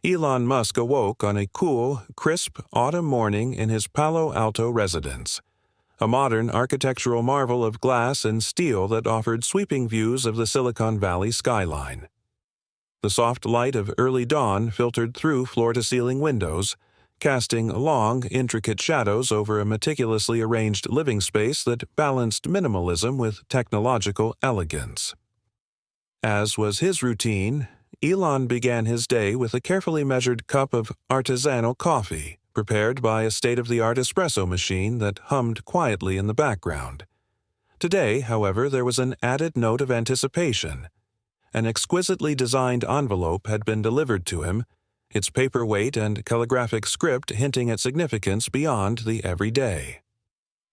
Elon Musk awoke on a cool, crisp autumn morning in his Palo Alto residence, a modern architectural marvel of glass and steel that offered sweeping views of the Silicon Valley skyline. The soft light of early dawn filtered through floor-to-ceiling windows, casting long, intricate shadows over a meticulously arranged living space that balanced minimalism with technological elegance. As was his routine, Elon began his day with a carefully measured cup of artisanal coffee, prepared by a state-of-the-art espresso machine that hummed quietly in the background. Today, however, there was an added note of anticipation. An exquisitely designed envelope had been delivered to him, its paperweight and calligraphic script hinting at significance beyond the everyday.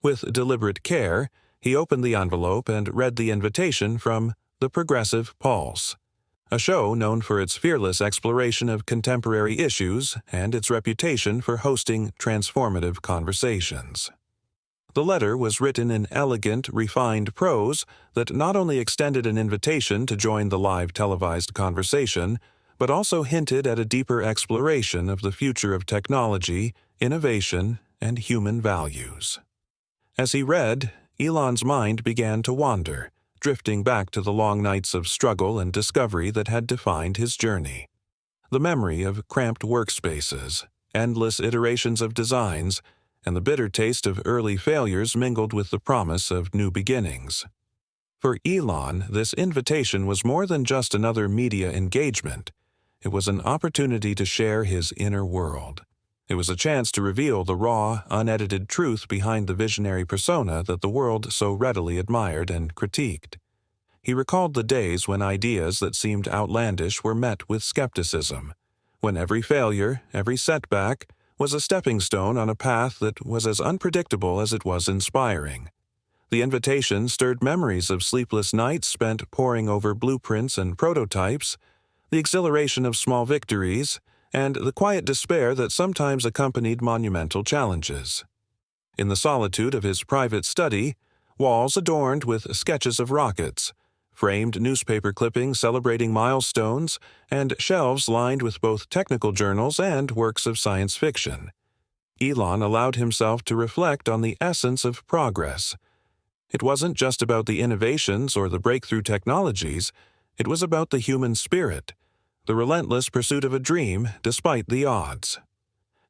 With deliberate care, he opened the envelope and read the invitation from The Progressive Pulse, a show known for its fearless exploration of contemporary issues and its reputation for hosting transformative conversations. The letter was written in elegant, refined prose that not only extended an invitation to join the live televised conversation, but also hinted at a deeper exploration of the future of technology, innovation, and human values. As he read, Elon's mind began to wander, drifting back to the long nights of struggle and discovery that had defined his journey. The memory of cramped workspaces, endless iterations of designs, and the bitter taste of early failures mingled with the promise of new beginnings. For Elon, this invitation was more than just another media engagement. It was an opportunity to share his inner world. It was a chance to reveal the raw, unedited truth behind the visionary persona that the world so readily admired and critiqued. He recalled the days when ideas that seemed outlandish were met with skepticism, when every failure, every setback, was a stepping stone on a path that was as unpredictable as it was inspiring. The invitation stirred memories of sleepless nights spent poring over blueprints and prototypes, the exhilaration of small victories, and the quiet despair that sometimes accompanied monumental challenges. In the solitude of his private study, walls adorned with sketches of rockets, framed newspaper clippings celebrating milestones, and shelves lined with both technical journals and works of science fiction, Elon allowed himself to reflect on the essence of progress. It wasn't just about the innovations or the breakthrough technologies, it was about the human spirit, the relentless pursuit of a dream despite the odds.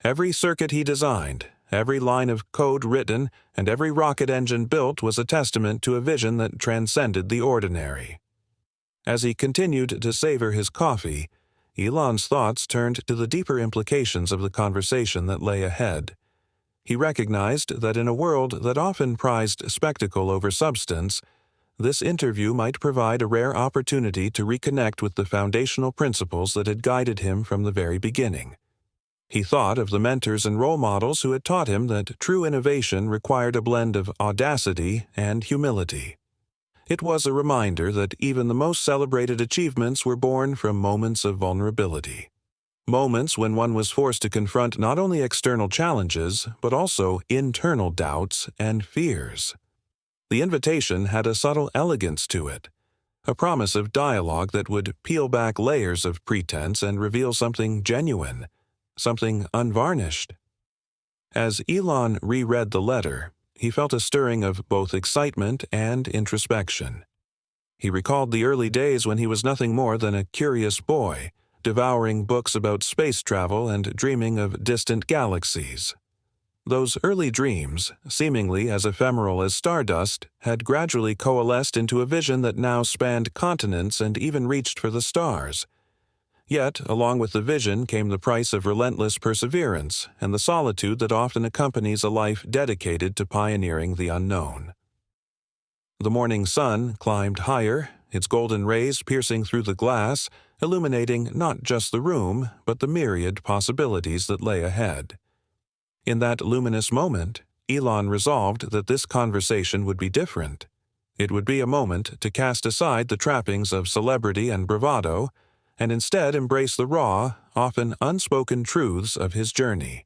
Every circuit he designed, every line of code written, and every rocket engine built was a testament to a vision that transcended the ordinary. As he continued to savor his coffee, Elon's thoughts turned to the deeper implications of the conversation that lay ahead. He recognized that in a world that often prized spectacle over substance, this interview might provide a rare opportunity to reconnect with the foundational principles that had guided him from the very beginning. He thought of the mentors and role models who had taught him that true innovation required a blend of audacity and humility. It was a reminder that even the most celebrated achievements were born from moments of vulnerability. Moments when one was forced to confront not only external challenges, but also internal doubts and fears. The invitation had a subtle elegance to it, a promise of dialogue that would peel back layers of pretense and reveal something genuine, something unvarnished. As Elon reread the letter, he felt a stirring of both excitement and introspection. He recalled the early days when he was nothing more than a curious boy, devouring books about space travel and dreaming of distant galaxies. Those early dreams, seemingly as ephemeral as stardust, had gradually coalesced into a vision that now spanned continents and even reached for the stars. Yet, along with the vision came the price of relentless perseverance and the solitude that often accompanies a life dedicated to pioneering the unknown. The morning sun climbed higher, its golden rays piercing through the glass, illuminating not just the room, but the myriad possibilities that lay ahead. In that luminous moment, Elon resolved that this conversation would be different. It would be a moment to cast aside the trappings of celebrity and bravado, and instead embrace the raw, often unspoken truths of his journey.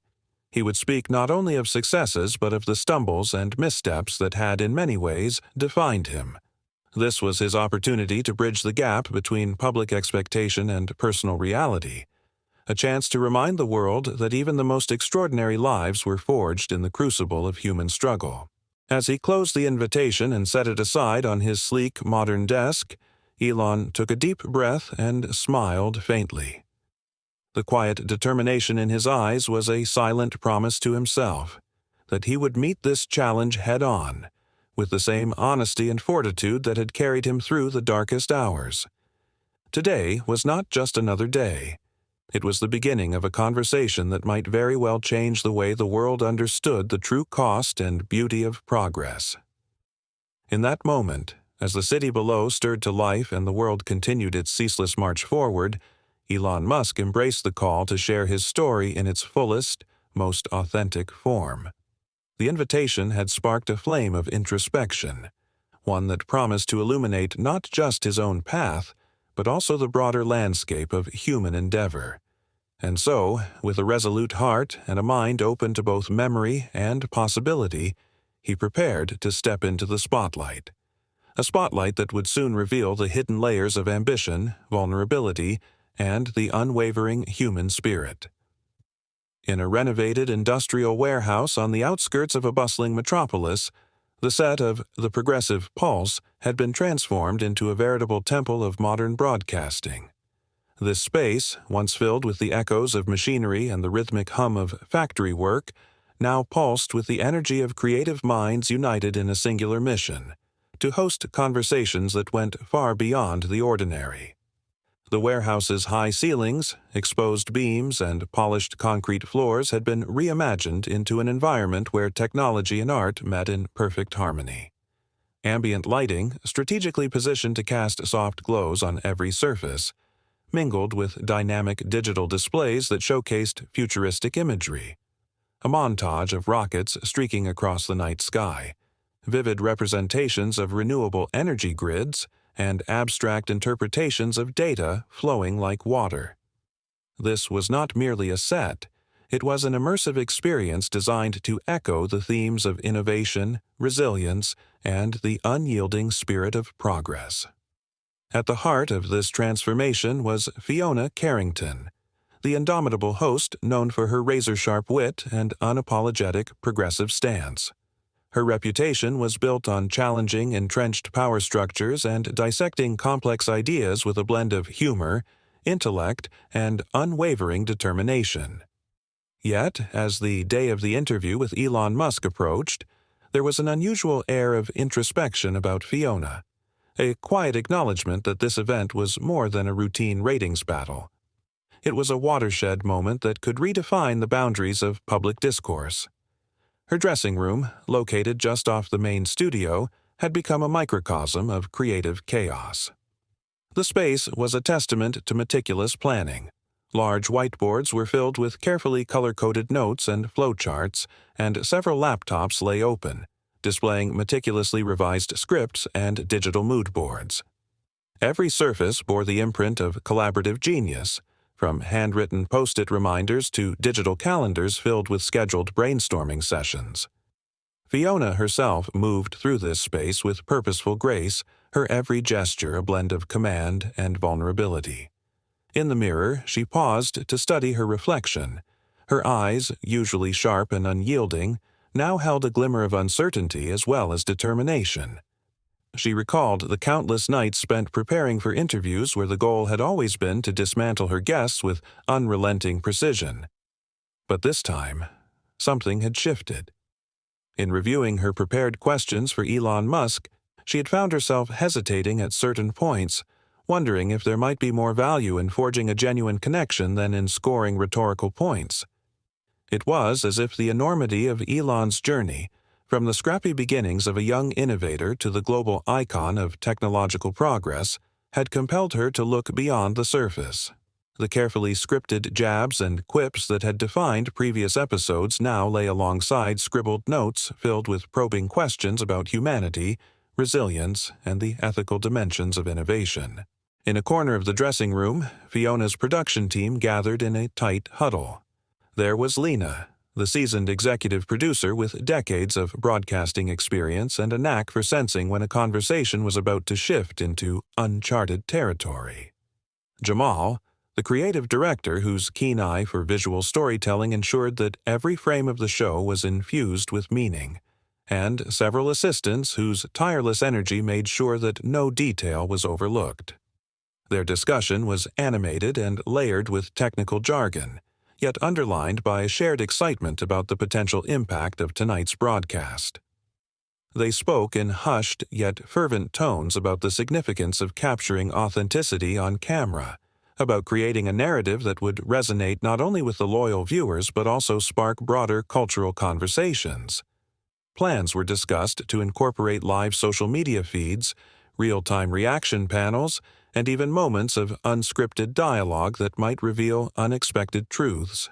He would speak not only of successes but of the stumbles and missteps that had in many ways defined him. This was his opportunity to bridge the gap between public expectation and personal reality, a chance to remind the world that even the most extraordinary lives were forged in the crucible of human struggle. As he closed the invitation and set it aside on his sleek, modern desk, Elon took a deep breath and smiled faintly. The quiet determination in his eyes was a silent promise to himself that he would meet this challenge head-on, with the same honesty and fortitude that had carried him through the darkest hours. Today was not just another day. It was the beginning of a conversation that might very well change the way the world understood the true cost and beauty of progress. In that moment, as the city below stirred to life and the world continued its ceaseless march forward, Elon Musk embraced the call to share his story in its fullest, most authentic form. The invitation had sparked a flame of introspection, one that promised to illuminate not just his own path, but also the broader landscape of human endeavor. And so, with a resolute heart and a mind open to both memory and possibility, he prepared to step into the spotlight. A spotlight that would soon reveal the hidden layers of ambition, vulnerability, and the unwavering human spirit. In a renovated industrial warehouse on the outskirts of a bustling metropolis, the set of The Progressive Pulse had been transformed into a veritable temple of modern broadcasting. This space, once filled with the echoes of machinery and the rhythmic hum of factory work, now pulsed with the energy of creative minds united in a singular mission: to host conversations that went far beyond the ordinary. The warehouse's high ceilings, exposed beams, and polished concrete floors had been reimagined into an environment where technology and art met in perfect harmony. Ambient lighting, strategically positioned to cast soft glows on every surface, mingled with dynamic digital displays that showcased futuristic imagery. A montage of rockets streaking across the night sky, vivid representations of renewable energy grids, and abstract interpretations of data flowing like water. This was not merely a set, it was an immersive experience designed to echo the themes of innovation, resilience, and the unyielding spirit of progress. At the heart of this transformation was Fiona Carrington, the indomitable host known for her razor-sharp wit and unapologetic progressive stance. Her reputation was built on challenging entrenched power structures and dissecting complex ideas with a blend of humor, intellect, and unwavering determination. Yet, as the day of the interview with Elon Musk approached, there was an unusual air of introspection about Fiona, a quiet acknowledgement that this event was more than a routine ratings battle. It was a watershed moment that could redefine the boundaries of public discourse. Her dressing room, located just off the main studio, had become a microcosm of creative chaos. The space was a testament to meticulous planning. Large whiteboards were filled with carefully color-coded notes and flowcharts, and several laptops lay open, displaying meticulously revised scripts and digital mood boards. Every surface bore the imprint of collaborative genius, from handwritten post-it reminders to digital calendars filled with scheduled brainstorming sessions. Fiona herself moved through this space with purposeful grace, her every gesture a blend of command and vulnerability. In the mirror, she paused to study her reflection. Her eyes, usually sharp and unyielding, now held a glimmer of uncertainty as well as determination. She recalled the countless nights spent preparing for interviews where the goal had always been to dismantle her guests with unrelenting precision. But this time, something had shifted. In reviewing her prepared questions for Elon Musk, she had found herself hesitating at certain points, wondering if there might be more value in forging a genuine connection than in scoring rhetorical points. It was as if the enormity of Elon's journey, from the scrappy beginnings of a young innovator to the global icon of technological progress, had compelled her to look beyond the surface. The carefully scripted jabs and quips that had defined previous episodes now lay alongside scribbled notes filled with probing questions about humanity, resilience, and the ethical dimensions of innovation. In a corner of the dressing room, Fiona's production team gathered in a tight huddle. There was Lena, the seasoned executive producer with decades of broadcasting experience and a knack for sensing when a conversation was about to shift into uncharted territory. Jamal, The creative director, whose keen eye for visual storytelling ensured that every frame of the show was infused with meaning, and several assistants whose tireless energy made sure that no detail was overlooked. Their discussion was animated and layered with technical jargon, yet underlined by a shared excitement about the potential impact of tonight's broadcast. They spoke in hushed yet fervent tones about the significance of capturing authenticity on camera, about creating a narrative that would resonate not only with the loyal viewers but also spark broader cultural conversations. Plans were discussed to incorporate live social media feeds, real-time reaction panels, and even moments of unscripted dialogue that might reveal unexpected truths.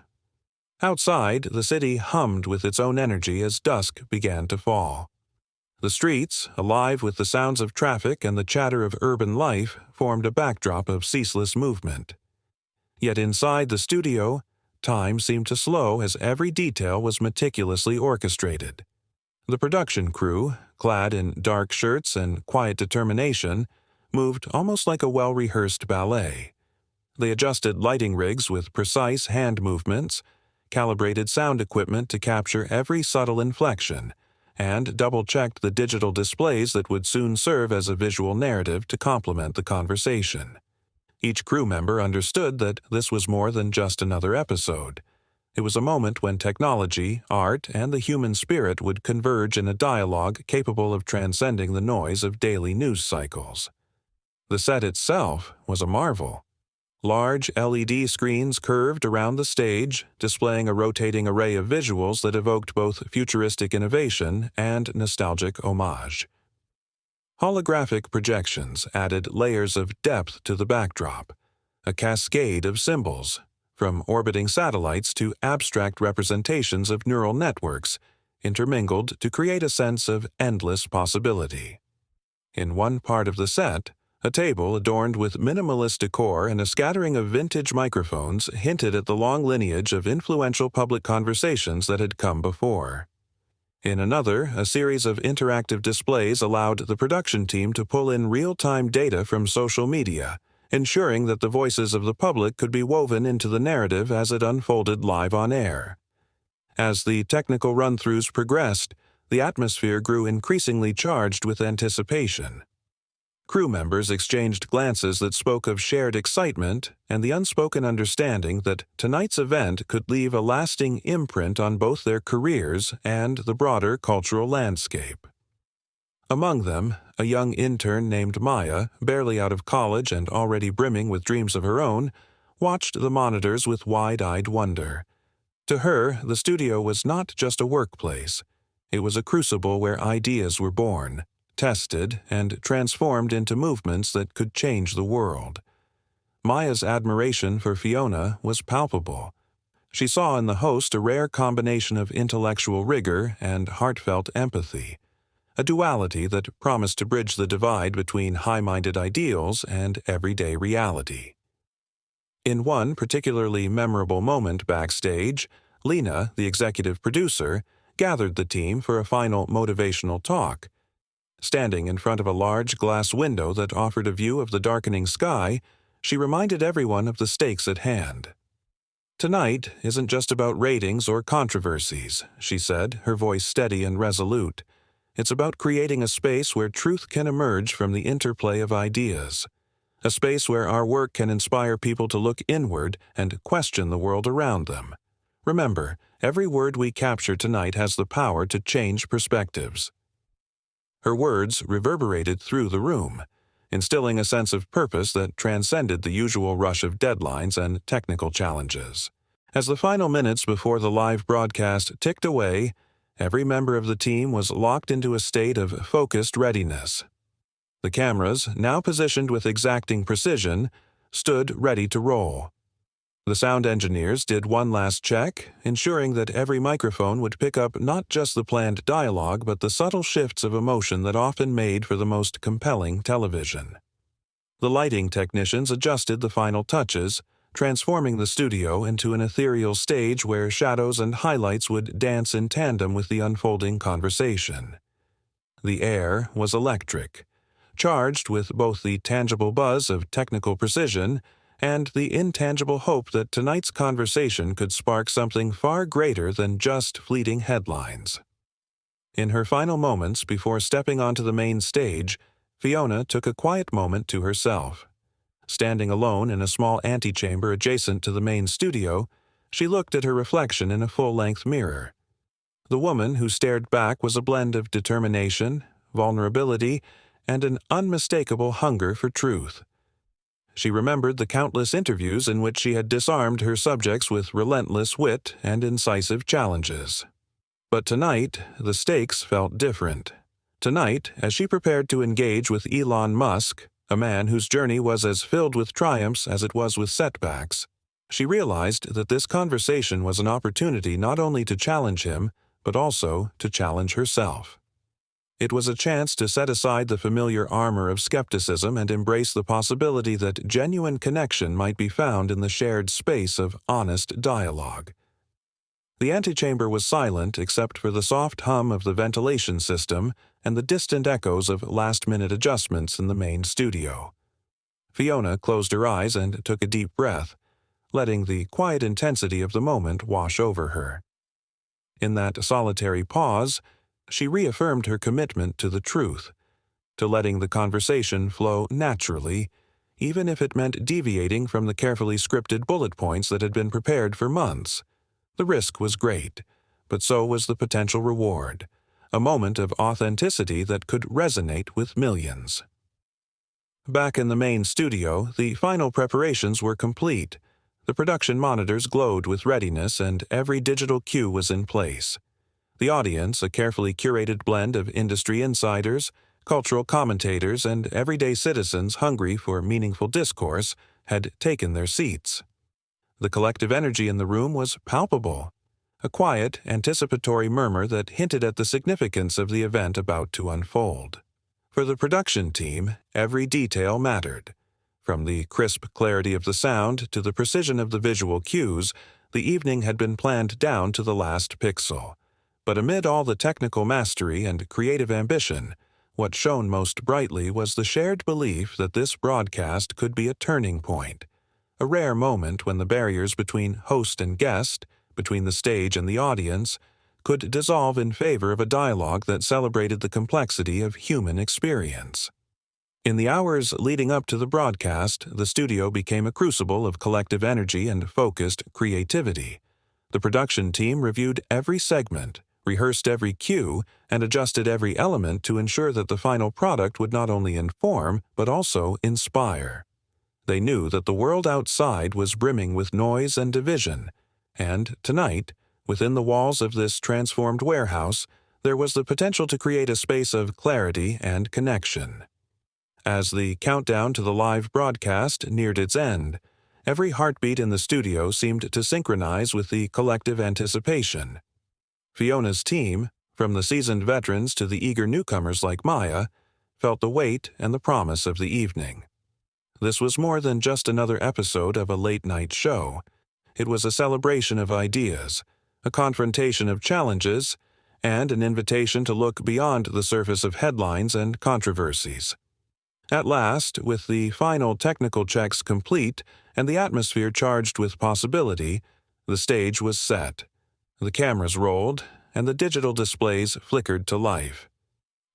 Outside, the city hummed with its own energy as dusk began to fall. The streets, alive with the sounds of traffic and the chatter of urban life, formed a backdrop of ceaseless movement. Yet inside the studio, time seemed to slow as every detail was meticulously orchestrated. The production crew, clad in dark shirts and quiet determination, moved almost like a well-rehearsed ballet. They adjusted lighting rigs with precise hand movements, calibrated sound equipment to capture every subtle inflection, and double-checked the digital displays that would soon serve as a visual narrative to complement the conversation. Each crew member understood that this was more than just another episode. It was a moment when technology, art, and the human spirit would converge in a dialogue capable of transcending the noise of daily news cycles. The set itself was a marvel. Large LED screens curved around the stage, displaying a rotating array of visuals that evoked both futuristic innovation and nostalgic homage. Holographic projections added layers of depth to the backdrop, a cascade of symbols, from orbiting satellites to abstract representations of neural networks, intermingled to create a sense of endless possibility. In one part of the set, a table adorned with minimalist decor and a scattering of vintage microphones hinted at the long lineage of influential public conversations that had come before. In another, a series of interactive displays allowed the production team to pull in real-time data from social media, ensuring that the voices of the public could be woven into the narrative as it unfolded live on air. As the technical run-throughs progressed, the atmosphere grew increasingly charged with anticipation. Crew members exchanged glances that spoke of shared excitement and the unspoken understanding that tonight's event could leave a lasting imprint on both their careers and the broader cultural landscape. Among them, a young intern named Maya, barely out of college and already brimming with dreams of her own, watched the monitors with wide-eyed wonder. To her, the studio was not just a workplace. It was a crucible where ideas were born, tested, and transformed into movements that could change the world. Maya's admiration for Fiona was palpable. She saw in the host a rare combination of intellectual rigor and heartfelt empathy, a duality that promised to bridge the divide between high-minded ideals and everyday reality. In one particularly memorable moment backstage, Lena, the executive producer, gathered the team for a final motivational talk. Standing in front of a large glass window that offered a view of the darkening sky, she reminded everyone of the stakes at hand. "Tonight isn't just about ratings or controversies," she said, her voice steady and resolute. "It's about creating a space where truth can emerge from the interplay of ideas. A space where our work can inspire people to look inward and question the world around them. Remember, every word we capture tonight has the power to change perspectives." Her words reverberated through the room, instilling a sense of purpose that transcended the usual rush of deadlines and technical challenges. As the final minutes before the live broadcast ticked away, every member of the team was locked into a state of focused readiness. The cameras, now positioned with exacting precision, stood ready to roll. The sound engineers did one last check, ensuring that every microphone would pick up not just the planned dialogue but the subtle shifts of emotion that often made for the most compelling television. The lighting technicians adjusted the final touches, transforming the studio into an ethereal stage where shadows and highlights would dance in tandem with the unfolding conversation. The air was electric, charged with both the tangible buzz of technical precision and the intangible hope that tonight's conversation could spark something far greater than just fleeting headlines. In her final moments before stepping onto the main stage, Fiona took a quiet moment to herself. Standing alone in a small antechamber adjacent to the main studio, she looked at her reflection in a full-length mirror. The woman who stared back was a blend of determination, vulnerability, and an unmistakable hunger for truth. She remembered the countless interviews in which she had disarmed her subjects with relentless wit and incisive challenges. But tonight, the stakes felt different. Tonight, as she prepared to engage with Elon Musk, a man whose journey was as filled with triumphs as it was with setbacks, she realized that this conversation was an opportunity not only to challenge him, but also to challenge herself. It was a chance to set aside the familiar armor of skepticism and embrace the possibility that genuine connection might be found in the shared space of honest dialogue. The antechamber was silent except for the soft hum of the ventilation system and the distant echoes of last-minute adjustments in the main studio. Fiona closed her eyes and took a deep breath, letting the quiet intensity of the moment wash over her. In that solitary pause, she reaffirmed her commitment to the truth, to letting the conversation flow naturally, even if it meant deviating from the carefully scripted bullet points that had been prepared for months. The risk was great, but so was the potential reward, a moment of authenticity that could resonate with millions. Back in the main studio, the final preparations were complete. The production monitors glowed with readiness and every digital cue was in place. The audience, a carefully curated blend of industry insiders, cultural commentators, and everyday citizens hungry for meaningful discourse, had taken their seats. The collective energy in the room was palpable, a quiet, anticipatory murmur that hinted at the significance of the event about to unfold. For the production team, every detail mattered. From the crisp clarity of the sound to the precision of the visual cues, the evening had been planned down to the last pixel. But amid all the technical mastery and creative ambition, what shone most brightly was the shared belief that this broadcast could be a turning point, a rare moment when the barriers between host and guest, between the stage and the audience, could dissolve in favor of a dialogue that celebrated the complexity of human experience. In the hours leading up to the broadcast, the studio became a crucible of collective energy and focused creativity. The production team reviewed every segment, rehearsed every cue, and adjusted every element to ensure that the final product would not only inform, but also inspire. They knew that the world outside was brimming with noise and division, and tonight, within the walls of this transformed warehouse, there was the potential to create a space of clarity and connection. As the countdown to the live broadcast neared its end, every heartbeat in the studio seemed to synchronize with the collective anticipation. Fiona's team, from the seasoned veterans to the eager newcomers like Maya, felt the weight and the promise of the evening. This was more than just another episode of a late-night show. It was a celebration of ideas, a confrontation of challenges, and an invitation to look beyond the surface of headlines and controversies. At last, with the final technical checks complete and the atmosphere charged with possibility, the stage was set. The cameras rolled, and the digital displays flickered to life.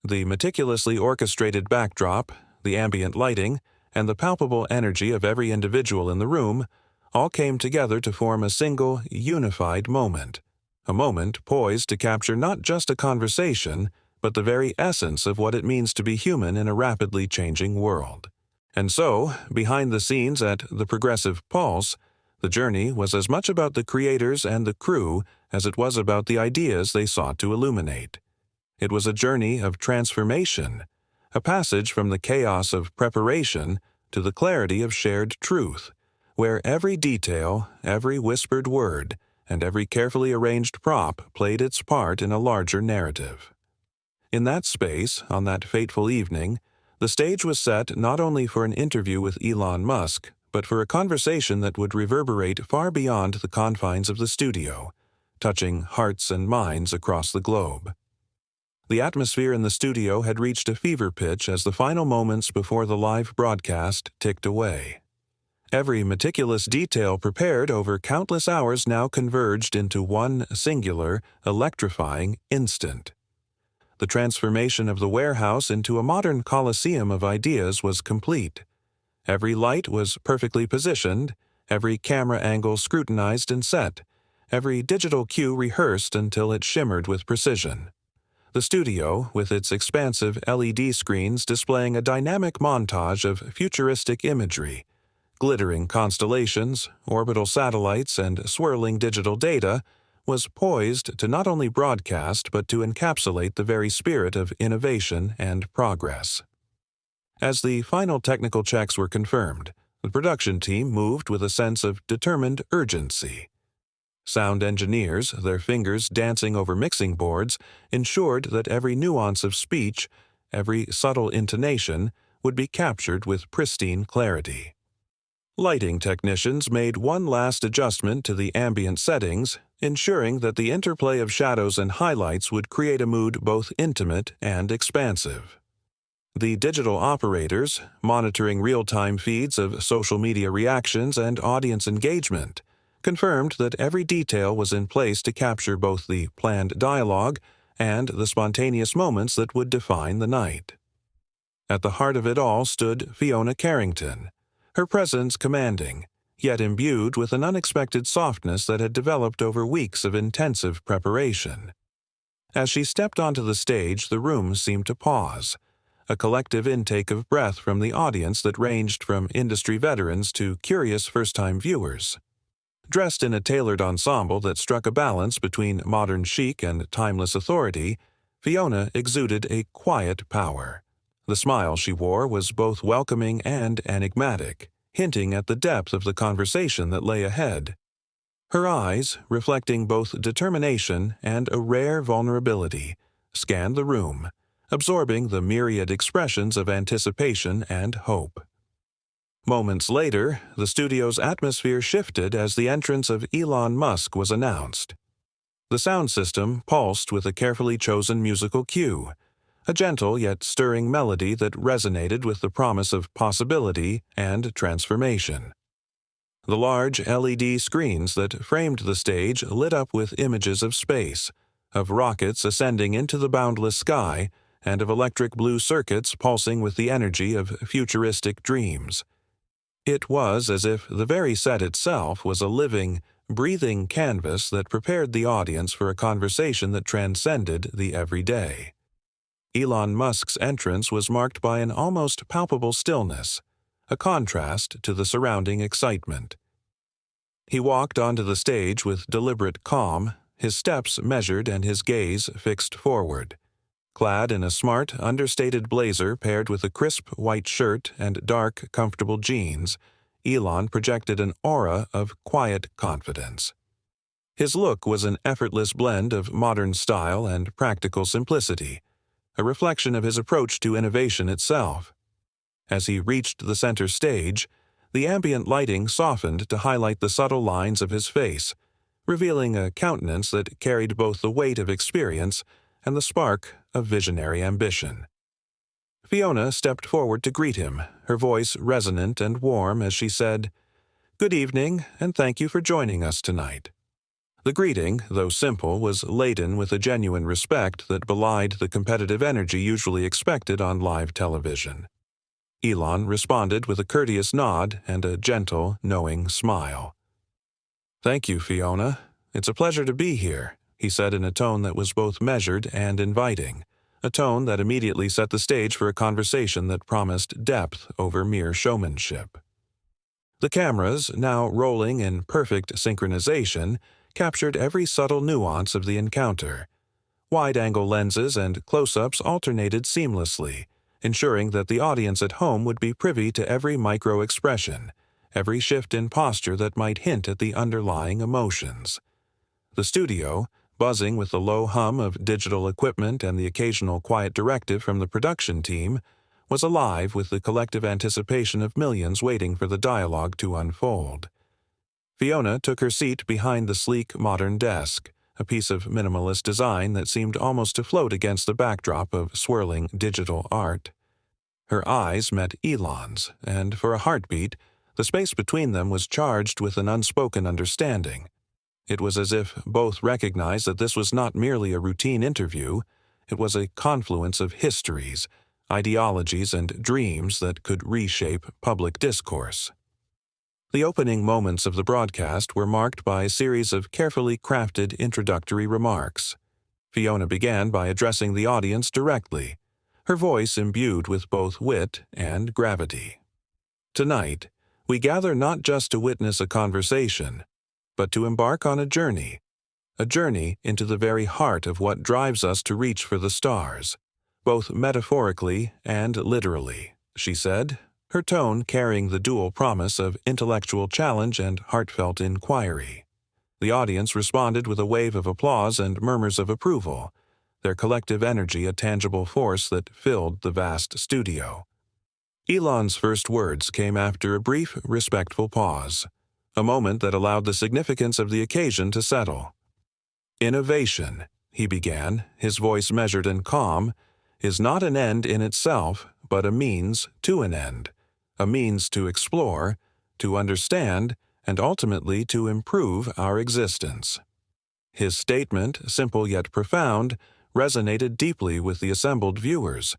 The meticulously orchestrated backdrop, the ambient lighting, and the palpable energy of every individual in the room all came together to form a single, unified moment, a moment poised to capture not just a conversation, but the very essence of what it means to be human in a rapidly changing world. And so, behind the scenes at The Progressive Pulse, the journey was as much about the creators and the crew as it was about the ideas they sought to illuminate. It was a journey of transformation, a passage from the chaos of preparation to the clarity of shared truth, where every detail, every whispered word, and every carefully arranged prop played its part in a larger narrative. In that space, on that fateful evening, the stage was set not only for an interview with Elon Musk, but for a conversation that would reverberate far beyond the confines of the studio, touching hearts and minds across the globe. The atmosphere in the studio had reached a fever pitch as the final moments before the live broadcast ticked away. Every meticulous detail prepared over countless hours now converged into one singular, electrifying instant. The transformation of the warehouse into a modern coliseum of ideas was complete. Every light was perfectly positioned, every camera angle scrutinized and set, every digital cue rehearsed until it shimmered with precision. The studio, with its expansive LED screens displaying a dynamic montage of futuristic imagery, glittering constellations, orbital satellites, and swirling digital data, was poised to not only broadcast but to encapsulate the very spirit of innovation and progress. As the final technical checks were confirmed, the production team moved with a sense of determined urgency. Sound engineers, their fingers dancing over mixing boards, ensured that every nuance of speech, every subtle intonation, would be captured with pristine clarity. Lighting technicians made one last adjustment to the ambient settings, ensuring that the interplay of shadows and highlights would create a mood both intimate and expansive. The digital operators, monitoring real-time feeds of social media reactions and audience engagement, confirmed that every detail was in place to capture both the planned dialogue and the spontaneous moments that would define the night. At the heart of it all stood Fiona Carrington, her presence commanding, yet imbued with an unexpected softness that had developed over weeks of intensive preparation. As she stepped onto the stage, the room seemed to pause, a collective intake of breath from the audience that ranged from industry veterans to curious first-time viewers. Dressed in a tailored ensemble that struck a balance between modern chic and timeless authority, Fiona exuded a quiet power. The smile she wore was both welcoming and enigmatic, hinting at the depth of the conversation that lay ahead. Her eyes, reflecting both determination and a rare vulnerability, scanned the room, absorbing the myriad expressions of anticipation and hope. Moments later, the studio's atmosphere shifted as the entrance of Elon Musk was announced. The sound system pulsed with a carefully chosen musical cue, a gentle yet stirring melody that resonated with the promise of possibility and transformation. The large LED screens that framed the stage lit up with images of space, of rockets ascending into the boundless sky, and of electric blue circuits pulsing with the energy of futuristic dreams. It was as if the very set itself was a living, breathing canvas that prepared the audience for a conversation that transcended the everyday. Elon Musk's entrance was marked by an almost palpable stillness, a contrast to the surrounding excitement. He walked onto the stage with deliberate calm, his steps measured and his gaze fixed forward. Clad in a smart, understated blazer paired with a crisp white shirt and dark, comfortable jeans, Elon projected an aura of quiet confidence. His look was an effortless blend of modern style and practical simplicity, a reflection of his approach to innovation itself. As he reached the center stage, the ambient lighting softened to highlight the subtle lines of his face, revealing a countenance that carried both the weight of experience and the spark of visionary ambition. Fiona stepped forward to greet him, her voice resonant and warm as she said, "Good evening, and thank you for joining us tonight." The greeting, though simple, was laden with a genuine respect that belied the competitive energy usually expected on live television. Elon responded with a courteous nod and a gentle, knowing smile. "Thank you, Fiona. It's a pleasure to be here," he said in a tone that was both measured and inviting, a tone that immediately set the stage for a conversation that promised depth over mere showmanship. The cameras, now rolling in perfect synchronization, captured every subtle nuance of the encounter. Wide-angle lenses and close-ups alternated seamlessly, ensuring that the audience at home would be privy to every micro-expression, every shift in posture that might hint at the underlying emotions. The studio, buzzing with the low hum of digital equipment and the occasional quiet directive from the production team, was alive with the collective anticipation of millions waiting for the dialogue to unfold. Fiona took her seat behind the sleek, modern desk, a piece of minimalist design that seemed almost to float against the backdrop of swirling digital art. Her eyes met Elon's, and for a heartbeat, The space between them was charged with an unspoken understanding. It was as if both recognized that this was not merely a routine interview, it was a confluence of histories, ideologies, and dreams that could reshape public discourse. The opening moments of the broadcast were marked by a series of carefully crafted introductory remarks. Fiona began by addressing the audience directly, her voice imbued with both wit and gravity. Tonight, we gather not just to witness a conversation, but to embark on a journey into the very heart of what drives us to reach for the stars, both metaphorically and literally, she said, her tone carrying the dual promise of intellectual challenge and heartfelt inquiry. The audience responded with a wave of applause and murmurs of approval, their collective energy a tangible force that filled the vast studio. Elon's first words came after a brief, respectful pause, a moment that allowed the significance of the occasion to settle. "Innovation," he began, his voice measured and calm, "is not an end in itself, but a means to an end, a means to explore, to understand, and ultimately to improve our existence." His statement, simple yet profound, resonated deeply with the assembled viewers.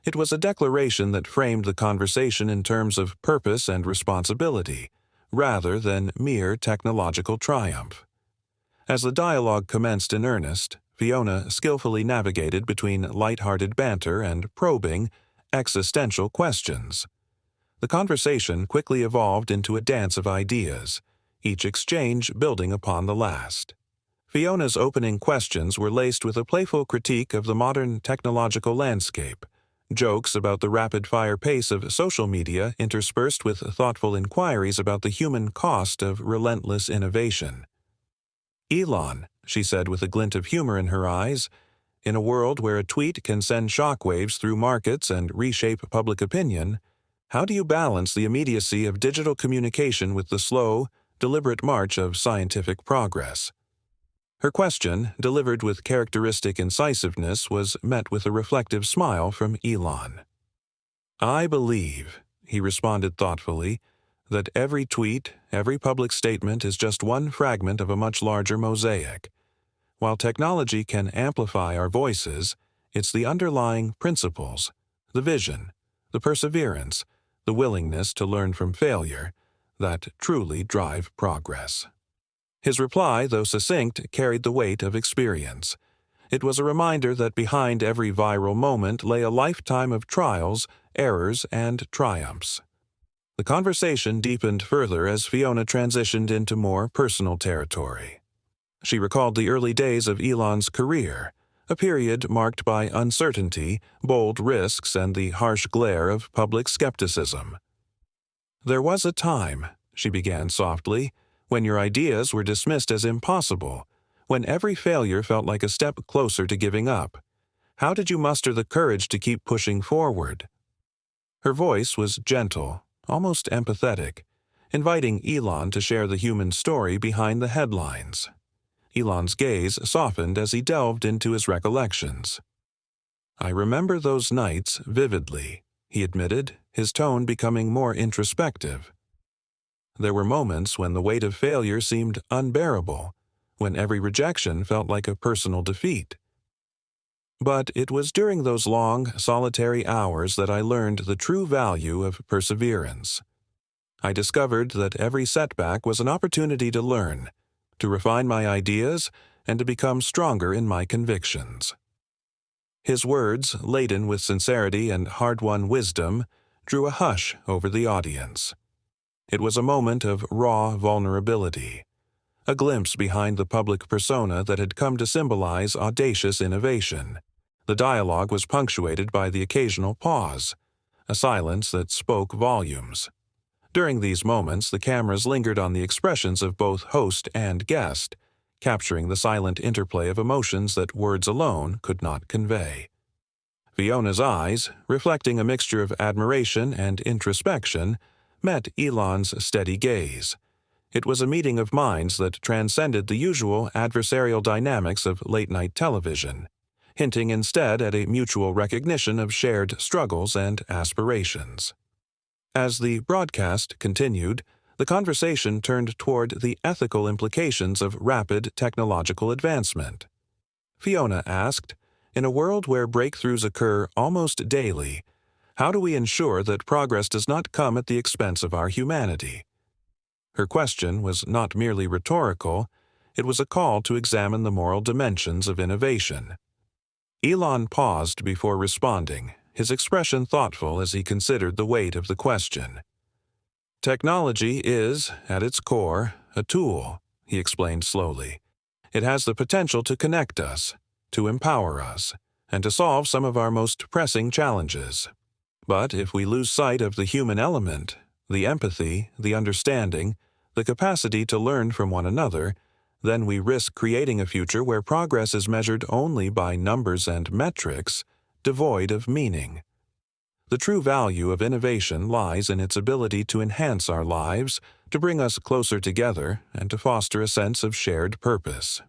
It was a declaration that framed the conversation in terms of purpose and responsibility, rather than mere technological triumph. As the dialogue commenced in earnest, Fiona skillfully navigated between light-hearted banter and probing, existential questions. The conversation quickly evolved into a dance of ideas, each exchange building upon the last. Fiona's opening questions were laced with a playful critique of the modern technological landscape, jokes about the rapid-fire pace of social media interspersed with thoughtful inquiries about the human cost of relentless innovation. "Elon," she said with a glint of humor in her eyes, "in a world where a tweet can send shockwaves through markets and reshape public opinion, how do you balance the immediacy of digital communication with the slow, deliberate march of scientific progress?" Her question, delivered with characteristic incisiveness, was met with a reflective smile from Elon. "I believe," he responded thoughtfully, "that every tweet, every public statement is just one fragment of a much larger mosaic. While technology can amplify our voices, it's the underlying principles, the vision, the perseverance, the willingness to learn from failure, that truly drive progress." His reply, though succinct, carried the weight of experience. It was a reminder that behind every viral moment lay a lifetime of trials, errors, and triumphs. The conversation deepened further as Fiona transitioned into more personal territory. She recalled the early days of Elon's career, a period marked by uncertainty, bold risks, and the harsh glare of public skepticism. "There was a time," she began softly, "when your ideas were dismissed as impossible, when every failure felt like a step closer to giving up. How did you muster the courage to keep pushing forward?" Her voice was gentle, almost empathetic, inviting Elon to share the human story behind the headlines. Elon's gaze softened as he delved into his recollections. "I remember those nights vividly," he admitted, his tone becoming more introspective. "There were moments when the weight of failure seemed unbearable, when every rejection felt like a personal defeat. But it was during those long, solitary hours that I learned the true value of perseverance. I discovered that every setback was an opportunity to learn, to refine my ideas, and to become stronger in my convictions." His words, laden with sincerity and hard-won wisdom, drew a hush over the audience. It was a moment of raw vulnerability, a glimpse behind the public persona that had come to symbolize audacious innovation. The dialogue was punctuated by the occasional pause, a silence that spoke volumes. During these moments, the cameras lingered on the expressions of both host and guest, capturing the silent interplay of emotions that words alone could not convey. Fiona's eyes, reflecting a mixture of admiration and introspection, met Elon's steady gaze. It was a meeting of minds that transcended the usual adversarial dynamics of late-night television, hinting instead at a mutual recognition of shared struggles and aspirations. As the broadcast continued, the conversation turned toward the ethical implications of rapid technological advancement. Fiona asked, "In a world where breakthroughs occur almost daily, how do we ensure that progress does not come at the expense of our humanity?" Her question was not merely rhetorical, it was a call to examine the moral dimensions of innovation. Elon paused before responding, his expression thoughtful as he considered the weight of the question. "Technology is, at its core, a tool," he explained slowly. "It has the potential to connect us, to empower us, and to solve some of our most pressing challenges. But if we lose sight of the human element, the empathy, the understanding, the capacity to learn from one another, then we risk creating a future where progress is measured only by numbers and metrics, devoid of meaning. The true value of innovation lies in its ability to enhance our lives, to bring us closer together, and to foster a sense of shared purpose."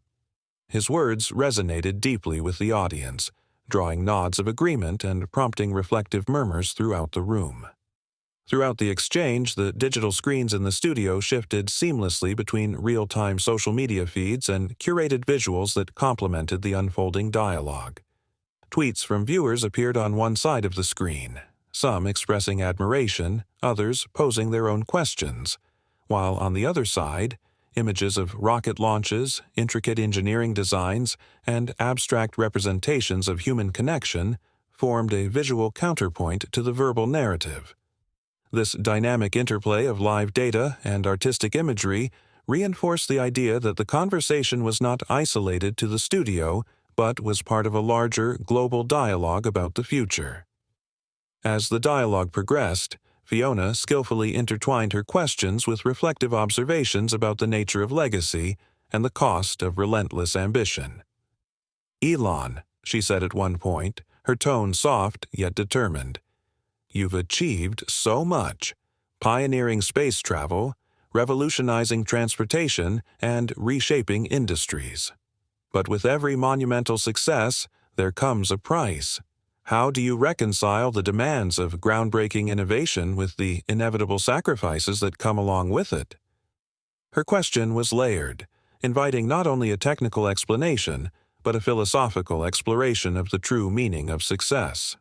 His words resonated deeply with the audience, drawing nods of agreement and prompting reflective murmurs throughout the room. Throughout the exchange, the digital screens in the studio shifted seamlessly between real-time social media feeds and curated visuals that complemented the unfolding dialogue. Tweets from viewers appeared on one side of the screen, some expressing admiration, others posing their own questions, while on the other side, images of rocket launches, intricate engineering designs, and abstract representations of human connection formed a visual counterpoint to the verbal narrative. This dynamic interplay of live data and artistic imagery reinforced the idea that the conversation was not isolated to the studio, but was part of a larger, global dialogue about the future. As the dialogue progressed, Fiona skillfully intertwined her questions with reflective observations about the nature of legacy and the cost of relentless ambition. "Elon," she said at one point, her tone soft yet determined, "you've achieved so much, pioneering space travel, revolutionizing transportation, and reshaping industries. But with every monumental success, there comes a price. How do you reconcile the demands of groundbreaking innovation with the inevitable sacrifices that come along with it?" Her question was layered, inviting not only a technical explanation, but a philosophical exploration of the true meaning of success.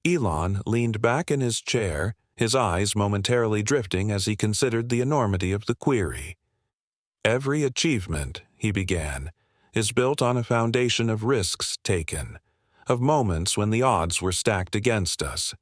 Elon leaned back in his chair, his eyes momentarily drifting as he considered the enormity of the query. "Every achievement," he began, "is built on a foundation of risks taken, of moments when the odds were stacked against us.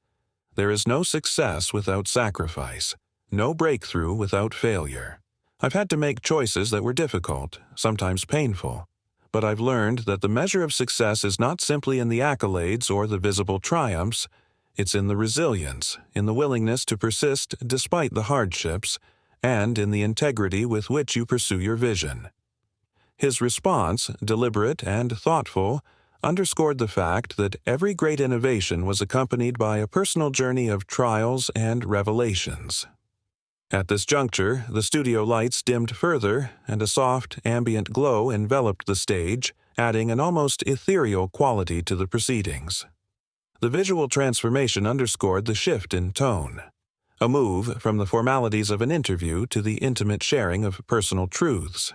There is no success without sacrifice, no breakthrough without failure. I've had to make choices that were difficult, sometimes painful, but I've learned that the measure of success is not simply in the accolades or the visible triumphs, it's in the resilience, in the willingness to persist despite the hardships, and in the integrity with which you pursue your vision." His response, deliberate and thoughtful, underscored the fact that every great innovation was accompanied by a personal journey of trials and revelations. At this juncture, the studio lights dimmed further, and a soft, ambient glow enveloped the stage, adding an almost ethereal quality to the proceedings. The visual transformation underscored the shift in tone, a move from the formalities of an interview to the intimate sharing of personal truths.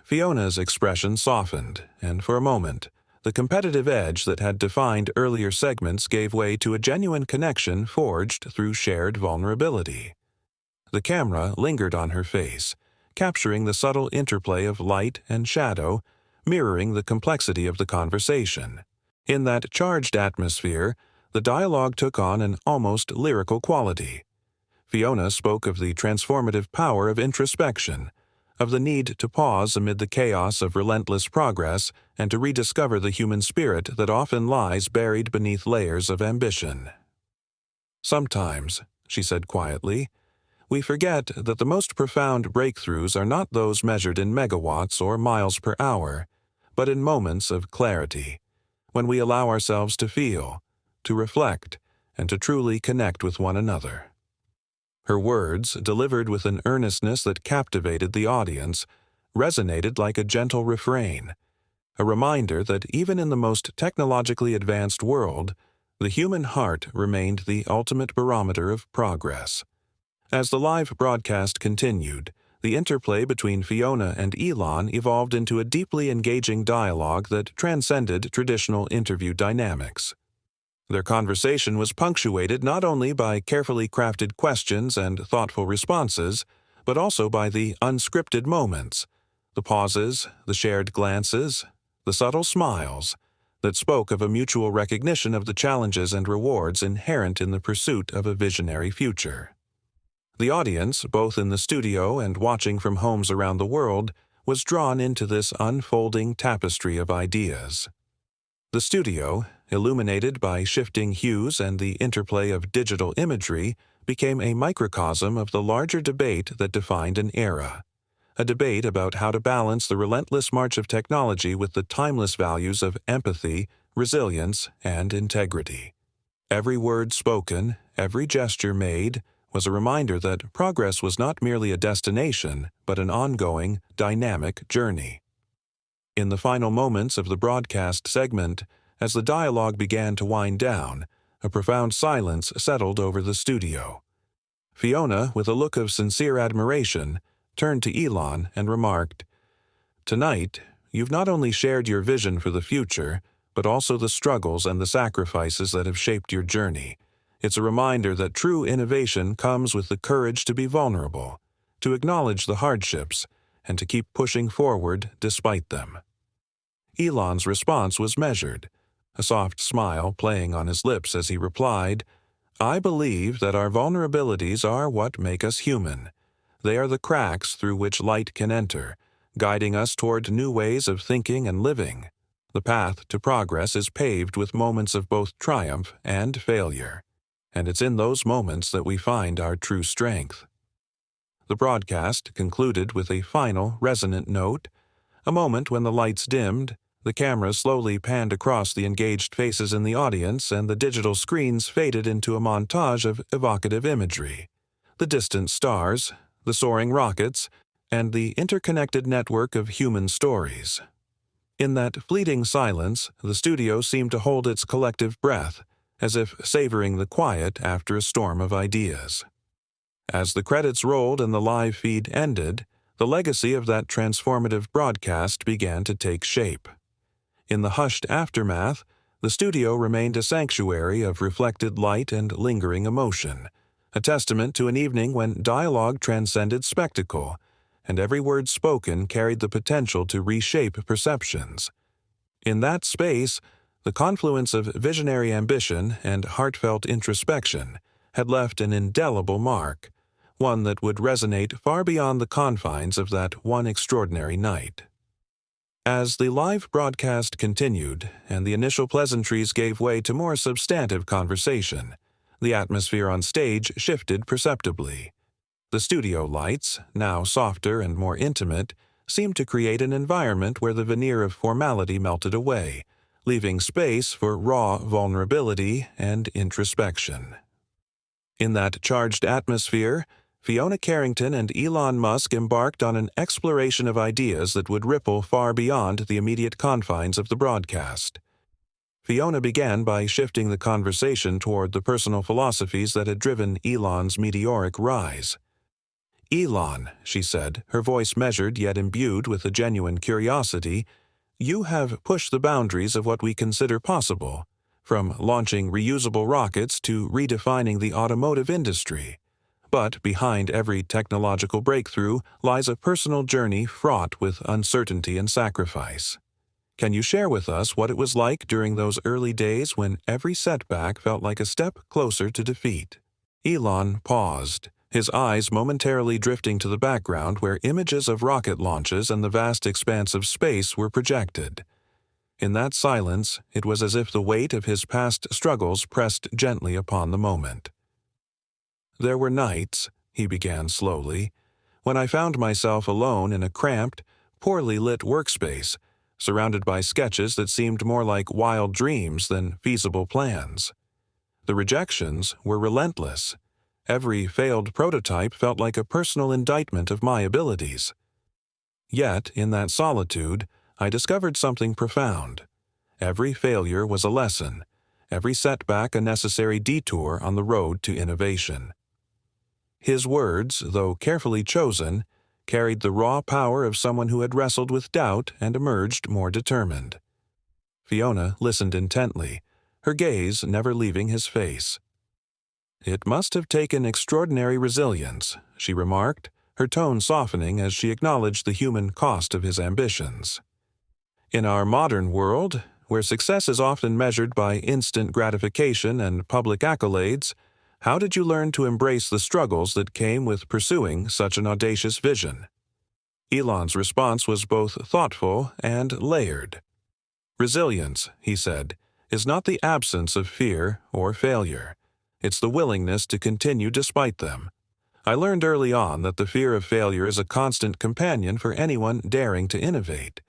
Fiona's expression softened, and for a moment, the competitive edge that had defined earlier segments gave way to a genuine connection forged through shared vulnerability. The camera lingered on her face, capturing the subtle interplay of light and shadow, mirroring the complexity of the conversation. In that charged atmosphere, the dialogue took on an almost lyrical quality. Fiona spoke of the transformative power of introspection, of the need to pause amid the chaos of relentless progress and to rediscover the human spirit that often lies buried beneath layers of ambition. "Sometimes," she said quietly, "we forget that the most profound breakthroughs are not those measured in megawatts or miles per hour, but in moments of clarity, when we allow ourselves to feel, to reflect, and to truly connect with one another." Her words, delivered with an earnestness that captivated the audience, resonated like a gentle refrain, a reminder that even in the most technologically advanced world, The human heart remained the ultimate barometer of progress. As the live broadcast continued, the interplay between Fiona and Elon evolved into a deeply engaging dialogue that transcended traditional interview dynamics. Their conversation was punctuated not only by carefully crafted questions and thoughtful responses, but also by the unscripted moments, the pauses, the shared glances, the subtle smiles, that spoke of a mutual recognition of the challenges and rewards inherent in the pursuit of a visionary future. The audience, both in the studio and watching from homes around the world, was drawn into this unfolding tapestry of ideas. The studio, illuminated by shifting hues and the interplay of digital imagery, became a microcosm of the larger debate that defined an era. A debate about how to balance the relentless march of technology with the timeless values of empathy, resilience, and integrity. Every word spoken, every gesture made, was a reminder that progress was not merely a destination, but an ongoing, dynamic journey. In the final moments of the broadcast segment, as the dialogue began to wind down, a profound silence settled over the studio. Fiona, with a look of sincere admiration, turned to Elon and remarked, "Tonight, you've not only shared your vision for the future, but also the struggles and the sacrifices that have shaped your journey. It's a reminder that true innovation comes with the courage to be vulnerable, to acknowledge the hardships, and to keep pushing forward despite them." Elon's response was measured, a soft smile playing on his lips as he replied, "I believe that our vulnerabilities are what make us human. They are the cracks through which light can enter, guiding us toward new ways of thinking and living. The path to progress is paved with moments of both triumph and failure, and it's in those moments that we find our true strength." The broadcast concluded with a final, resonant note, a moment when the lights dimmed, the camera slowly panned across the engaged faces in the audience, and the digital screens faded into a montage of evocative imagery. The distant stars, the soaring rockets, and the interconnected network of human stories. In that fleeting silence, the studio seemed to hold its collective breath, as if savoring the quiet after a storm of ideas. As the credits rolled and the live feed ended, the legacy of that transformative broadcast began to take shape. In the hushed aftermath, the studio remained a sanctuary of reflected light and lingering emotion, a testament to an evening when dialogue transcended spectacle, and every word spoken carried the potential to reshape perceptions. In that space, the confluence of visionary ambition and heartfelt introspection had left an indelible mark, one that would resonate far beyond the confines of that one extraordinary night. As the live broadcast continued and the initial pleasantries gave way to more substantive conversation, the atmosphere on stage shifted perceptibly. The studio lights, now softer and more intimate, seemed to create an environment where the veneer of formality melted away, leaving space for raw vulnerability and introspection. In that charged atmosphere, Fiona Carrington and Elon Musk embarked on an exploration of ideas that would ripple far beyond the immediate confines of the broadcast. Fiona began by shifting the conversation toward the personal philosophies that had driven Elon's meteoric rise. "Elon," she said, her voice measured yet imbued with a genuine curiosity, "you have pushed the boundaries of what we consider possible, from launching reusable rockets to redefining the automotive industry. But behind every technological breakthrough lies a personal journey fraught with uncertainty and sacrifice. Can you share with us what it was like during those early days when every setback felt like a step closer to defeat?" Elon paused, his eyes momentarily drifting to the background where images of rocket launches and the vast expanse of space were projected. In that silence, it was as if the weight of his past struggles pressed gently upon the moment. "There were nights," he began slowly, "when I found myself alone in a cramped, poorly lit workspace, surrounded by sketches that seemed more like wild dreams than feasible plans. The rejections were relentless. Every failed prototype felt like a personal indictment of my abilities. Yet, in that solitude, I discovered something profound. Every failure was a lesson. every setback a necessary detour on the road to innovation. His words, though carefully chosen, carried the raw power of someone who had wrestled with doubt and emerged more determined. Fiona listened intently, her gaze never leaving his face. "It must have taken extraordinary resilience," she remarked, her tone softening as she acknowledged the human cost of his ambitions. "In our modern world, where success is often measured by instant gratification and public accolades, how did you learn to embrace the struggles that came with pursuing such an audacious vision?" Elon's response was both thoughtful and layered. "Resilience," he said, "is not the absence of fear or failure. It's the willingness to continue despite them. I learned early on that the fear of failure is a constant companion for anyone daring to innovate.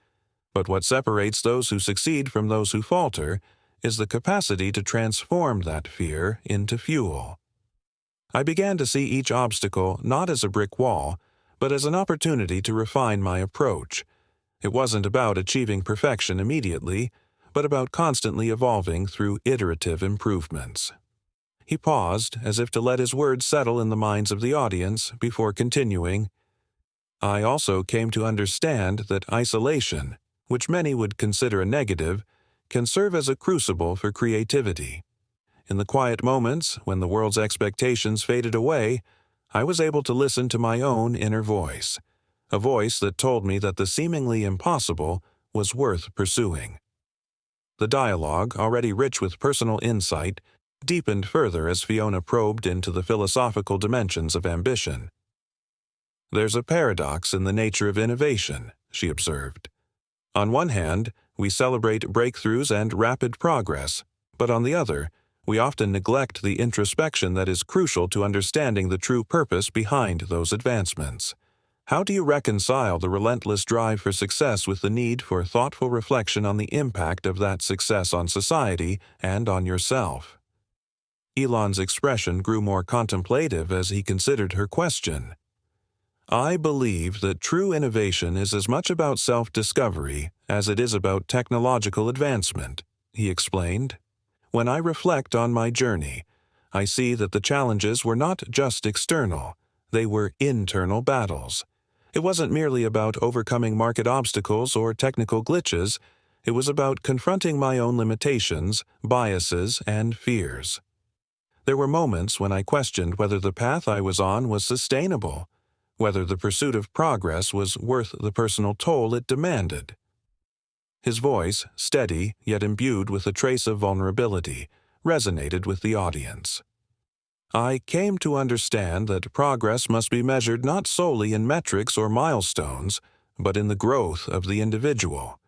But what separates those who succeed from those who falter is the capacity to transform that fear into fuel." I began to see each obstacle not as a brick wall, but as an opportunity to refine my approach. It wasn't about achieving perfection immediately, but about constantly evolving through iterative improvements. He paused, as if to let his words settle in the minds of the audience before continuing. "I also came to understand that isolation, which many would consider a negative, can serve as a crucible for creativity. In the quiet moments, when the world's expectations faded away, I was able to listen to my own inner voice, a voice that told me that the seemingly impossible was worth pursuing." The dialogue, already rich with personal insight, deepened further as Fiona probed into the philosophical dimensions of ambition. "There's a paradox in the nature of innovation," she observed. "On one hand, we celebrate breakthroughs and rapid progress, but on the other, we often neglect the introspection that is crucial to understanding the true purpose behind those advancements. How do you reconcile the relentless drive for success with the need for thoughtful reflection on the impact of that success on society and on yourself?" Elon's expression grew more contemplative as he considered her question. "I believe that true innovation is as much about self-discovery as it is about technological advancement," he explained. "When I reflect on my journey, I see that the challenges were not just external, they were internal battles. It wasn't merely about overcoming market obstacles or technical glitches, it was about confronting my own limitations, biases, and fears. There were moments when I questioned whether the path I was on was sustainable, whether the pursuit of progress was worth the personal toll it demanded." His voice, steady yet imbued with a trace of vulnerability, resonated with the audience. "I came to understand that progress must be measured not solely in metrics or milestones, but in the growth of the individual.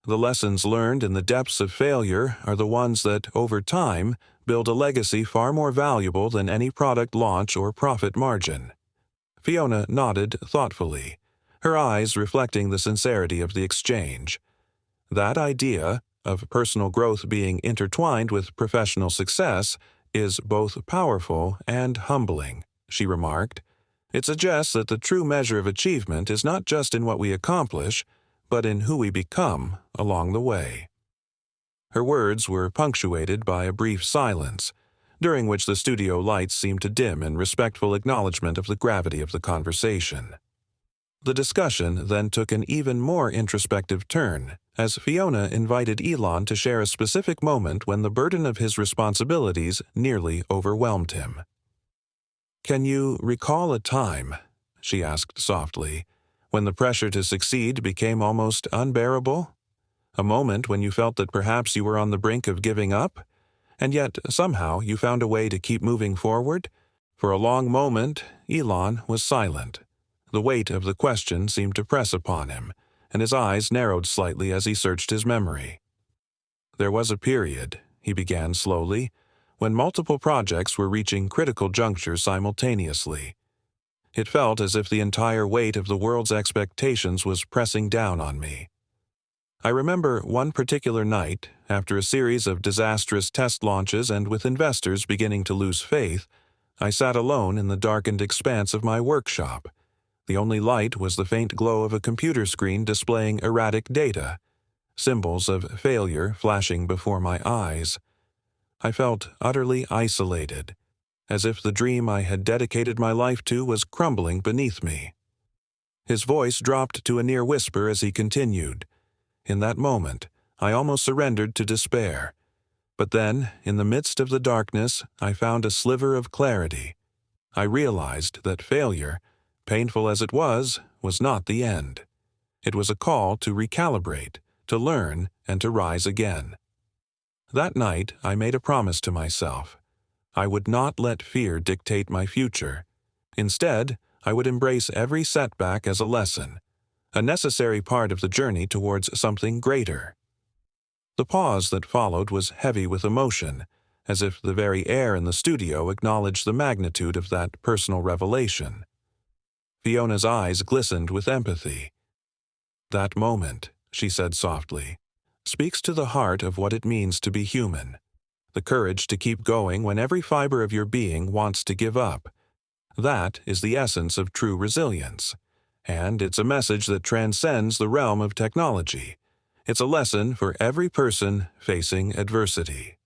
The lessons learned in the depths of failure are the ones that, over time, build a legacy far more valuable than any product launch or profit margin." Fiona nodded thoughtfully, her eyes reflecting the sincerity of the exchange. "That idea, of personal growth being intertwined with professional success, is both powerful and humbling," she remarked. "It suggests that the true measure of achievement is not just in what we accomplish, but in who we become along the way." Her words were punctuated by a brief silence, during which the studio lights seemed to dim in respectful acknowledgement of the gravity of the conversation. The discussion then took an even more introspective turn, as Fiona invited Elon to share a specific moment when the burden of his responsibilities nearly overwhelmed him. "Can you recall a time," she asked softly, "when the pressure to succeed became almost unbearable? A moment when you felt that perhaps you were on the brink of giving up, and yet somehow you found a way to keep moving forward?" For a long moment, Elon was silent. The weight of the question seemed to press upon him, and his eyes narrowed slightly as he searched his memory. "There was a period," he began slowly, "when multiple projects were reaching critical junctures simultaneously. It felt as if the entire weight of the world's expectations was pressing down on me. I remember one particular night, after a series of disastrous test launches and with investors beginning to lose faith, I sat alone in the darkened expanse of my workshop. The only light was the faint glow of a computer screen displaying erratic data, symbols of failure flashing before my eyes. I felt utterly isolated, as if the dream I had dedicated my life to was crumbling beneath me. His voice dropped to a near whisper as he continued. In that moment, I almost surrendered to despair. But then, in the midst of the darkness, I found a sliver of clarity. I realized that failure, painful as it was not the end. It was a call to recalibrate, to learn, and to rise again. That night, I made a promise to myself. I would not let fear dictate my future. Instead, I would embrace every setback as a lesson, a necessary part of the journey towards something greater. The pause that followed was heavy with emotion, as if the very air in the studio acknowledged the magnitude of that personal revelation. Fiona's eyes glistened with empathy. "That moment," she said softly, "speaks to the heart of what it means to be human. The courage to keep going when every fiber of your being wants to give up. That is the essence of true resilience. And it's a message that transcends the realm of technology. It's a lesson for every person facing adversity."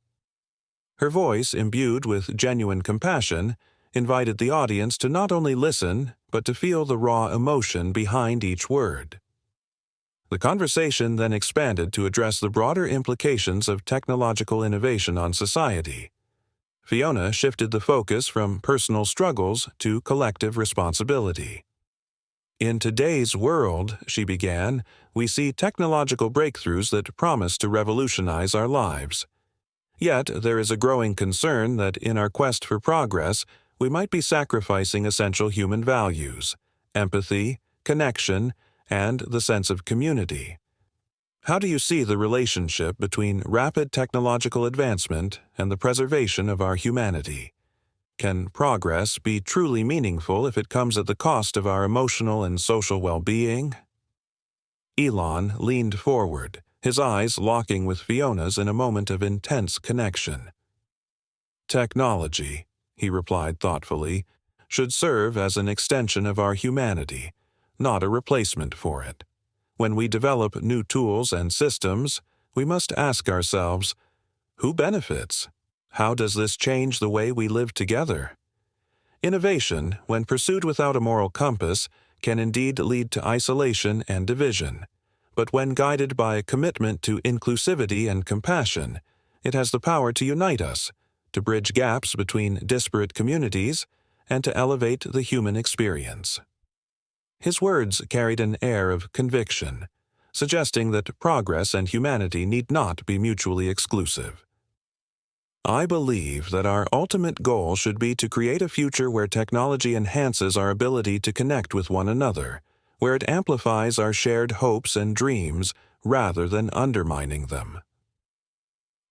Her voice, imbued with genuine compassion, invited the audience to not only listen, but to feel the raw emotion behind each word. The conversation then expanded to address the broader implications of technological innovation on society. Fiona shifted the focus from personal struggles to collective responsibility. "In today's world," she began, "we see technological breakthroughs that promise to revolutionize our lives. Yet there is a growing concern that in our quest for progress, we might be sacrificing essential human values, empathy, connection, and the sense of community. How do you see the relationship between rapid technological advancement and the preservation of our humanity? Can progress be truly meaningful if it comes at the cost of our emotional and social well-being?" Elon leaned forward, his eyes locking with Fiona's in a moment of intense connection. "Technology," he replied thoughtfully, "should serve as an extension of our humanity, not a replacement for it. When we develop new tools and systems, we must ask ourselves, who benefits? How does this change the way we live together?" Innovation, when pursued without a moral compass, can indeed lead to isolation and division. But when guided by a commitment to inclusivity and compassion, it has the power to unite us, to bridge gaps between disparate communities, and to elevate the human experience. His words carried an air of conviction, suggesting that progress and humanity need not be mutually exclusive. "I believe that our ultimate goal should be to create a future where technology enhances our ability to connect with one another, where it amplifies our shared hopes and dreams rather than undermining them."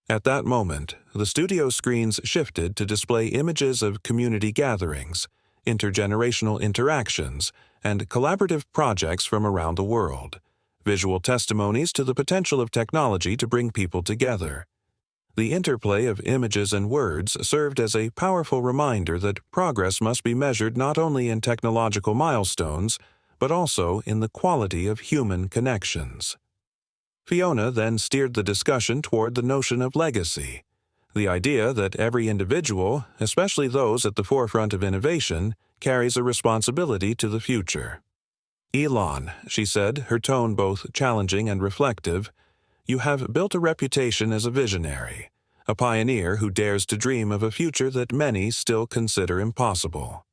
At that moment, the studio screens shifted to display images of community gatherings, intergenerational interactions, and collaborative projects from around the world, visual testimonies to the potential of technology to bring people together. The interplay of images and words served as a powerful reminder that progress must be measured not only in technological milestones, but also in the quality of human connections. Fiona then steered the discussion toward the notion of legacy, the idea that every individual, especially those at the forefront of innovation, carries a responsibility to the future. "Elon," she said, her tone both challenging and reflective, "you have built a reputation as a visionary, a pioneer who dares to dream of a future that many still consider impossible.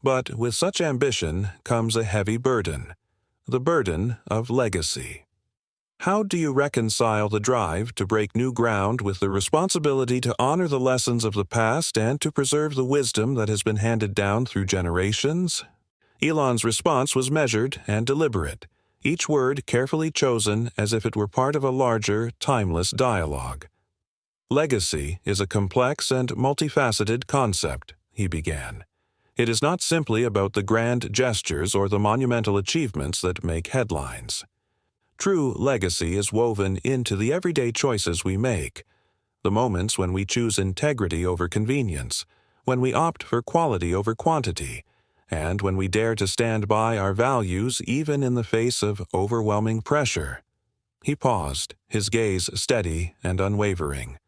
But with such ambition comes a heavy burden, the burden of legacy. How do you reconcile the drive to break new ground with the responsibility to honor the lessons of the past and to preserve the wisdom that has been handed down through generations?" Elon's response was measured and deliberate, each word carefully chosen as if it were part of a larger, timeless dialogue. "Legacy is a complex and multifaceted concept," he began. "It is not simply about the grand gestures or the monumental achievements that make headlines. True legacy is woven into the everyday choices we make, the moments when we choose integrity over convenience, when we opt for quality over quantity, and when we dare to stand by our values even in the face of overwhelming pressure." He paused, his gaze steady and unwavering.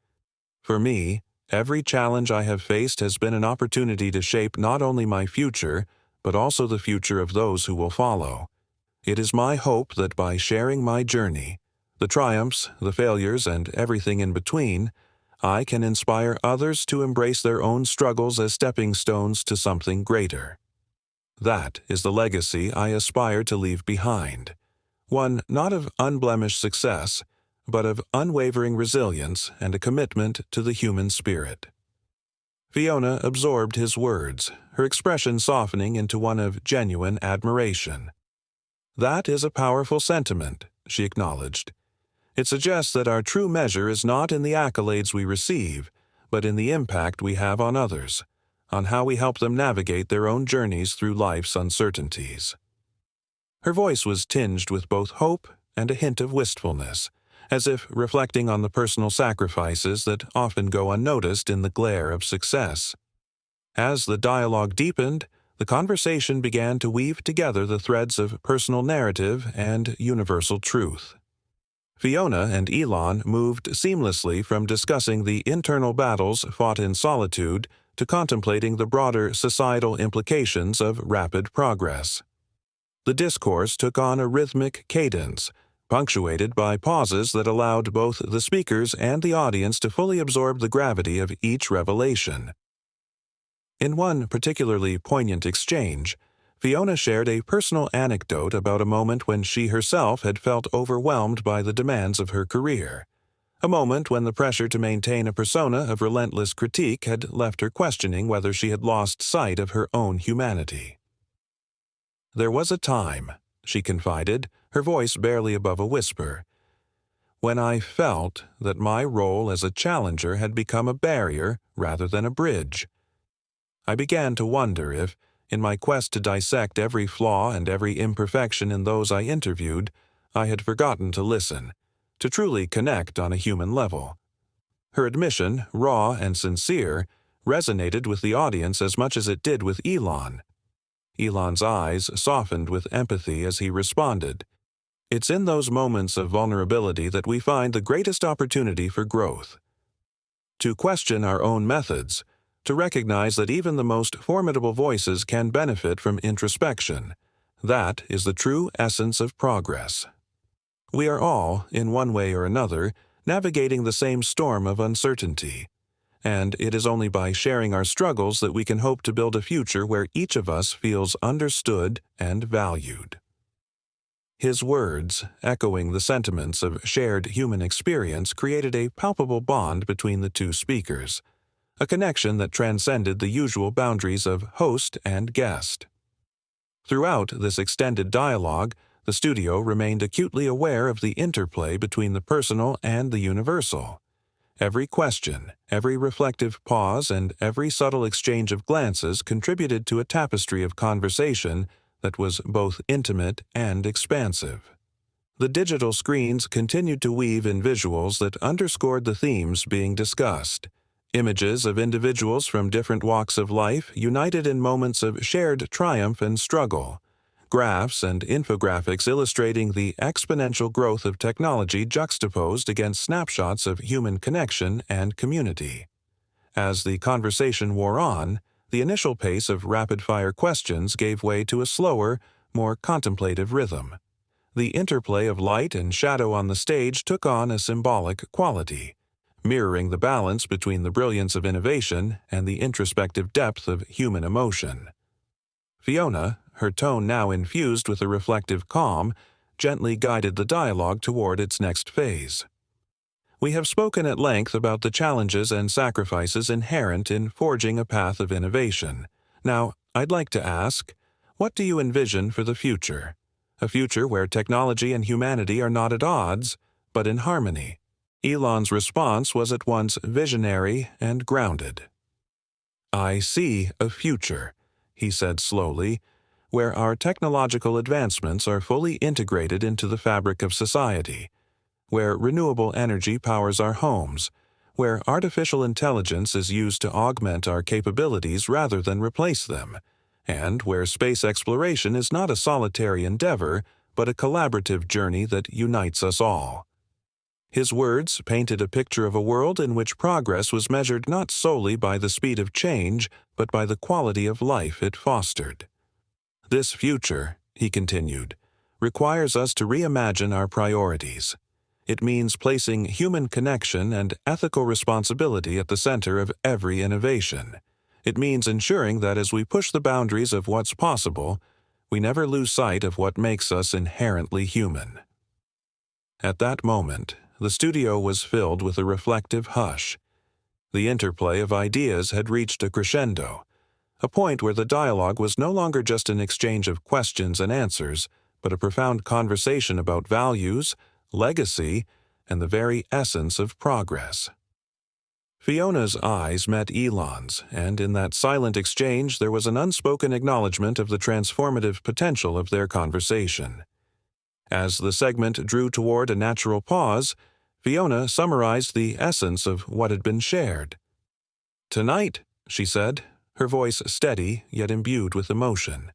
"For me, Every challenge I have faced has been an opportunity to shape not only my future, but also the future of those who will follow. It is my hope that by sharing my journey, the triumphs, the failures, and everything in between, I can inspire others to embrace their own struggles as stepping stones to something greater. That is the legacy I aspire to leave behind. One not of unblemished success, but of unwavering resilience and a commitment to the human spirit. Fiona absorbed his words, her expression softening into one of genuine admiration. That is a powerful sentiment, she acknowledged. It suggests that our true measure is not in the accolades we receive, but in the impact we have on others, on how we help them navigate their own journeys through life's uncertainties. Her voice was tinged with both hope and a hint of wistfulness, as if reflecting on the personal sacrifices that often go unnoticed in the glare of success. As the dialogue deepened, the conversation began to weave together the threads of personal narrative and universal truth. Fiona and Elon moved seamlessly from discussing the internal battles fought in solitude to contemplating the broader societal implications of rapid progress. The discourse took on a rhythmic cadence, punctuated by pauses that allowed both the speakers and the audience to fully absorb the gravity of each revelation. In one particularly poignant exchange, Fiona shared a personal anecdote about a moment when she herself had felt overwhelmed by the demands of her career, a moment when the pressure to maintain a persona of relentless critique had left her questioning whether she had lost sight of her own humanity. "There was a time," she confided, her voice barely above a whisper, "when I felt that my role as a challenger had become a barrier rather than a bridge. I began to wonder if, in my quest to dissect every flaw and every imperfection in those I interviewed, I had forgotten to listen, to truly connect on a human level." Her admission, raw and sincere, resonated with the audience as much as it did with Elon. Elon's eyes softened with empathy as he responded, "It's in those moments of vulnerability that we find the greatest opportunity for growth. To question our own methods, to recognize that even the most formidable voices can benefit from introspection, that is the true essence of progress. We are all, in one way or another, navigating the same storm of uncertainty, and it is only by sharing our struggles that we can hope to build a future where each of us feels understood and valued." His words, echoing the sentiments of shared human experience, created a palpable bond between the two speakers, a connection that transcended the usual boundaries of host and guest. Throughout this extended dialogue, the studio remained acutely aware of the interplay between the personal and the universal. Every question, every reflective pause, and every subtle exchange of glances contributed to a tapestry of conversation that was both intimate and expansive. The digital screens continued to weave in visuals that underscored the themes being discussed. Images of individuals from different walks of life united in moments of shared triumph and struggle. Graphs and infographics illustrating the exponential growth of technology juxtaposed against snapshots of human connection and community. As the conversation wore on, the initial pace of rapid-fire questions gave way to a slower, more contemplative rhythm. The interplay of light and shadow on the stage took on a symbolic quality, mirroring the balance between the brilliance of innovation and the introspective depth of human emotion. Fiona, her tone now infused with a reflective calm, gently guided the dialogue toward its next phase. "We have spoken at length about the challenges and sacrifices inherent in forging a path of innovation. Now, I'd like to ask, what do you envision for the future? A future where technology and humanity are not at odds, but in harmony." Elon's response was at once visionary and grounded. "I see a future," he said slowly, "where our technological advancements are fully integrated into the fabric of society, where renewable energy powers our homes, where artificial intelligence is used to augment our capabilities rather than replace them, and where space exploration is not a solitary endeavor, but a collaborative journey that unites us all." His words painted a picture of a world in which progress was measured not solely by the speed of change, but by the quality of life it fostered. This future, he continued, requires us to reimagine our priorities. It means placing human connection and ethical responsibility at the center of every innovation. It means ensuring that as we push the boundaries of what's possible, we never lose sight of what makes us inherently human. At that moment, the studio was filled with a reflective hush. The interplay of ideas had reached a crescendo, a point where the dialogue was no longer just an exchange of questions and answers, but a profound conversation about values, legacy, and the very essence of progress. Fiona's eyes met Elon's, and in that silent exchange there was an unspoken acknowledgement of the transformative potential of their conversation. As the segment drew toward a natural pause, Fiona summarized the essence of what had been shared. "Tonight," she said, her voice steady yet imbued with emotion,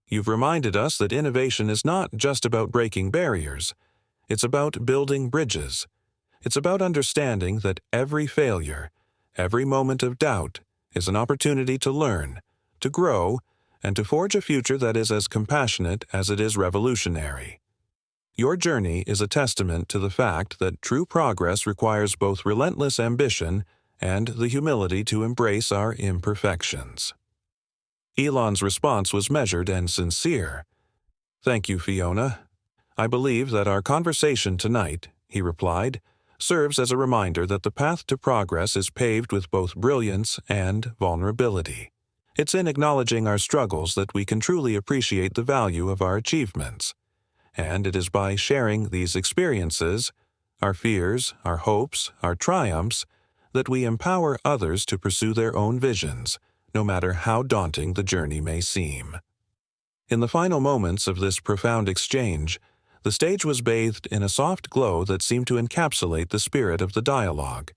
"you've reminded us that innovation is not just about breaking barriers. It's about building bridges. It's about understanding that every failure, every moment of doubt, is an opportunity to learn, to grow, and to forge a future that is as compassionate as it is revolutionary. Your journey is a testament to the fact that true progress requires both relentless ambition and the humility to embrace our imperfections." Elon's response was measured and sincere. "Thank you, Fiona. I believe that our conversation tonight," he replied, "serves as a reminder that the path to progress is paved with both brilliance and vulnerability. It's in acknowledging our struggles that we can truly appreciate the value of our achievements. And it is by sharing these experiences, our fears, our hopes, our triumphs, that we empower others to pursue their own visions, no matter how daunting the journey may seem." In the final moments of this profound exchange, the stage was bathed in a soft glow that seemed to encapsulate the spirit of the dialogue,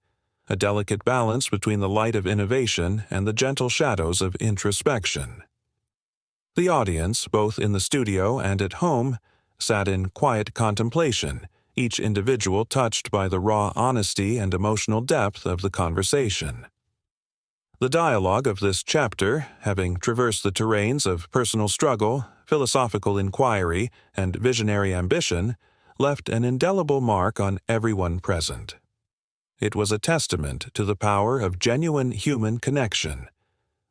a delicate balance between the light of innovation and the gentle shadows of introspection. The audience, both in the studio and at home, sat in quiet contemplation, each individual touched by the raw honesty and emotional depth of the conversation. The dialogue of this chapter, having traversed the terrains of personal struggle, philosophical inquiry, and visionary ambition, left an indelible mark on everyone present. It was a testament to the power of genuine human connection,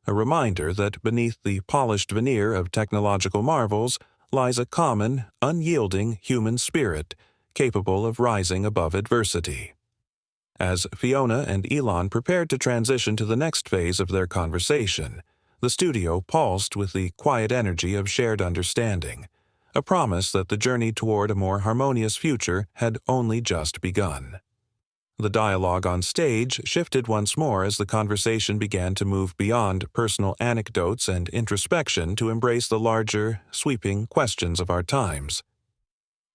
a reminder that beneath the polished veneer of technological marvels lies a common, unyielding human spirit capable of rising above adversity. As Fiona and Elon prepared to transition to the next phase of their conversation, the studio pulsed with the quiet energy of shared understanding, a promise that the journey toward a more harmonious future had only just begun. The dialogue on stage shifted once more as the conversation began to move beyond personal anecdotes and introspection to embrace the larger, sweeping questions of our times.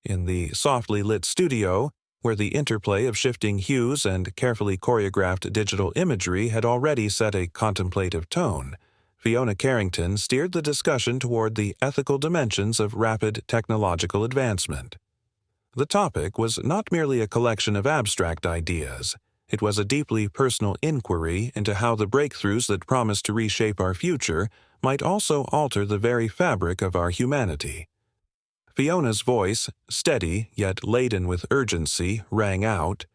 In the softly lit studio, where the interplay of shifting hues and carefully choreographed digital imagery had already set a contemplative tone, Fiona Carrington steered the discussion toward the ethical dimensions of rapid technological advancement. The topic was not merely a collection of abstract ideas. It was a deeply personal inquiry into how the breakthroughs that promise to reshape our future might also alter the very fabric of our humanity. Fiona's voice, steady yet laden with urgency, rang out,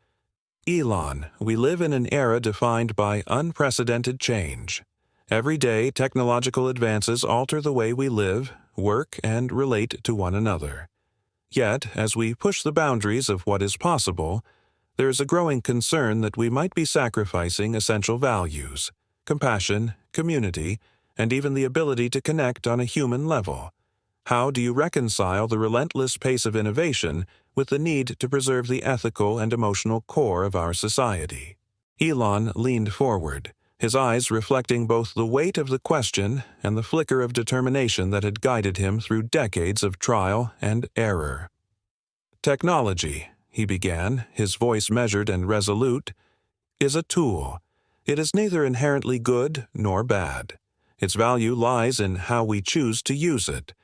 "Elon, we live in an era defined by unprecedented change. Every day, technological advances alter the way we live, work, and relate to one another. Yet, as we push the boundaries of what is possible, there is a growing concern that we might be sacrificing essential values, compassion, community, and even the ability to connect on a human level. How do you reconcile the relentless pace of innovation with the need to preserve the ethical and emotional core of our society?" Elon leaned forward, his eyes reflecting both the weight of the question and the flicker of determination that had guided him through decades of trial and error. "Technology," he began, his voice measured and resolute, "is a tool. It is neither inherently good nor bad. Its value lies in how we choose to use it.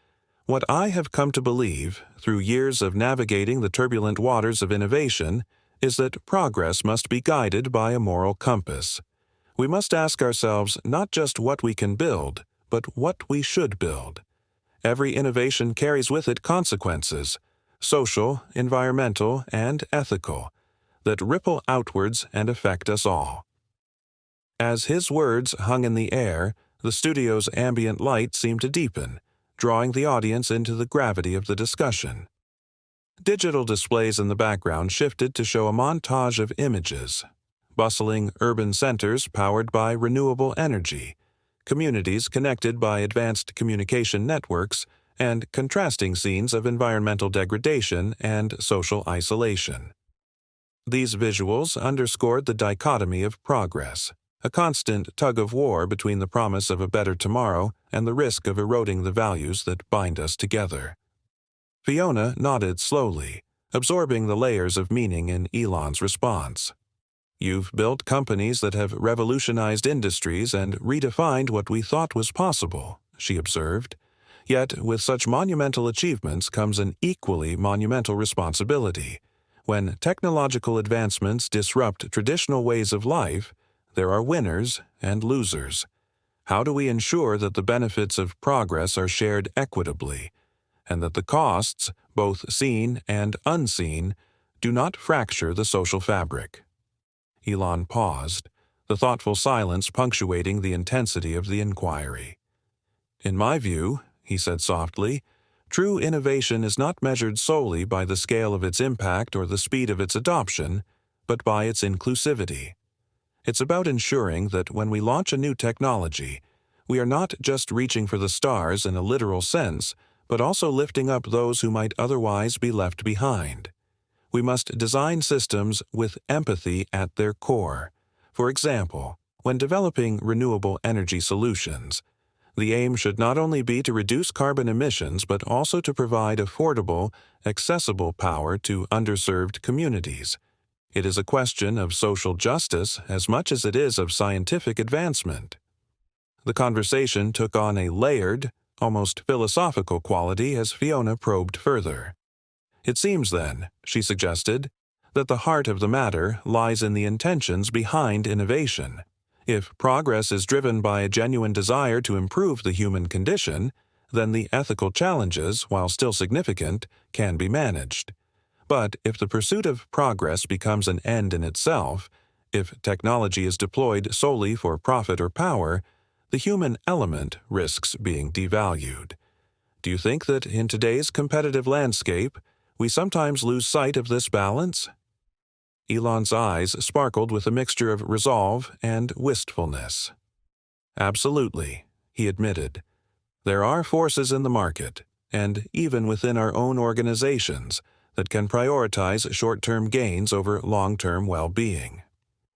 What I have come to believe, through years of navigating the turbulent waters of innovation, is that progress must be guided by a moral compass. We must ask ourselves not just what we can build, but what we should build. Every innovation carries with it consequences, social, environmental, and ethical, that ripple outwards and affect us all. As his words hung in the air, the studio's ambient light seemed to deepen, drawing the audience into the gravity of the discussion. Digital displays in the background shifted to show a montage of images, bustling urban centers powered by renewable energy, communities connected by advanced communication networks, and contrasting scenes of environmental degradation and social isolation. These visuals underscored the dichotomy of progress, a constant tug-of-war between the promise of a better tomorrow and the risk of eroding the values that bind us together. Fiona nodded slowly, absorbing the layers of meaning in Elon's response. "You've built companies that have revolutionized industries and redefined what we thought was possible," she observed. "Yet, with such monumental achievements comes an equally monumental responsibility. When technological advancements disrupt traditional ways of life, there are winners and losers. How do we ensure that the benefits of progress are shared equitably, and that the costs, both seen and unseen, do not fracture the social fabric?" Elon paused, the thoughtful silence punctuating the intensity of the inquiry. "In my view," he said softly, "true innovation is not measured solely by the scale of its impact or the speed of its adoption, but by its inclusivity. It's about ensuring that when we launch a new technology, we are not just reaching for the stars in a literal sense, but also lifting up those who might otherwise be left behind. We must design systems with empathy at their core. For example, when developing renewable energy solutions, the aim should not only be to reduce carbon emissions but also to provide affordable, accessible power to underserved communities. It is a question of social justice as much as it is of scientific advancement." The conversation took on a layered, almost philosophical quality as Fiona probed further. "It seems, then," she suggested, "that the heart of the matter lies in the intentions behind innovation. If progress is driven by a genuine desire to improve the human condition, then the ethical challenges, while still significant, can be managed. But if the pursuit of progress becomes an end in itself, if technology is deployed solely for profit or power, the human element risks being devalued. Do you think that in today's competitive landscape, we sometimes lose sight of this balance?" Elon's eyes sparkled with a mixture of resolve and wistfulness. "Absolutely," he admitted. "There are forces in the market, and even within our own organizations, that can prioritize short-term gains over long-term well-being.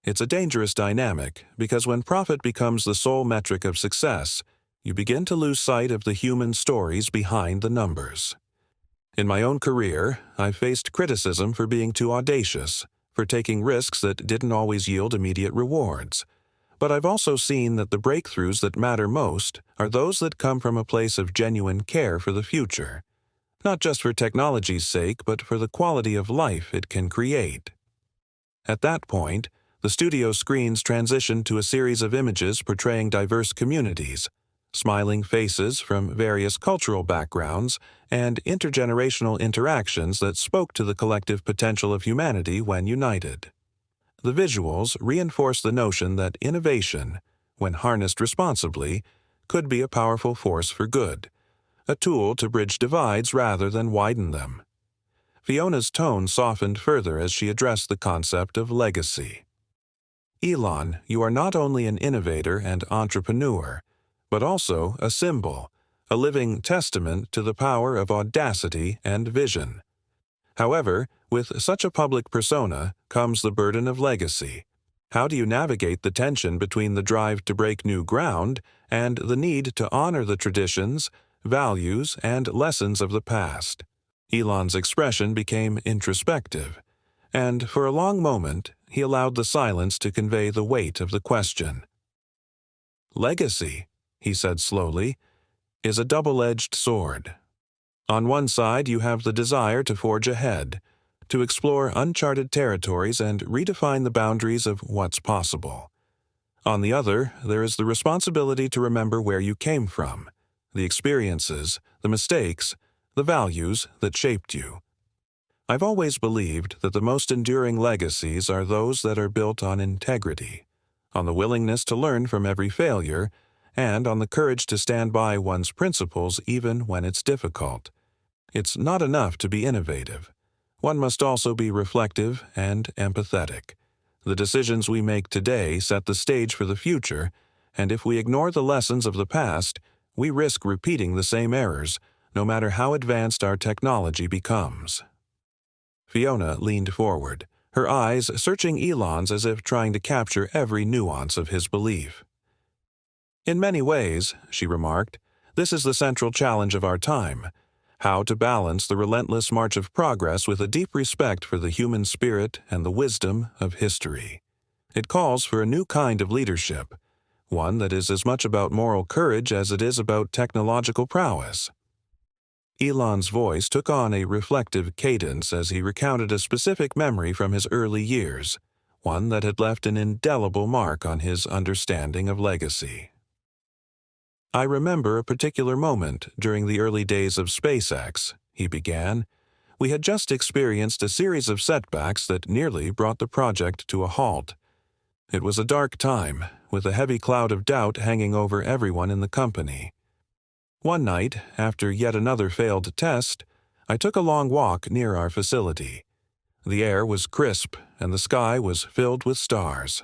It's a dangerous dynamic because when profit becomes the sole metric of success, you begin to lose sight of the human stories behind the numbers. In my own career, I've faced criticism for being too audacious, for taking risks that didn't always yield immediate rewards. But I've also seen that the breakthroughs that matter most are those that come from a place of genuine care for the future, not just for technology's sake, but for the quality of life it can create." At that point, the studio screens transitioned to a series of images portraying diverse communities, smiling faces from various cultural backgrounds, and intergenerational interactions that spoke to the collective potential of humanity when united. The visuals reinforced the notion that innovation, when harnessed responsibly, could be a powerful force for good, a tool to bridge divides rather than widen them. Fiona's tone softened further as she addressed the concept of legacy. "Elon, you are not only an innovator and entrepreneur, but also a symbol, a living testament to the power of audacity and vision. However, with such a public persona comes the burden of legacy. How do you navigate the tension between the drive to break new ground and the need to honor the traditions, values, and lessons of the past?" Elon's expression became introspective, and for a long moment he allowed the silence to convey the weight of the question. "Legacy," he said slowly, "is a double-edged sword. On one side you have the desire to forge ahead, to explore uncharted territories and redefine the boundaries of what's possible. On the other, there is the responsibility to remember where you came from, the experiences, the mistakes, the values that shaped you. I've always believed that the most enduring legacies are those that are built on integrity, on the willingness to learn from every failure, and on the courage to stand by one's principles even when it's difficult. It's not enough to be innovative. One must also be reflective and empathetic. The decisions we make today set the stage for the future, and if we ignore the lessons of the past, we risk repeating the same errors, no matter how advanced our technology becomes. Fiona leaned forward, her eyes searching Elon's as if trying to capture every nuance of his belief. In many ways, she remarked, this is the central challenge of our time: how to balance the relentless march of progress with a deep respect for the human spirit and the wisdom of history. It calls for a new kind of leadership, one that is as much about moral courage as it is about technological prowess. Elon's voice took on a reflective cadence as he recounted a specific memory from his early years, one that had left an indelible mark on his understanding of legacy. I remember a particular moment during the early days of SpaceX, he began. We had just experienced a series of setbacks that nearly brought the project to a halt. It was a dark time, with a heavy cloud of doubt hanging over everyone in the company. One night, after yet another failed test, I took a long walk near our facility. The air was crisp, and the sky was filled with stars.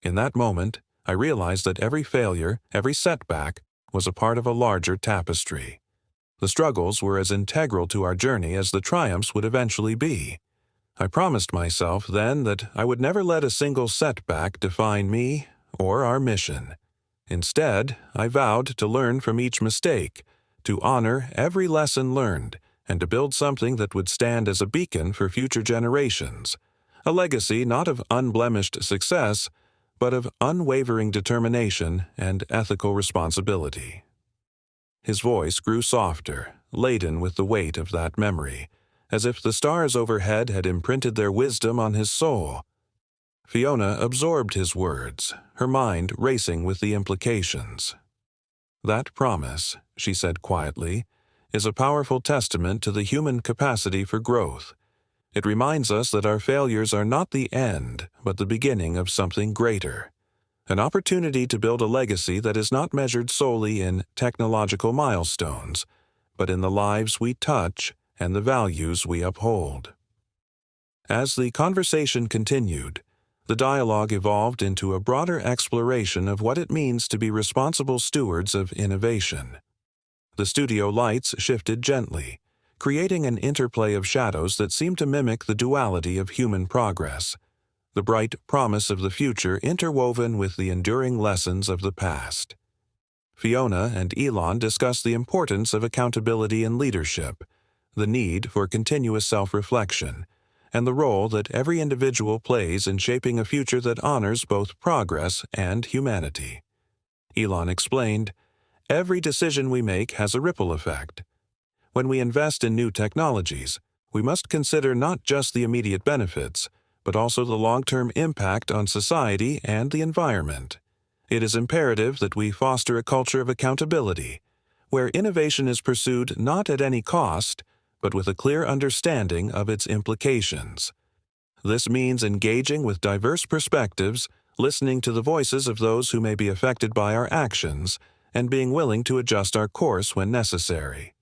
In that moment, I realized that every failure, every setback, was a part of a larger tapestry. The struggles were as integral to our journey as the triumphs would eventually be. I promised myself then that I would never let a single setback define me or our mission. Instead, I vowed to learn from each mistake, to honor every lesson learned, and to build something that would stand as a beacon for future generations, a legacy not of unblemished success, but of unwavering determination and ethical responsibility. His voice grew softer, laden with the weight of that memory, as if the stars overhead had imprinted their wisdom on his soul. Fiona absorbed his words, her mind racing with the implications. That promise, she said quietly, is a powerful testament to the human capacity for growth. It reminds us that our failures are not the end, but the beginning of something greater. An opportunity to build a legacy that is not measured solely in technological milestones, but in the lives we touch and the values we uphold. As the conversation continued, the dialogue evolved into a broader exploration of what it means to be responsible stewards of innovation. The studio lights shifted gently, creating an interplay of shadows that seemed to mimic the duality of human progress, the bright promise of the future interwoven with the enduring lessons of the past. Fiona and Elon discussed the importance of accountability in leadership, the need for continuous self-reflection, and the role that every individual plays in shaping a future that honors both progress and humanity. Elon explained, "Every decision we make has a ripple effect. When we invest in new technologies, we must consider not just the immediate benefits, but also the long-term impact on society and the environment. It is imperative that we foster a culture of accountability, where innovation is pursued not at any cost, but with a clear understanding of its implications. This means engaging with diverse perspectives, listening to the voices of those who may be affected by our actions, and being willing to adjust our course when necessary.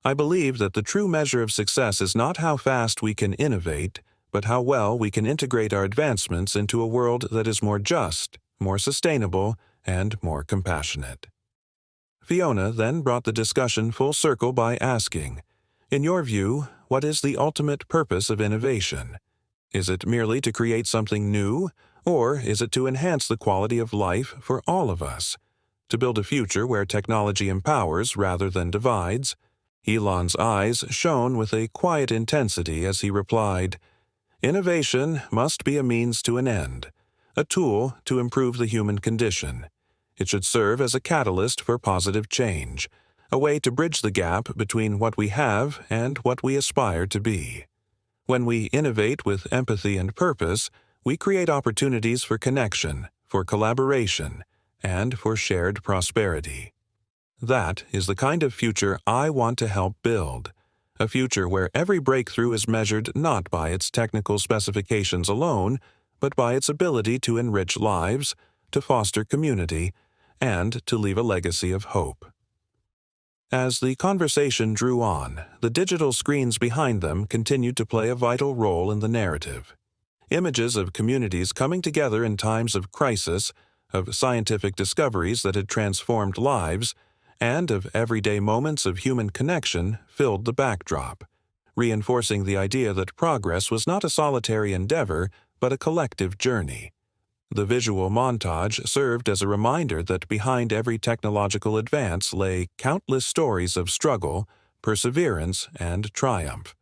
I believe that the true measure of success is not how fast we can innovate, but how well we can integrate our advancements into a world that is more just, more sustainable, and more compassionate." Fiona then brought the discussion full circle by asking, "In your view, what is the ultimate purpose of innovation? Is it merely to create something new, or is it to enhance the quality of life for all of us? To build a future where technology empowers rather than divides?" Elon's eyes shone with a quiet intensity as he replied, "Innovation must be a means to an end, a tool to improve the human condition. It should serve as a catalyst for positive change, a way to bridge the gap between what we have and what we aspire to be. When we innovate with empathy and purpose, we create opportunities for connection, for collaboration, and for shared prosperity. That is the kind of future I want to help build. A future where every breakthrough is measured not by its technical specifications alone, but by its ability to enrich lives, to foster community, and to leave a legacy of hope. As the conversation drew on, the digital screens behind them continued to play a vital role in the narrative. Images of communities coming together in times of crisis, of scientific discoveries that had transformed lives, and of everyday moments of human connection filled the backdrop, reinforcing the idea that progress was not a solitary endeavor, but a collective journey. The visual montage served as a reminder that behind every technological advance lay countless stories of struggle, perseverance, and triumph,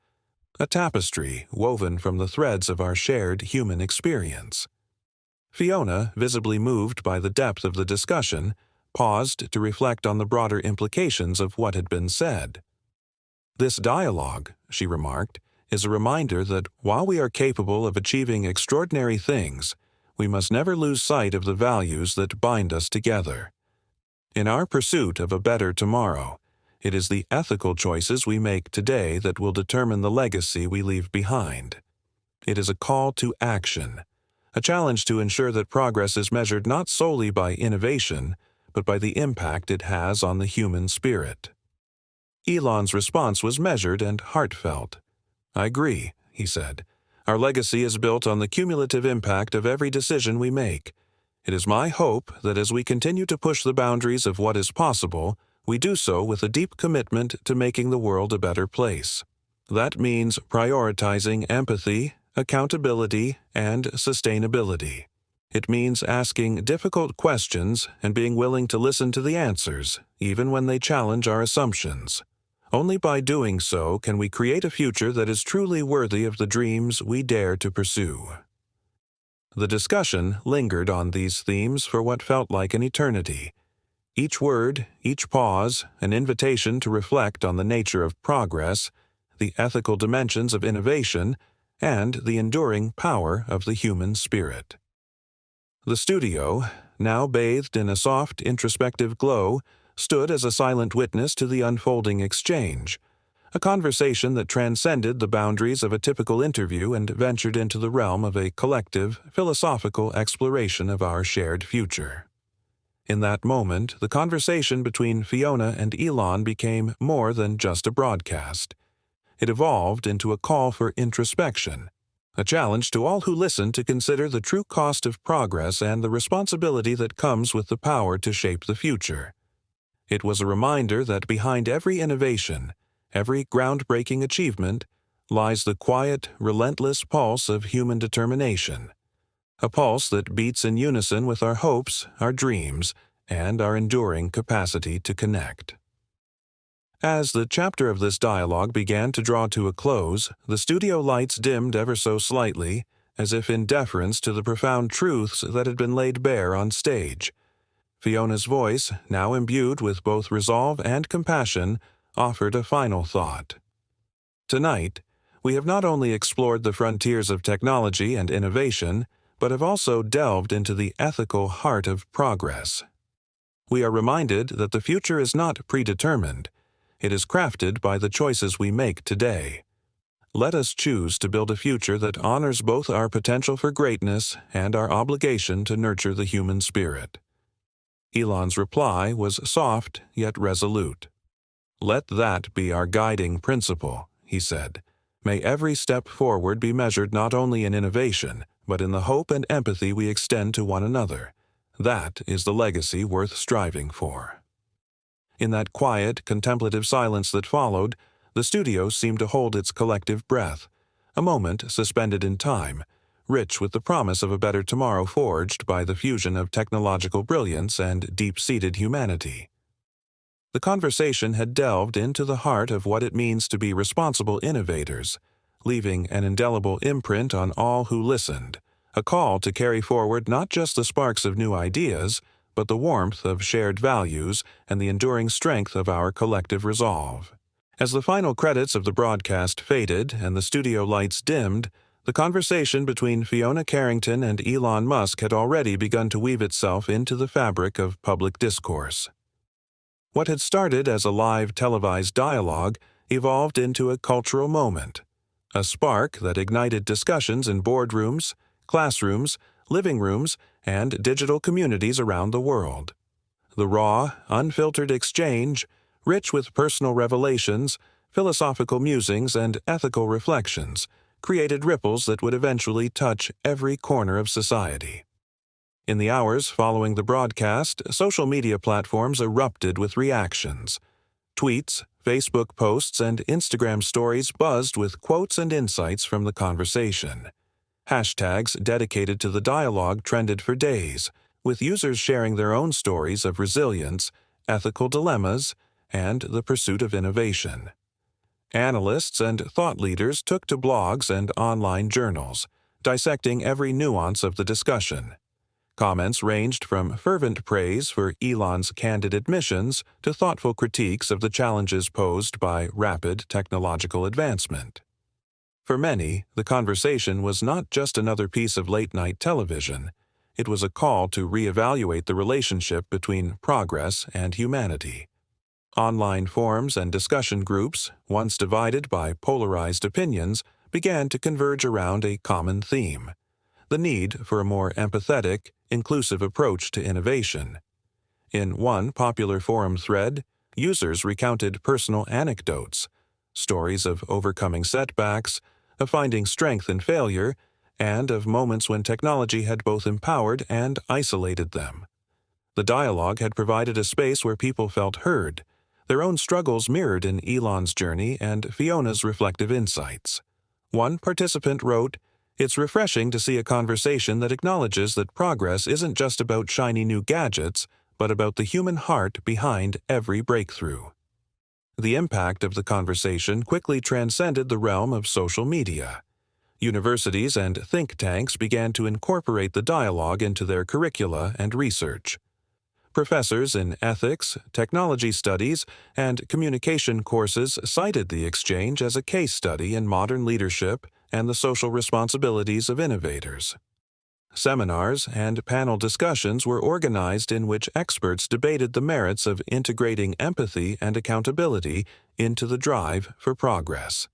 a tapestry woven from the threads of our shared human experience. Fiona, visibly moved by the depth of the discussion, paused to reflect on the broader implications of what had been said. "This dialogue," she remarked, "is a reminder that while we are capable of achieving extraordinary things, we must never lose sight of the values that bind us together. In our pursuit of a better tomorrow, it is the ethical choices we make today that will determine the legacy we leave behind. It is a call to action, a challenge to ensure that progress is measured not solely by innovation, but by the impact it has on the human spirit." Elon's response was measured and heartfelt. "I agree," he said. "Our legacy is built on the cumulative impact of every decision we make. It is my hope that as we continue to push the boundaries of what is possible, we do so with a deep commitment to making the world a better place. That means prioritizing empathy, accountability, and sustainability. It means asking difficult questions and being willing to listen to the answers, even when they challenge our assumptions. Only by doing so can we create a future that is truly worthy of the dreams we dare to pursue." The discussion lingered on these themes for what felt like an eternity. Each word, each pause, an invitation to reflect on the nature of progress, the ethical dimensions of innovation, and the enduring power of the human spirit. The studio, now bathed in a soft, introspective glow, stood as a silent witness to the unfolding exchange, a conversation that transcended the boundaries of a typical interview and ventured into the realm of a collective, philosophical exploration of our shared future. In that moment, the conversation between Fiona and Elon became more than just a broadcast. It evolved into a call for introspection, a challenge to all who listen to consider the true cost of progress and the responsibility that comes with the power to shape the future. It was a reminder that behind every innovation, every groundbreaking achievement, lies the quiet, relentless pulse of human determination, a pulse that beats in unison with our hopes, our dreams, and our enduring capacity to connect. As the chapter of this dialogue began to draw to a close, the studio lights dimmed ever so slightly, as if in deference to the profound truths that had been laid bare on stage. Fiona's voice, now imbued with both resolve and compassion, offered a final thought. "Tonight, we have not only explored the frontiers of technology and innovation, but have also delved into the ethical heart of progress. We are reminded that the future is not predetermined. It is crafted by the choices we make today. Let us choose to build a future that honors both our potential for greatness and our obligation to nurture the human spirit." Elon's reply was soft yet resolute. "Let that be our guiding principle," he said. "May every step forward be measured not only in innovation, but in the hope and empathy we extend to one another. That is the legacy worth striving for." In that quiet, contemplative silence that followed, the studio seemed to hold its collective breath, a moment suspended in time, rich with the promise of a better tomorrow forged by the fusion of technological brilliance and deep-seated humanity. The conversation had delved into the heart of what it means to be responsible innovators, leaving an indelible imprint on all who listened, a call to carry forward not just the sparks of new ideas, but the warmth of shared values and the enduring strength of our collective resolve. As the final credits of the broadcast faded and the studio lights dimmed, the conversation between Fiona Carrington and Elon Musk had already begun to weave itself into the fabric of public discourse. What had started as a live televised dialogue evolved into a cultural moment, a spark that ignited discussions in boardrooms, classrooms, living rooms, and digital communities around the world. The raw, unfiltered exchange, rich with personal revelations, philosophical musings, and ethical reflections, created ripples that would eventually touch every corner of society. In the hours following the broadcast, social media platforms erupted with reactions. Tweets, Facebook posts, and Instagram stories buzzed with quotes and insights from the conversation. Hashtags dedicated to the dialogue trended for days, with users sharing their own stories of resilience, ethical dilemmas, and the pursuit of innovation. Analysts and thought leaders took to blogs and online journals, dissecting every nuance of the discussion. Comments ranged from fervent praise for Elon's candid admissions to thoughtful critiques of the challenges posed by rapid technological advancement. For many, the conversation was not just another piece of late-night television. It was a call to reevaluate the relationship between progress and humanity. Online forums and discussion groups, once divided by polarized opinions, began to converge around a common theme: the need for a more empathetic, inclusive approach to innovation. In one popular forum thread, users recounted personal anecdotes, stories of overcoming setbacks, of finding strength in failure, and of moments when technology had both empowered and isolated them. The dialogue had provided a space where people felt heard, their own struggles mirrored in Elon's journey and Fiona's reflective insights. One participant wrote, "It's refreshing to see a conversation that acknowledges that progress isn't just about shiny new gadgets, but about the human heart behind every breakthrough." The impact of the conversation quickly transcended the realm of social media. Universities and think tanks began to incorporate the dialogue into their curricula and research. Professors in ethics, technology studies, and communication courses cited the exchange as a case study in modern leadership and the social responsibilities of innovators. Seminars and panel discussions were organized in which experts debated the merits of integrating empathy and accountability into the drive for progress.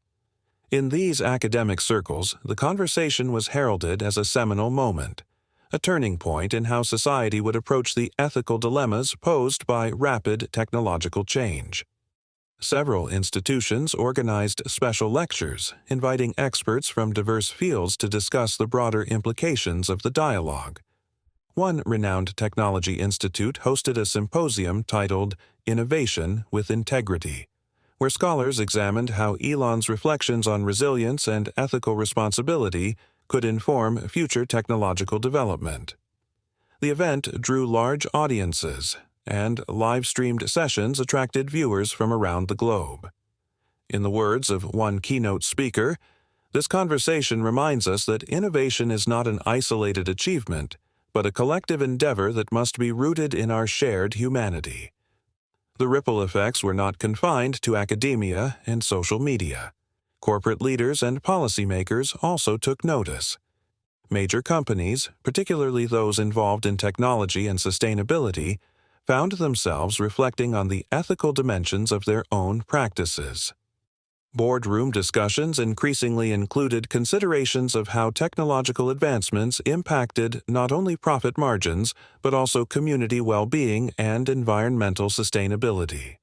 In these academic circles, the conversation was heralded as a seminal moment, a turning point in how society would approach the ethical dilemmas posed by rapid technological change. Several institutions organized special lectures, inviting experts from diverse fields to discuss the broader implications of the dialogue. One renowned technology institute hosted a symposium titled Innovation with Integrity, where scholars examined how Elon's reflections on resilience and ethical responsibility could inform future technological development. The event drew large audiences, and live-streamed sessions attracted viewers from around the globe. In the words of one keynote speaker, "This conversation reminds us that innovation is not an isolated achievement, but a collective endeavor that must be rooted in our shared humanity." The ripple effects were not confined to academia and social media. Corporate leaders and policymakers also took notice. Major companies, particularly those involved in technology and sustainability, found themselves reflecting on the ethical dimensions of their own practices. Boardroom discussions increasingly included considerations of how technological advancements impacted not only profit margins, but also community well-being and environmental sustainability.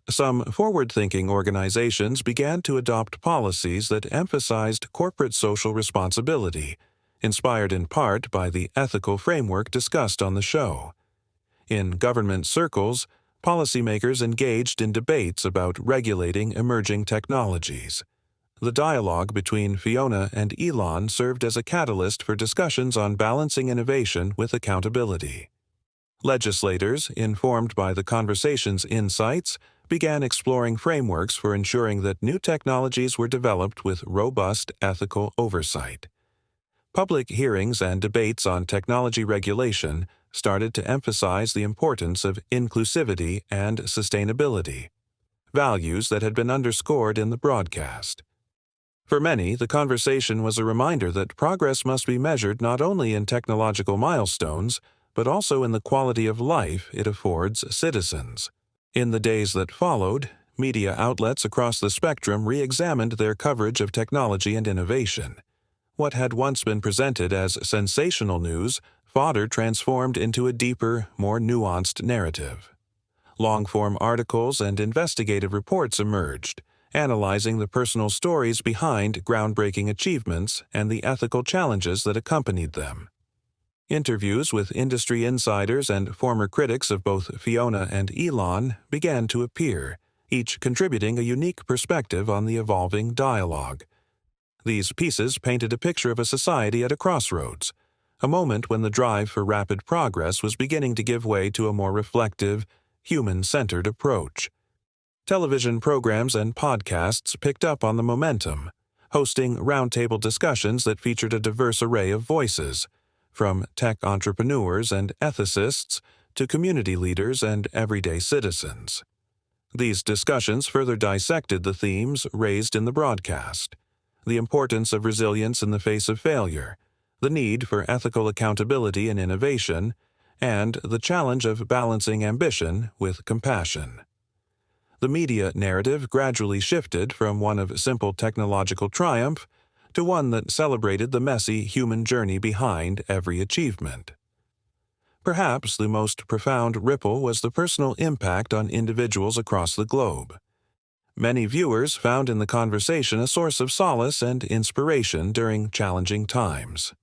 Some forward-thinking organizations began to adopt policies that emphasized corporate social responsibility, inspired in part by the ethical framework discussed on the show. In government circles, policymakers engaged in debates about regulating emerging technologies. The dialogue between Fiona and Elon served as a catalyst for discussions on balancing innovation with accountability. Legislators, informed by the conversation's insights, began exploring frameworks for ensuring that new technologies were developed with robust ethical oversight. Public hearings and debates on technology regulation started to emphasize the importance of inclusivity and sustainability. values that had been underscored in the broadcast. For many, the conversation was a reminder that progress must be measured not only in technological milestones, but also in the quality of life it affords citizens. In the days that followed, media outlets across the spectrum re-examined their coverage of technology and innovation. What had once been presented as sensational news, fodder transformed into a deeper, more nuanced narrative. Long-form articles and investigative reports emerged, analyzing the personal stories behind groundbreaking achievements and the ethical challenges that accompanied them. Interviews with industry insiders and former critics of both Fiona and Elon began to appear, each contributing a unique perspective on the evolving dialogue. These pieces painted a picture of a society at a crossroads, a moment when the drive for rapid progress was beginning to give way to a more reflective, human-centered approach. Television programs and podcasts picked up on the momentum, hosting roundtable discussions that featured a diverse array of voices, from tech entrepreneurs and ethicists to community leaders and everyday citizens. These discussions further dissected the themes raised in the broadcast: the importance of resilience in the face of failure, the need for ethical accountability and innovation, and the challenge of balancing ambition with compassion. The media narrative gradually shifted from one of simple technological triumph to one that celebrated the messy human journey behind every achievement. Perhaps the most profound ripple was the personal impact on individuals across the globe. Many viewers found in the conversation a source of solace and inspiration during challenging times.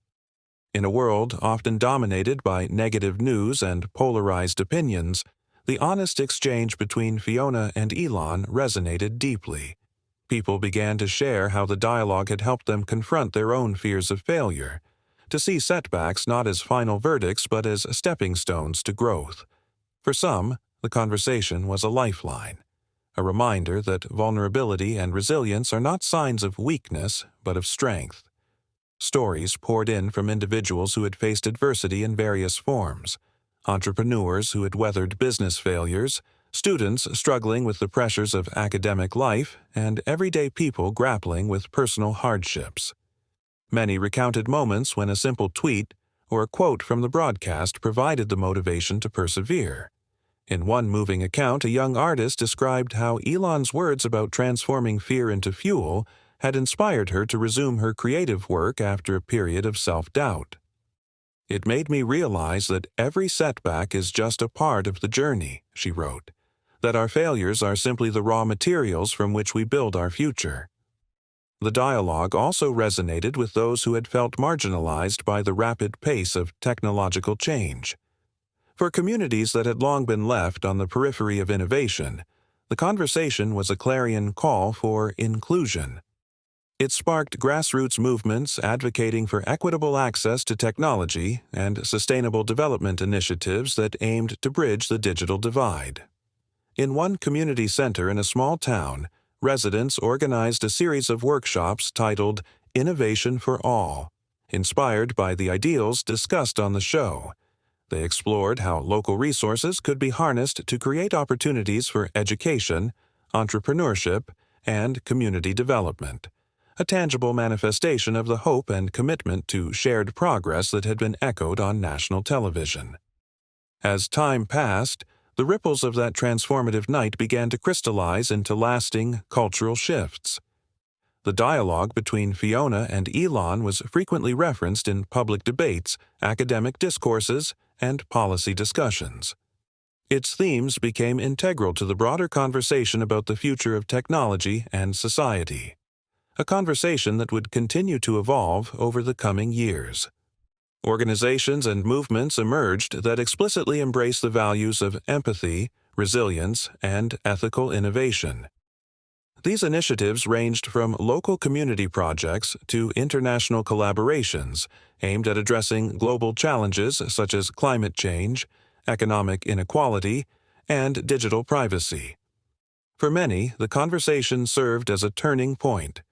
In a world often dominated by negative news and polarized opinions, the honest exchange between Fiona and Elon resonated deeply. People began to share how the dialogue had helped them confront their own fears of failure, to see setbacks not as final verdicts but as stepping stones to growth. For some, the conversation was a lifeline, a reminder that vulnerability and resilience are not signs of weakness but of strength. Stories poured in from individuals who had faced adversity in various forms: entrepreneurs who had weathered business failures, students struggling with the pressures of academic life, and everyday people grappling with personal hardships. Many recounted moments when a simple tweet or a quote from the broadcast provided the motivation to persevere. In one moving account, a young artist described how Elon's words about transforming fear into fuel had inspired her to resume her creative work after a period of self-doubt. "It made me realize that every setback is just a part of the journey," she wrote, "that our failures are simply the raw materials from which we build our future." The dialogue also resonated with those who had felt marginalized by the rapid pace of technological change. For communities that had long been left on the periphery of innovation, the conversation was a clarion call for inclusion. It sparked grassroots movements advocating for equitable access to technology and sustainable development initiatives that aimed to bridge the digital divide. In one community center in a small town, residents organized a series of workshops titled Innovation for All, inspired by the ideals discussed on the show. They explored how local resources could be harnessed to create opportunities for education, entrepreneurship, and community development, a tangible manifestation of the hope and commitment to shared progress that had been echoed on national television. As time passed, the ripples of that transformative night began to crystallize into lasting cultural shifts. The dialogue between Fiona and Elon was frequently referenced in public debates, academic discourses, and policy discussions. Its themes became integral to the broader conversation about the future of technology and society, a conversation that would continue to evolve over the coming years. Organizations and movements emerged that explicitly embrace the values of empathy, resilience, and ethical innovation. These initiatives ranged from local community projects to international collaborations aimed at addressing global challenges such as climate change, economic inequality, and digital privacy. For many, the conversation served as a turning point,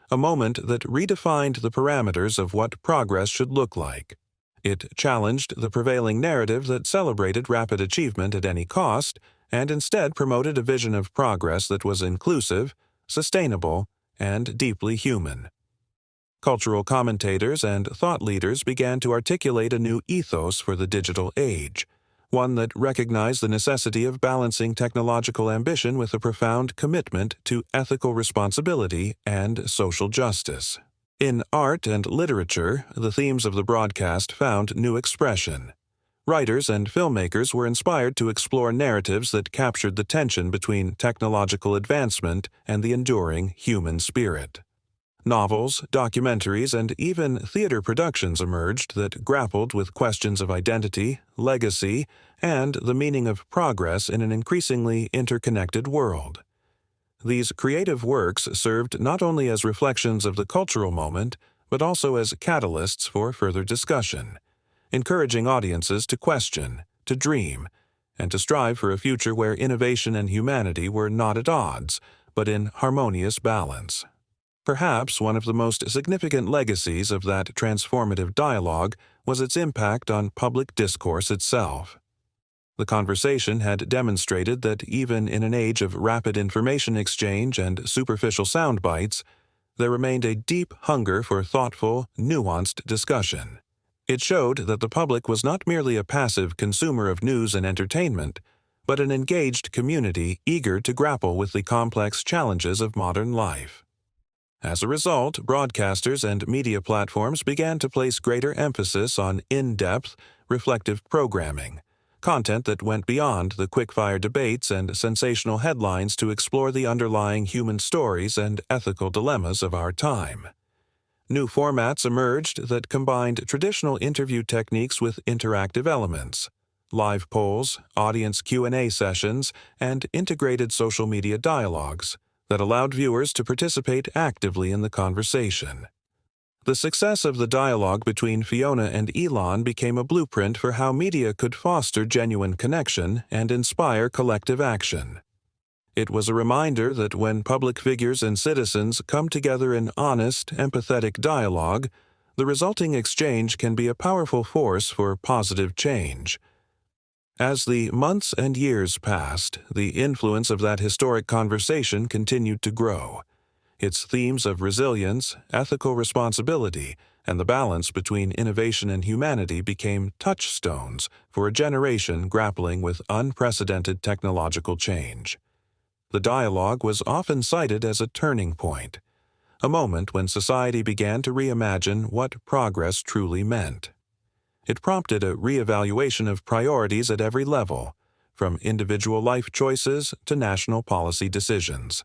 a moment that redefined the parameters of what progress should look like. It challenged the prevailing narrative that celebrated rapid achievement at any cost and instead promoted a vision of progress that was inclusive, sustainable, and deeply human. Cultural commentators and thought leaders began to articulate a new ethos for the digital age, one that recognized the necessity of balancing technological ambition with a profound commitment to ethical responsibility and social justice. In art and literature, the themes of the broadcast found new expression. Writers and filmmakers were inspired to explore narratives that captured the tension between technological advancement and the enduring human spirit. Novels, documentaries, and even theater productions emerged that grappled with questions of identity, legacy, and the meaning of progress in an increasingly interconnected world. These creative works served not only as reflections of the cultural moment, but also as catalysts for further discussion, encouraging audiences to question, to dream, and to strive for a future where innovation and humanity were not at odds, but in harmonious balance. Perhaps one of the most significant legacies of that transformative dialogue was its impact on public discourse itself. The conversation had demonstrated that even in an age of rapid information exchange and superficial sound bites, there remained a deep hunger for thoughtful, nuanced discussion. It showed that the public was not merely a passive consumer of news and entertainment, but an engaged community eager to grapple with the complex challenges of modern life. As a result, broadcasters and media platforms began to place greater emphasis on in-depth, reflective programming, content that went beyond the quick-fire debates and sensational headlines to explore the underlying human stories and ethical dilemmas of our time. New formats emerged that combined traditional interview techniques with interactive elements, live polls, audience Q&A sessions, and integrated social media dialogues that allowed viewers to participate actively in the conversation. The success of the dialogue between Fiona and Elon became a blueprint for how media could foster genuine connection and inspire collective action. It was a reminder that when public figures and citizens come together in honest, empathetic dialogue, the resulting exchange can be a powerful force for positive change. As the months and years passed, the influence of that historic conversation continued to grow. Its themes of resilience, ethical responsibility, and the balance between innovation and humanity became touchstones for a generation grappling with unprecedented technological change. The dialogue was often cited as a turning point, a moment when society began to reimagine what progress truly meant. It prompted a reevaluation of priorities at every level, from individual life choices to national policy decisions.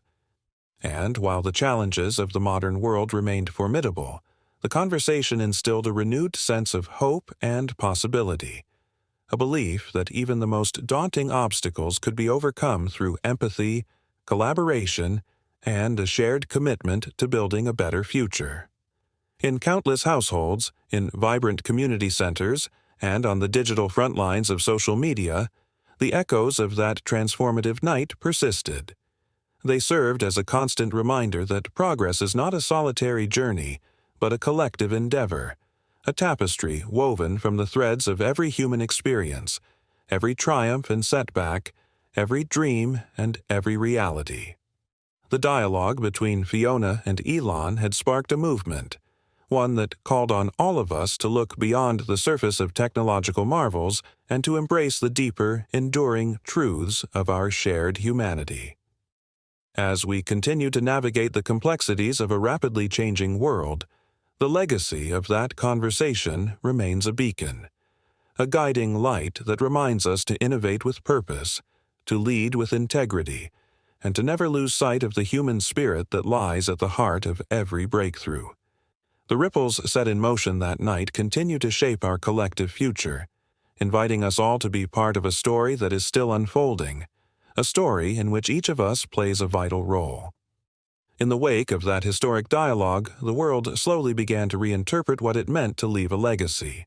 And while the challenges of the modern world remained formidable, the conversation instilled a renewed sense of hope and possibility, a belief that even the most daunting obstacles could be overcome through empathy, collaboration, and a shared commitment to building a better future. In countless households, in vibrant community centers, and on the digital front lines of social media, the echoes of that transformative night persisted. They served as a constant reminder that progress is not a solitary journey, but a collective endeavor, a tapestry woven from the threads of every human experience, every triumph and setback, every dream and every reality. The dialogue between Fiona and Elon had sparked a movement, one that called on all of us to look beyond the surface of technological marvels and to embrace the deeper, enduring truths of our shared humanity. As we continue to navigate the complexities of a rapidly changing world, the legacy of that conversation remains a beacon, a guiding light that reminds us to innovate with purpose, to lead with integrity, and to never lose sight of the human spirit that lies at the heart of every breakthrough. The ripples set in motion that night continue to shape our collective future, inviting us all to be part of a story that is still unfolding, a story in which each of us plays a vital role. In the wake of that historic dialogue, the world slowly began to reinterpret what it meant to leave a legacy.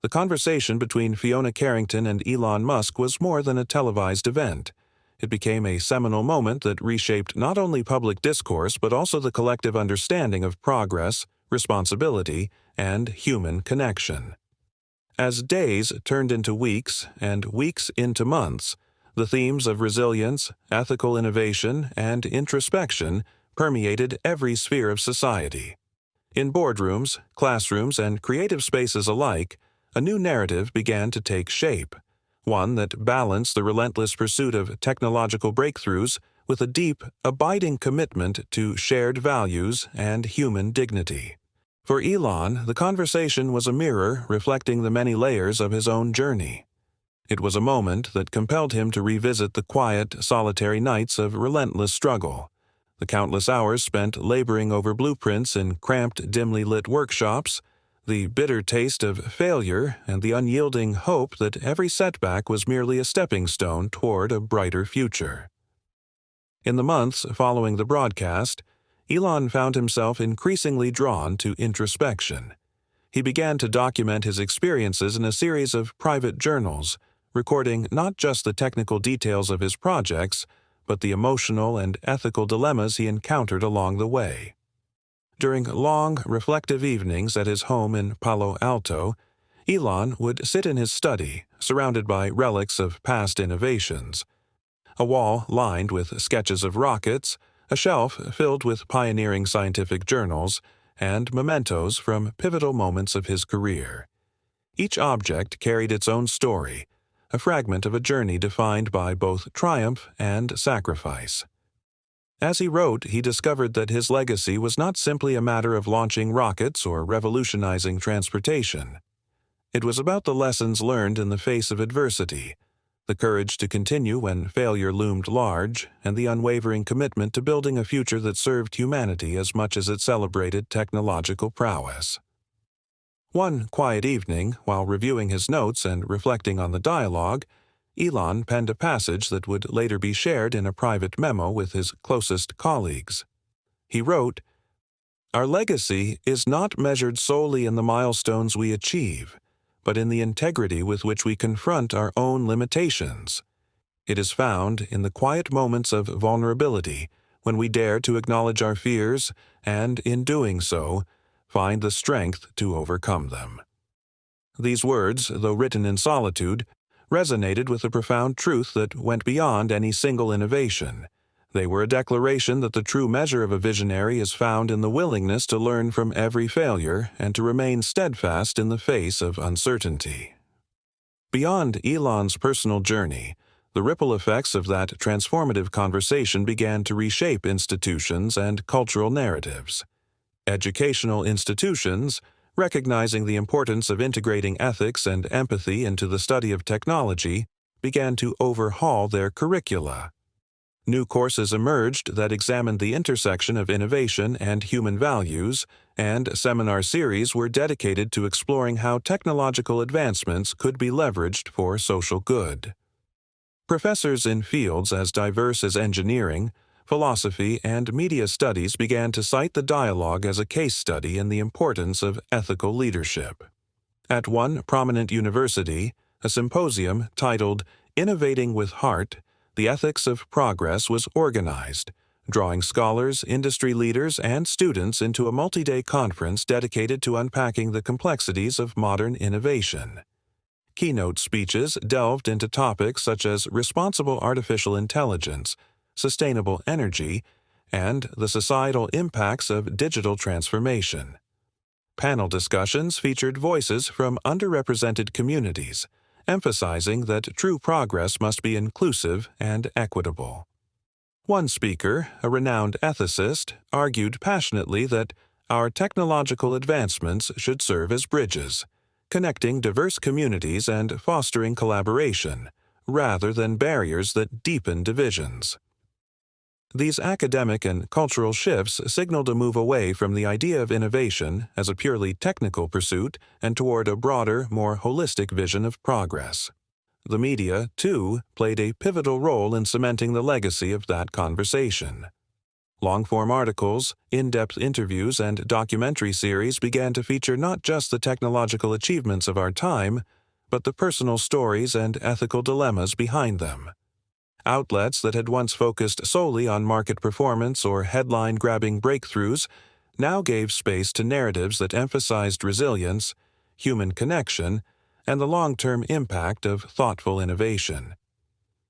The conversation between Fiona Carrington and Elon Musk was more than a televised event. It became a seminal moment that reshaped not only public discourse but also the collective understanding of progress, responsibility, and human connection. As days turned into weeks and weeks into months, The themes of resilience, ethical innovation, and introspection permeated every sphere of society. In boardrooms, classrooms, and creative spaces alike, a new narrative began to take shape, one that balanced the relentless pursuit of technological breakthroughs with a deep, abiding commitment to shared values and human dignity. For Elon, the conversation was a mirror reflecting the many layers of his own journey. It was a moment that compelled him to revisit the quiet, solitary nights of relentless struggle, the countless hours spent laboring over blueprints in cramped, dimly lit workshops, the bitter taste of failure, and the unyielding hope that every setback was merely a stepping stone toward a brighter future. In the months following the broadcast, Elon found himself increasingly drawn to introspection. He began to document his experiences in a series of private journals, recording not just the technical details of his projects, but the emotional and ethical dilemmas he encountered along the way. During long, reflective evenings at his home in Palo Alto, Elon would sit in his study, surrounded by relics of past innovations. A wall lined with sketches of rockets, a shelf filled with pioneering scientific journals, and mementos from pivotal moments of his career. Each object carried its own story, a fragment of a journey defined by both triumph and sacrifice. As he wrote, he discovered that his legacy was not simply a matter of launching rockets or revolutionizing transportation. It was about the lessons learned in the face of adversity, the courage to continue when failure loomed large, and the unwavering commitment to building a future that served humanity as much as it celebrated technological prowess. One quiet evening, while reviewing his notes and reflecting on the dialogue, Elon penned a passage that would later be shared in a private memo with his closest colleagues. He wrote, "Our legacy is not measured solely in the milestones we achieve, but in the integrity with which we confront our own limitations. It is found in the quiet moments of vulnerability when we dare to acknowledge our fears and, in doing so, find the strength to overcome them." These words, though written in solitude, resonated with a profound truth that went beyond any single innovation. They were a declaration that the true measure of a visionary is found in the willingness to learn from every failure and to remain steadfast in the face of uncertainty. Beyond Elon's personal journey, the ripple effects of that transformative conversation began to reshape institutions and cultural narratives. Educational institutions, recognizing the importance of integrating ethics and empathy into the study of technology, began to overhaul their curricula. New courses emerged that examined the intersection of innovation and human values, and seminar series were dedicated to exploring how technological advancements could be leveraged for social good. Professors in fields as diverse as engineering, philosophy, and media studies began to cite the dialogue as a case study in the importance of ethical leadership. At one prominent university, a symposium titled "Innovating with Heart: The Ethics of Progress" was organized, drawing scholars, industry leaders, and students into a multi-day conference dedicated to unpacking the complexities of modern innovation. Keynote speeches delved into topics such as responsible artificial intelligence, sustainable energy, and the societal impacts of digital transformation. Panel discussions featured voices from underrepresented communities, emphasizing that true progress must be inclusive and equitable. One speaker, a renowned ethicist, argued passionately that our technological advancements should serve as bridges, connecting diverse communities and fostering collaboration, rather than barriers that deepen divisions. These academic and cultural shifts signaled a move away from the idea of innovation as a purely technical pursuit and toward a broader, more holistic vision of progress. The media, too, played a pivotal role in cementing the legacy of that conversation. Long-form articles, in-depth interviews, and documentary series began to feature not just the technological achievements of our time, but the personal stories and ethical dilemmas behind them. Outlets that had once focused solely on market performance or headline-grabbing breakthroughs now gave space to narratives that emphasized resilience, human connection, and the long-term impact of thoughtful innovation.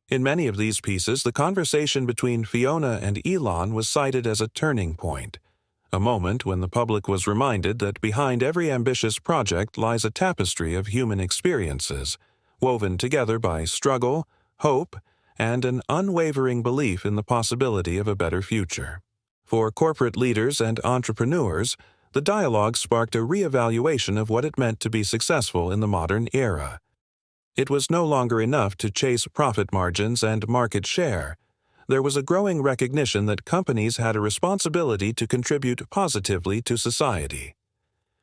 In many of these pieces, the conversation between Fiona and Elon was cited as a turning point, a moment when the public was reminded that behind every ambitious project lies a tapestry of human experiences, woven together by struggle, hope, and an unwavering belief in the possibility of a better future. For corporate leaders and entrepreneurs, the dialogue sparked a reevaluation of what it meant to be successful in the modern era. It was no longer enough to chase profit margins and market share. There was a growing recognition that companies had a responsibility to contribute positively to society.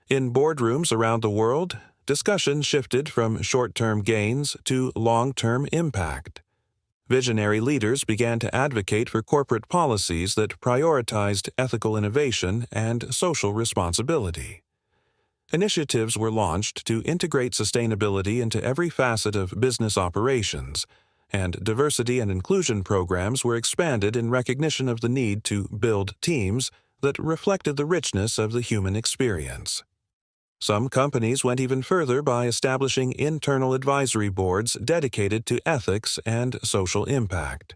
In boardrooms around the world, discussion shifted from short-term gains to long-term impact. Visionary leaders began to advocate for corporate policies that prioritized ethical innovation and social responsibility. Initiatives were launched to integrate sustainability into every facet of business operations, and diversity and inclusion programs were expanded in recognition of the need to build teams that reflected the richness of the human experience. Some companies went even further by establishing internal advisory boards dedicated to ethics and social impact.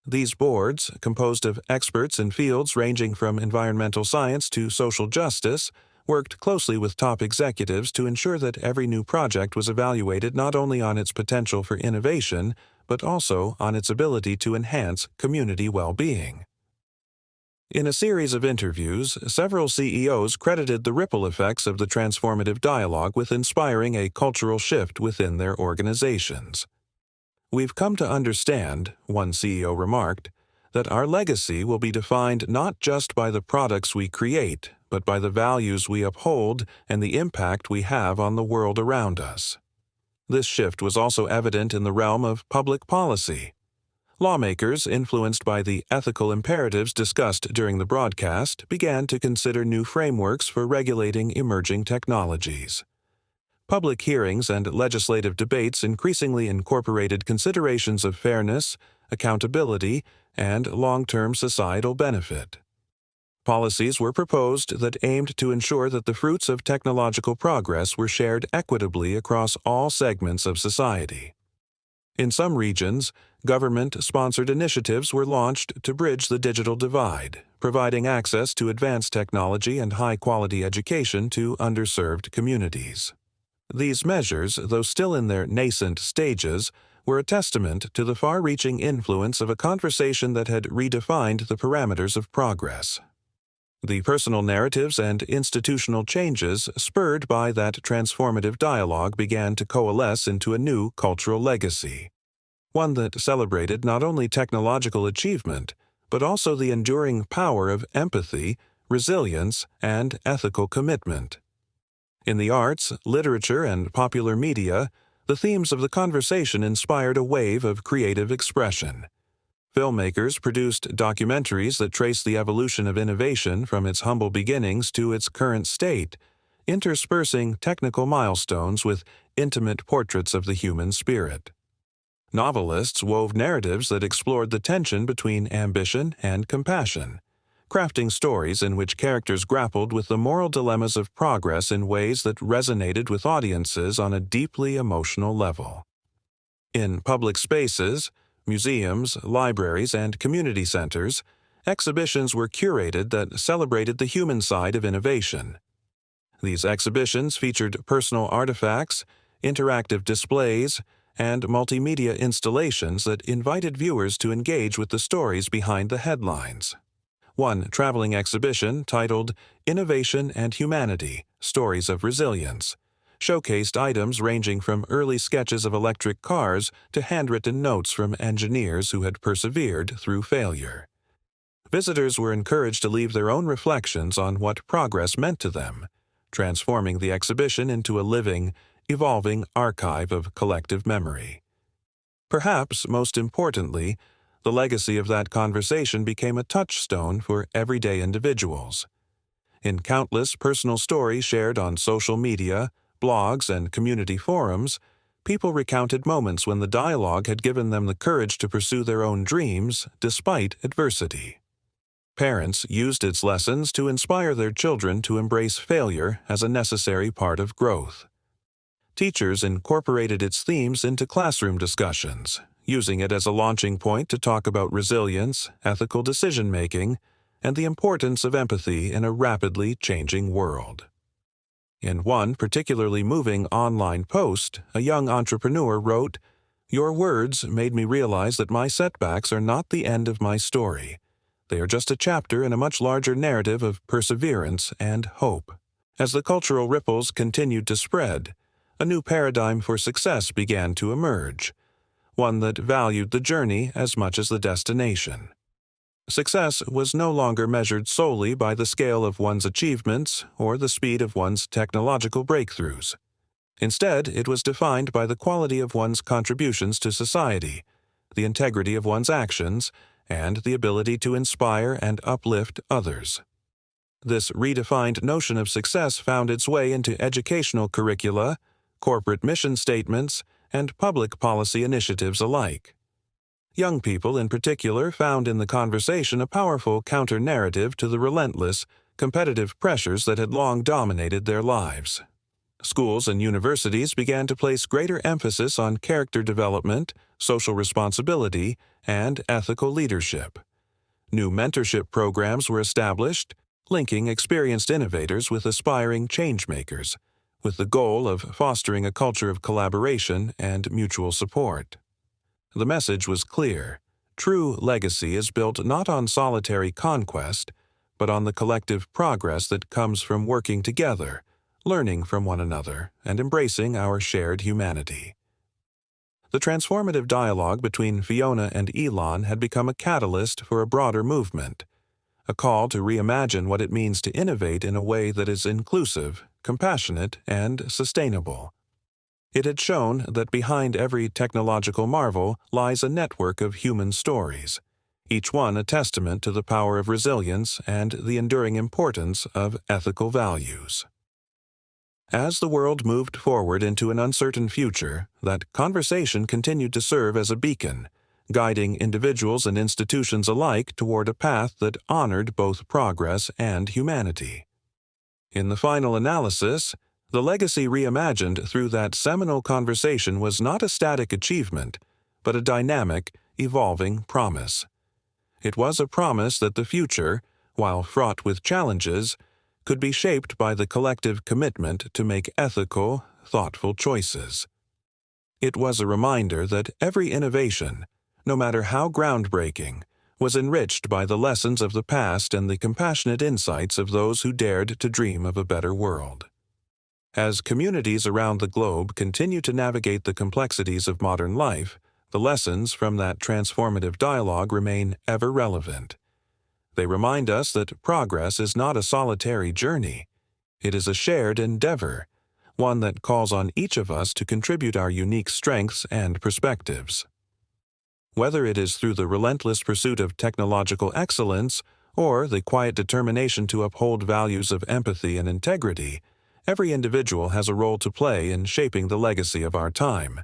These boards, composed of experts in fields ranging from environmental science to social justice, worked closely with top executives to ensure that every new project was evaluated not only on its potential for innovation, but also on its ability to enhance community well-being. In a series of interviews, several CEOs credited the ripple effects of the transformative dialogue with inspiring a cultural shift within their organizations. "We've come to understand," one CEO remarked, "that our legacy will be defined not just by the products we create, but by the values we uphold and the impact we have on the world around us." This shift was also evident in the realm of public policy. Lawmakers, influenced by the ethical imperatives discussed during the broadcast, began to consider new frameworks for regulating emerging technologies. Public hearings and legislative debates increasingly incorporated considerations of fairness, accountability, and long-term societal benefit. Policies were proposed that aimed to ensure that the fruits of technological progress were shared equitably across all segments of society. In some regions, government-sponsored initiatives were launched to bridge the digital divide, providing access to advanced technology and high-quality education to underserved communities. These measures, though still in their nascent stages, were a testament to the far-reaching influence of a conversation that had redefined the parameters of progress. The personal narratives and institutional changes spurred by that transformative dialogue began to coalesce into a new cultural legacy, one that celebrated not only technological achievement, but also the enduring power of empathy, resilience, and ethical commitment. In the arts, literature, and popular media, the themes of the conversation inspired a wave of creative expression. Filmmakers produced documentaries that traced the evolution of innovation from its humble beginnings to its current state, interspersing technical milestones with intimate portraits of the human spirit. Novelists wove narratives that explored the tension between ambition and compassion, crafting stories in which characters grappled with the moral dilemmas of progress in ways that resonated with audiences on a deeply emotional level. In public spaces, museums, libraries, and community centers, exhibitions were curated that celebrated the human side of innovation. These exhibitions featured personal artifacts, interactive displays, and multimedia installations that invited viewers to engage with the stories behind the headlines. One traveling exhibition, titled "Innovation and Humanity: Stories of Resilience," showcased items ranging from early sketches of electric cars to handwritten notes from engineers who had persevered through failure. Visitors were encouraged to leave their own reflections on what progress meant to them, transforming the exhibition into a living, evolving archive of collective memory. Perhaps most importantly, the legacy of that conversation became a touchstone for everyday individuals. In countless personal stories shared on social media, blogs, and community forums, people recounted moments when the dialogue had given them the courage to pursue their own dreams despite adversity. Parents used its lessons to inspire their children to embrace failure as a necessary part of growth. Teachers incorporated its themes into classroom discussions, using it as a launching point to talk about resilience, ethical decision-making, and the importance of empathy in a rapidly changing world. In one particularly moving online post, a young entrepreneur wrote, "Your words made me realize that my setbacks are not the end of my story. They are just a chapter in a much larger narrative of perseverance and hope." As the cultural ripples continued to spread, a new paradigm for success began to emerge, one that valued the journey as much as the destination. Success was no longer measured solely by the scale of one's achievements or the speed of one's technological breakthroughs. Instead, it was defined by the quality of one's contributions to society, the integrity of one's actions, and the ability to inspire and uplift others. This redefined notion of success found its way into educational curricula, corporate mission statements, and public policy initiatives alike. Young people in particular found in the conversation a powerful counter-narrative to the relentless, competitive pressures that had long dominated their lives. Schools and universities began to place greater emphasis on character development, social responsibility, and ethical leadership. New mentorship programs were established, linking experienced innovators with aspiring changemakers, with the goal of fostering a culture of collaboration and mutual support. The message was clear. True legacy is built not on solitary conquest, but on the collective progress that comes from working together, learning from one another, and embracing our shared humanity. The transformative dialogue between Fiona and Elon had become a catalyst for a broader movement, a call to reimagine what it means to innovate in a way that is inclusive, compassionate, and sustainable. It had shown that behind every technological marvel lies a network of human stories, each one a testament to the power of resilience and the enduring importance of ethical values. As the world moved forward into an uncertain future, that conversation continued to serve as a beacon, guiding individuals and institutions alike toward a path that honored both progress and humanity. In the final analysis, the legacy reimagined through that seminal conversation was not a static achievement, but a dynamic, evolving promise. It was a promise that the future, while fraught with challenges, could be shaped by the collective commitment to make ethical, thoughtful choices. It was a reminder that every innovation, no matter how groundbreaking, was enriched by the lessons of the past and the compassionate insights of those who dared to dream of a better world. As communities around the globe continue to navigate the complexities of modern life, the lessons from that transformative dialogue remain ever relevant. They remind us that progress is not a solitary journey. It is a shared endeavor, one that calls on each of us to contribute our unique strengths and perspectives. Whether it is through the relentless pursuit of technological excellence or the quiet determination to uphold values of empathy and integrity, every individual has a role to play in shaping the legacy of our time.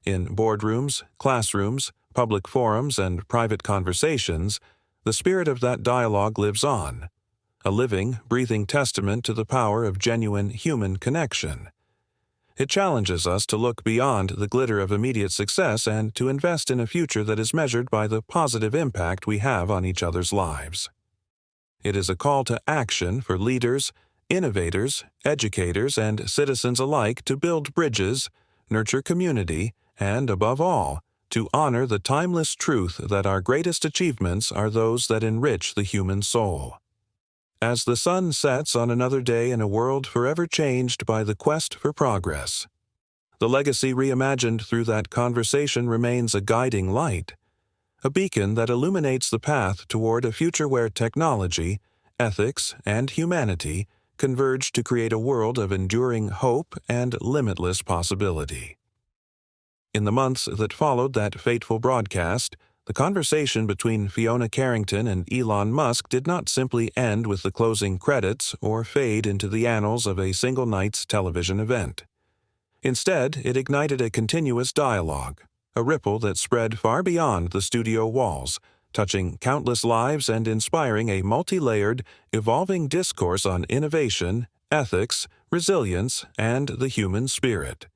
In boardrooms, classrooms, public forums, and private conversations, the spirit of that dialogue lives on, a living, breathing testament to the power of genuine human connection. It challenges us to look beyond the glitter of immediate success and to invest in a future that is measured by the positive impact we have on each other's lives. It is a call to action for leaders, innovators, educators, and citizens alike to build bridges, nurture community, and, above all, to honor the timeless truth that our greatest achievements are those that enrich the human soul. As the sun sets on another day in a world forever changed by the quest for progress, the legacy reimagined through that conversation remains a guiding light, a beacon that illuminates the path toward a future where technology, ethics, and humanity converge to create a world of enduring hope and limitless possibility. In the months that followed that fateful broadcast, the conversation between Fiona Carrington and Elon Musk did not simply end with the closing credits or fade into the annals of a single night's television event. Instead, it ignited a continuous dialogue, a ripple that spread far beyond the studio walls, touching countless lives and inspiring a multi-layered, evolving discourse on innovation, ethics, resilience, and the human spirit.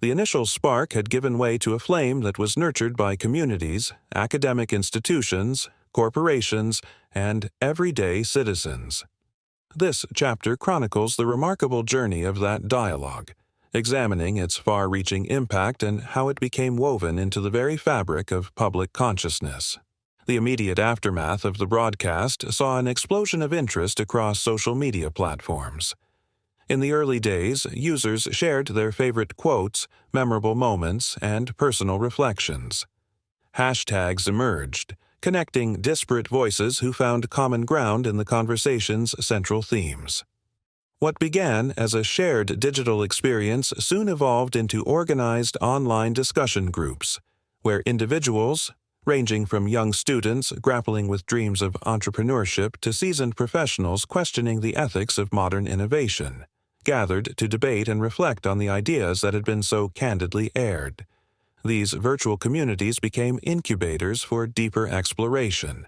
The initial spark had given way to a flame that was nurtured by communities, academic institutions, corporations, and everyday citizens. This chapter chronicles the remarkable journey of that dialogue, examining its far-reaching impact and how it became woven into the very fabric of public consciousness. The immediate aftermath of the broadcast saw an explosion of interest across social media platforms. In the early days, users shared their favorite quotes, memorable moments, and personal reflections. Hashtags emerged, connecting disparate voices who found common ground in the conversation's central themes. What began as a shared digital experience soon evolved into organized online discussion groups, where individuals, ranging from young students grappling with dreams of entrepreneurship to seasoned professionals questioning the ethics of modern innovation, gathered to debate and reflect on the ideas that had been so candidly aired. These virtual communities became incubators for deeper exploration.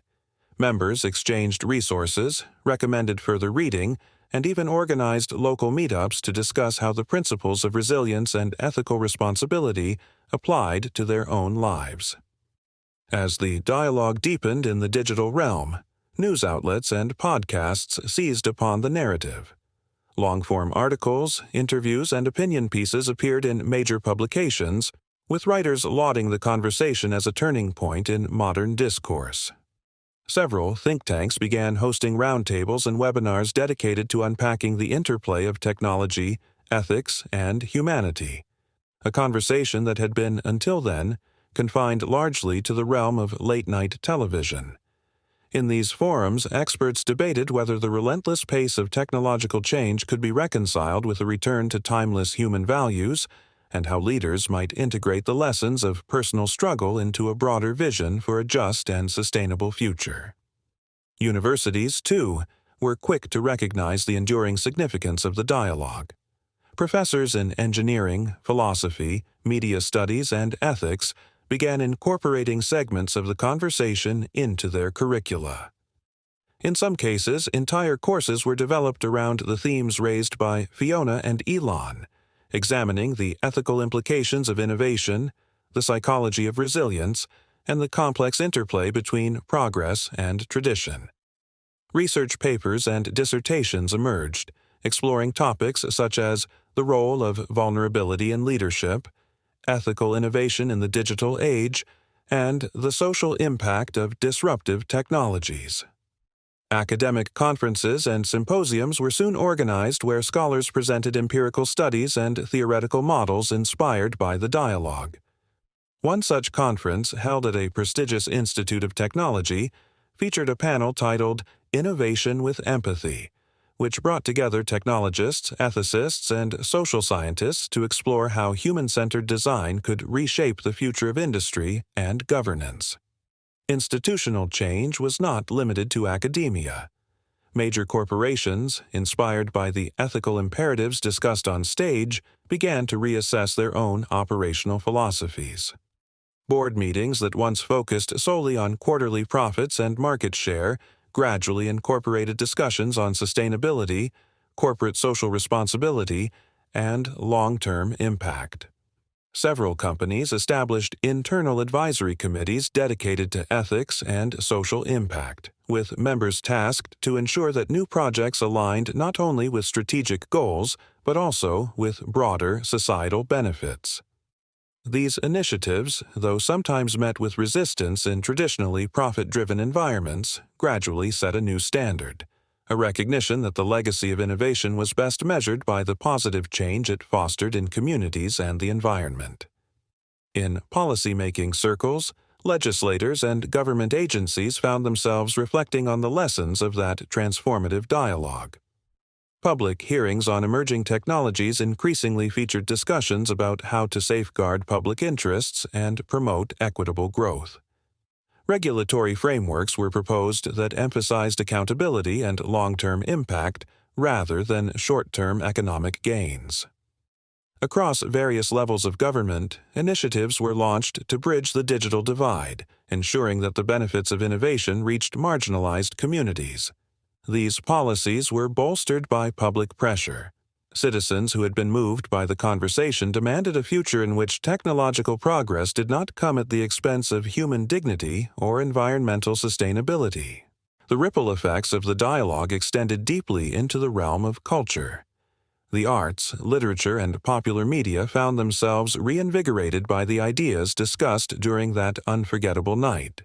Members exchanged resources, recommended further reading, and even organized local meetups to discuss how the principles of resilience and ethical responsibility applied to their own lives. As the dialogue deepened in the digital realm, news outlets and podcasts seized upon the narrative. Long-form articles, interviews, and opinion pieces appeared in major publications, with writers lauding the conversation as a turning point in modern discourse. Several think tanks began hosting roundtables and webinars dedicated to unpacking the interplay of technology, ethics, and humanity, a conversation that had been, until then, confined largely to the realm of late-night television. In these forums, experts debated whether the relentless pace of technological change could be reconciled with a return to timeless human values, and how leaders might integrate the lessons of personal struggle into a broader vision for a just and sustainable future. Universities, too, were quick to recognize the enduring significance of the dialogue. Professors in engineering, philosophy, media studies, and ethics began incorporating segments of the conversation into their curricula. In some cases, entire courses were developed around the themes raised by Fiona and Elon, examining the ethical implications of innovation, the psychology of resilience, and the complex interplay between progress and tradition. Research papers and dissertations emerged, exploring topics such as the role of vulnerability in leadership, ethical innovation in the digital age, and the social impact of disruptive technologies. Academic conferences and symposiums were soon organized where scholars presented empirical studies and theoretical models inspired by the dialogue. One such conference, held at a prestigious institute of technology, featured a panel titled Innovation with Empathy, which brought together technologists, ethicists, and social scientists to explore how human-centered design could reshape the future of industry and governance. Institutional change was not limited to academia. Major corporations, inspired by the ethical imperatives discussed on stage, began to reassess their own operational philosophies. Board meetings that once focused solely on quarterly profits and market share gradually incorporated discussions on sustainability, corporate social responsibility, and long-term impact. Several companies established internal advisory committees dedicated to ethics and social impact, with members tasked to ensure that new projects aligned not only with strategic goals, but also with broader societal benefits. These initiatives, though sometimes met with resistance in traditionally profit-driven environments, gradually set a new standard, a recognition that the legacy of innovation was best measured by the positive change it fostered in communities and the environment. In policymaking circles, legislators and government agencies found themselves reflecting on the lessons of that transformative dialogue. Public hearings on emerging technologies increasingly featured discussions about how to safeguard public interests and promote equitable growth. Regulatory frameworks were proposed that emphasized accountability and long-term impact rather than short-term economic gains. Across various levels of government, initiatives were launched to bridge the digital divide, ensuring that the benefits of innovation reached marginalized communities. These policies were bolstered by public pressure. Citizens who had been moved by the conversation demanded a future in which technological progress did not come at the expense of human dignity or environmental sustainability. The ripple effects of the dialogue extended deeply into the realm of culture. The arts, literature, and popular media found themselves reinvigorated by the ideas discussed during that unforgettable night.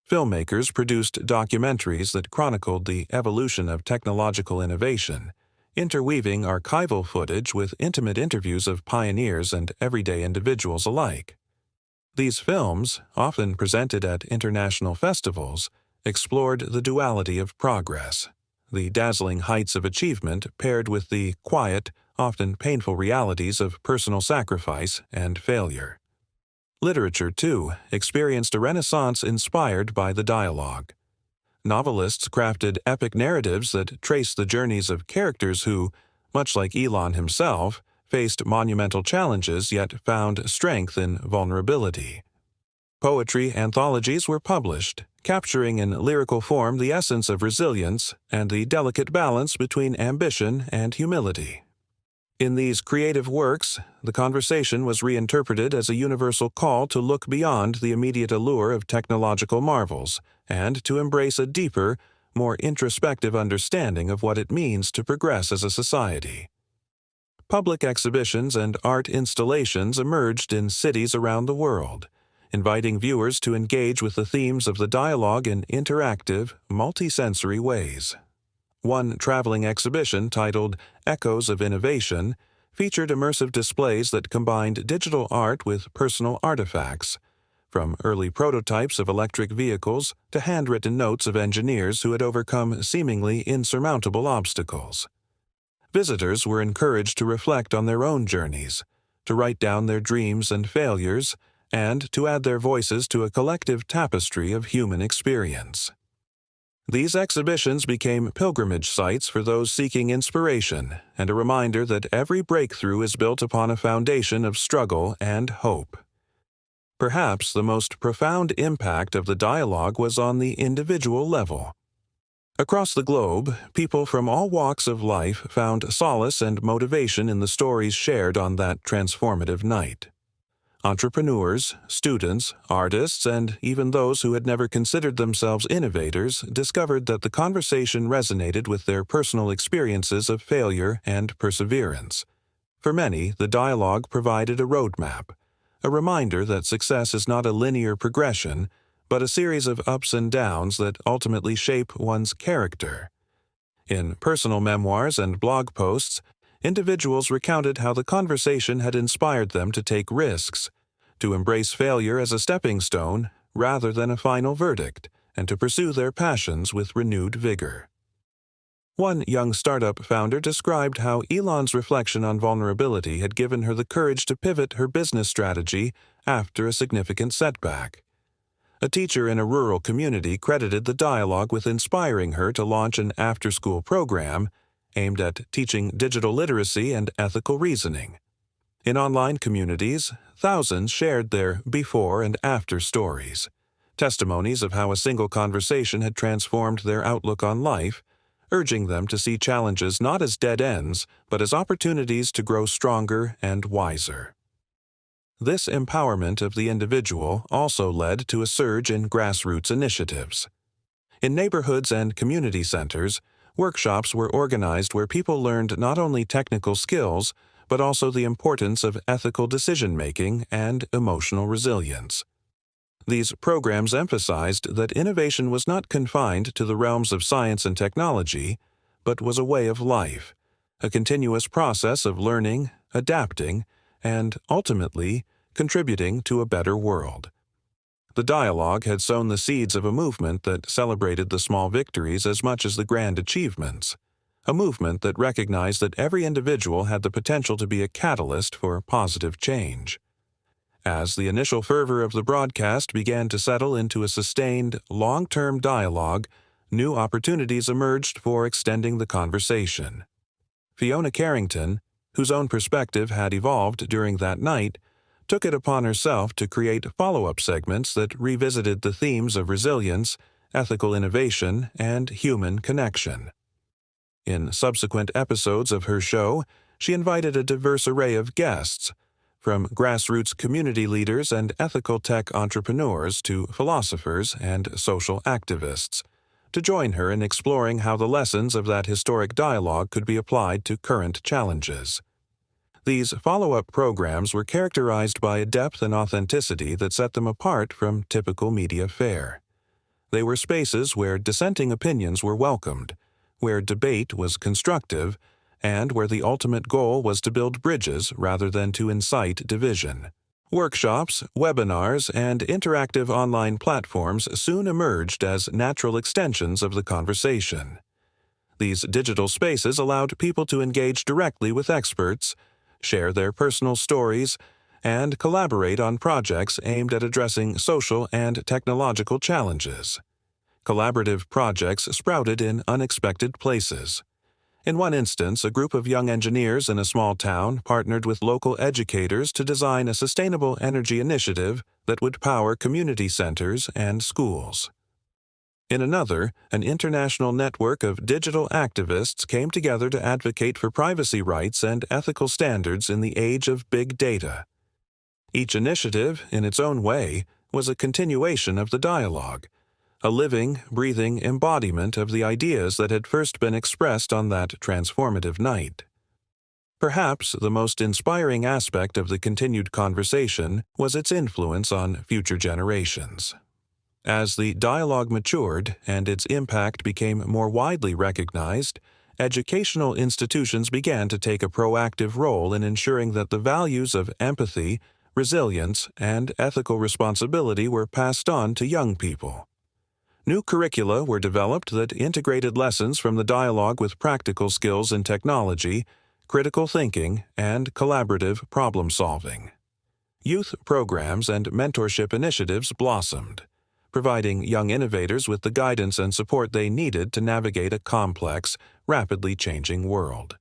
Filmmakers produced documentaries that chronicled the evolution of technological innovation, interweaving archival footage with intimate interviews of pioneers and everyday individuals alike. These films, often presented at international festivals, explored the duality of progress, the dazzling heights of achievement paired with the quiet, often painful realities of personal sacrifice and failure. Literature, too, experienced a renaissance inspired by the dialogue. Novelists crafted epic narratives that traced the journeys of characters who, much like Elon himself, faced monumental challenges yet found strength in vulnerability. Poetry anthologies were published, capturing in lyrical form the essence of resilience and the delicate balance between ambition and humility. In these creative works, the conversation was reinterpreted as a universal call to look beyond the immediate allure of technological marvels and to embrace a deeper, more introspective understanding of what it means to progress as a society. Public exhibitions and art installations emerged in cities around the world, inviting viewers to engage with the themes of the dialogue in interactive, multisensory ways. One traveling exhibition titled Echoes of Innovation featured immersive displays that combined digital art with personal artifacts, from early prototypes of electric vehicles to handwritten notes of engineers who had overcome seemingly insurmountable obstacles. Visitors were encouraged to reflect on their own journeys, to write down their dreams and failures, and to add their voices to a collective tapestry of human experience. These exhibitions became pilgrimage sites for those seeking inspiration and a reminder that every breakthrough is built upon a foundation of struggle and hope. Perhaps the most profound impact of the dialogue was on the individual level. Across the globe, people from all walks of life found solace and motivation in the stories shared on that transformative night. Entrepreneurs, students, artists, and even those who had never considered themselves innovators discovered that the conversation resonated with their personal experiences of failure and perseverance. For many, the dialogue provided a roadmap, a reminder that success is not a linear progression, but a series of ups and downs that ultimately shape one's character. In personal memoirs and blog posts, individuals recounted how the conversation had inspired them to take risks, to embrace failure as a stepping stone rather than a final verdict, and to pursue their passions with renewed vigor. One young startup founder described how Elon's reflection on vulnerability had given her the courage to pivot her business strategy after a significant setback. A teacher in a rural community credited the dialogue with inspiring her to launch an after-school program aimed at teaching digital literacy and ethical reasoning. In online communities, thousands shared their before and after stories, testimonies of how a single conversation had transformed their outlook on life, urging them to see challenges not as dead ends, but as opportunities to grow stronger and wiser. This empowerment of the individual also led to a surge in grassroots initiatives. In neighborhoods and community centers, workshops were organized where people learned not only technical skills, but also the importance of ethical decision-making and emotional resilience. These programs emphasized that innovation was not confined to the realms of science and technology, but was a way of life, a continuous process of learning, adapting, and, ultimately, contributing to a better world. The dialogue had sown the seeds of a movement that celebrated the small victories as much as the grand achievements, a movement that recognized that every individual had the potential to be a catalyst for positive change. As the initial fervor of the broadcast began to settle into a sustained, long-term dialogue, new opportunities emerged for extending the conversation. Fiona Carrington, whose own perspective had evolved during that night, took it upon herself to create follow-up segments that revisited the themes of resilience, ethical innovation, and human connection. In subsequent episodes of her show, She invited a diverse array of guests, from grassroots community leaders and ethical tech entrepreneurs to philosophers and social activists, to join her in exploring how the lessons of that historic dialogue could be applied to current challenges. These follow-up programs were characterized by a depth and authenticity that set them apart from typical media fare. They were spaces where dissenting opinions were welcomed, where debate was constructive, and where the ultimate goal was to build bridges rather than to incite division. Workshops, webinars, and interactive online platforms soon emerged as natural extensions of the conversation. These digital spaces allowed people to engage directly with experts, share their personal stories, and collaborate on projects aimed at addressing social and technological challenges. Collaborative projects sprouted in unexpected places. In one instance, a group of young engineers in a small town partnered with local educators to design a sustainable energy initiative that would power community centers and schools. In another, an international network of digital activists came together to advocate for privacy rights and ethical standards in the age of big data. Each initiative, in its own way, was a continuation of the dialogue, a living, breathing embodiment of the ideas that had first been expressed on that transformative night. Perhaps the most inspiring aspect of the continued conversation was its influence on future generations. As the dialogue matured and its impact became more widely recognized, educational institutions began to take a proactive role in ensuring that the values of empathy, resilience, and ethical responsibility were passed on to young people. New curricula were developed that integrated lessons from the dialogue with practical skills in technology, critical thinking, and collaborative problem-solving. Youth programs and mentorship initiatives blossomed, providing young innovators with the guidance and support they needed to navigate a complex, rapidly changing world.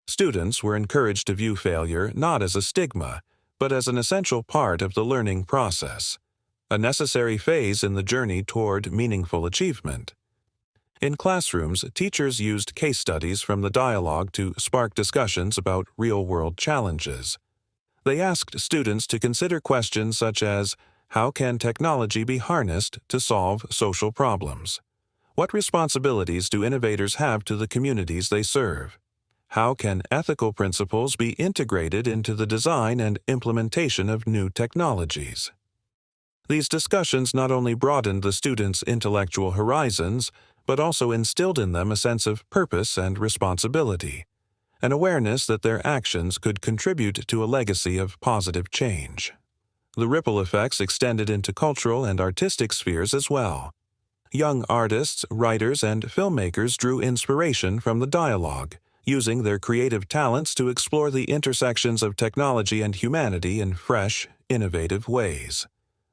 Students were encouraged to view failure not as a stigma, but as an essential part of the learning process, a necessary phase in the journey toward meaningful achievement. In classrooms, teachers used case studies from the dialogue to spark discussions about real-world challenges. They asked students to consider questions such as, how can technology be harnessed to solve social problems? What responsibilities do innovators have to the communities they serve? How can ethical principles be integrated into the design and implementation of new technologies? These discussions not only broadened the students' intellectual horizons, but also instilled in them a sense of purpose and responsibility, an awareness that their actions could contribute to a legacy of positive change. The ripple effects extended into cultural and artistic spheres as well. Young artists, writers, and filmmakers drew inspiration from the dialogue, using their creative talents to explore the intersections of technology and humanity in fresh, innovative ways.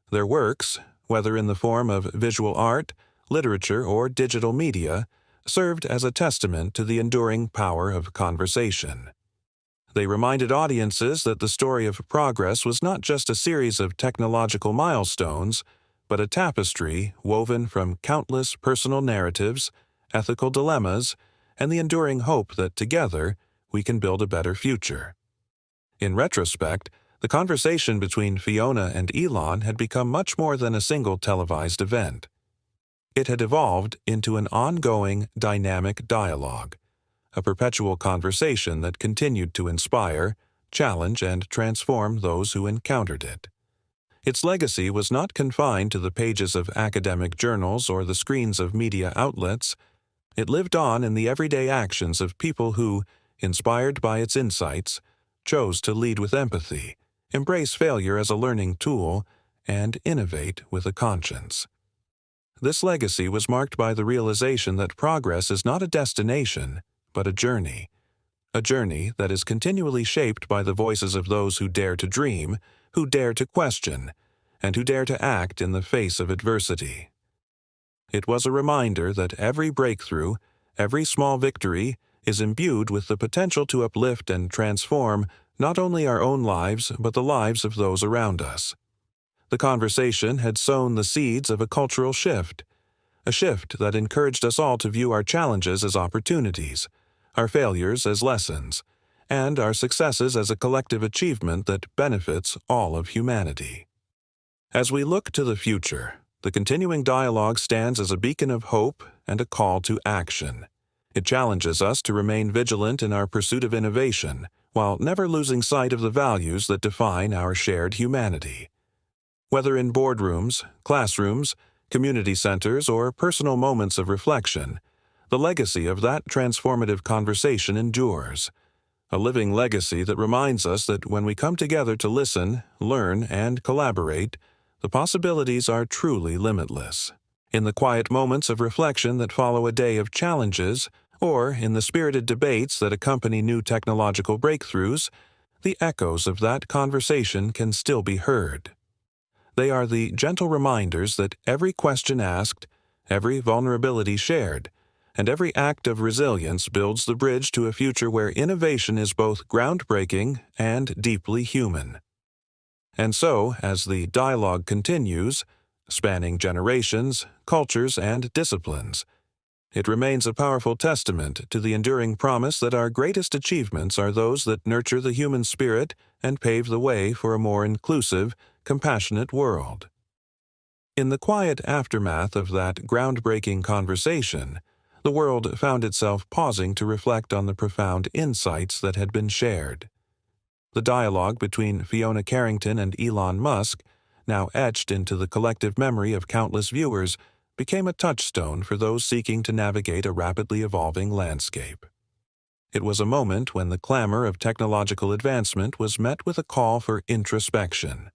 Their works, whether in the form of visual art, literature, or digital media, served as a testament to the enduring power of conversation. They reminded audiences that the story of progress was not just a series of technological milestones, but a tapestry woven from countless personal narratives, ethical dilemmas, and the enduring hope that together we can build a better future. In retrospect, the conversation between Fiona and Elon had become much more than a single televised event. It had evolved into an ongoing, dynamic dialogue, a perpetual conversation that continued to inspire, challenge, and transform those who encountered it. Its legacy was not confined to the pages of academic journals or the screens of media outlets. It lived on in the everyday actions of people who, inspired by its insights, chose to lead with empathy, embrace failure as a learning tool, and innovate with a conscience. This legacy was marked by the realization that progress is not a destination, but a journey that is continually shaped by the voices of those who dare to dream, who dare to question, and who dare to act in the face of adversity. It was a reminder that every breakthrough, every small victory, is imbued with the potential to uplift and transform not only our own lives, but the lives of those around us. The conversation had sown the seeds of a cultural shift, a shift that encouraged us all to view our challenges as opportunities, our failures as lessons, and our successes as a collective achievement that benefits all of humanity. As we look to the future, the continuing dialogue stands as a beacon of hope and a call to action. It challenges us to remain vigilant in our pursuit of innovation, while never losing sight of the values that define our shared humanity. Whether in boardrooms, classrooms, community centers, or personal moments of reflection, the legacy of that transformative conversation endures. A living legacy that reminds us that when we come together to listen, learn, and collaborate, the possibilities are truly limitless. In the quiet moments of reflection that follow a day of challenges, or in the spirited debates that accompany new technological breakthroughs, the echoes of that conversation can still be heard. They are the gentle reminders that every question asked, every vulnerability shared, and every act of resilience builds the bridge to a future where innovation is both groundbreaking and deeply human. And so, as the dialogue continues, spanning generations, cultures, and disciplines, it remains a powerful testament to the enduring promise that our greatest achievements are those that nurture the human spirit and pave the way for a more inclusive, compassionate world. In the quiet aftermath of that groundbreaking conversation, the world found itself pausing to reflect on the profound insights that had been shared. The dialogue between Fiona Carrington and Elon Musk, now etched into the collective memory of countless viewers, became a touchstone for those seeking to navigate a rapidly evolving landscape. It was a moment when the clamor of technological advancement was met with a call for introspection,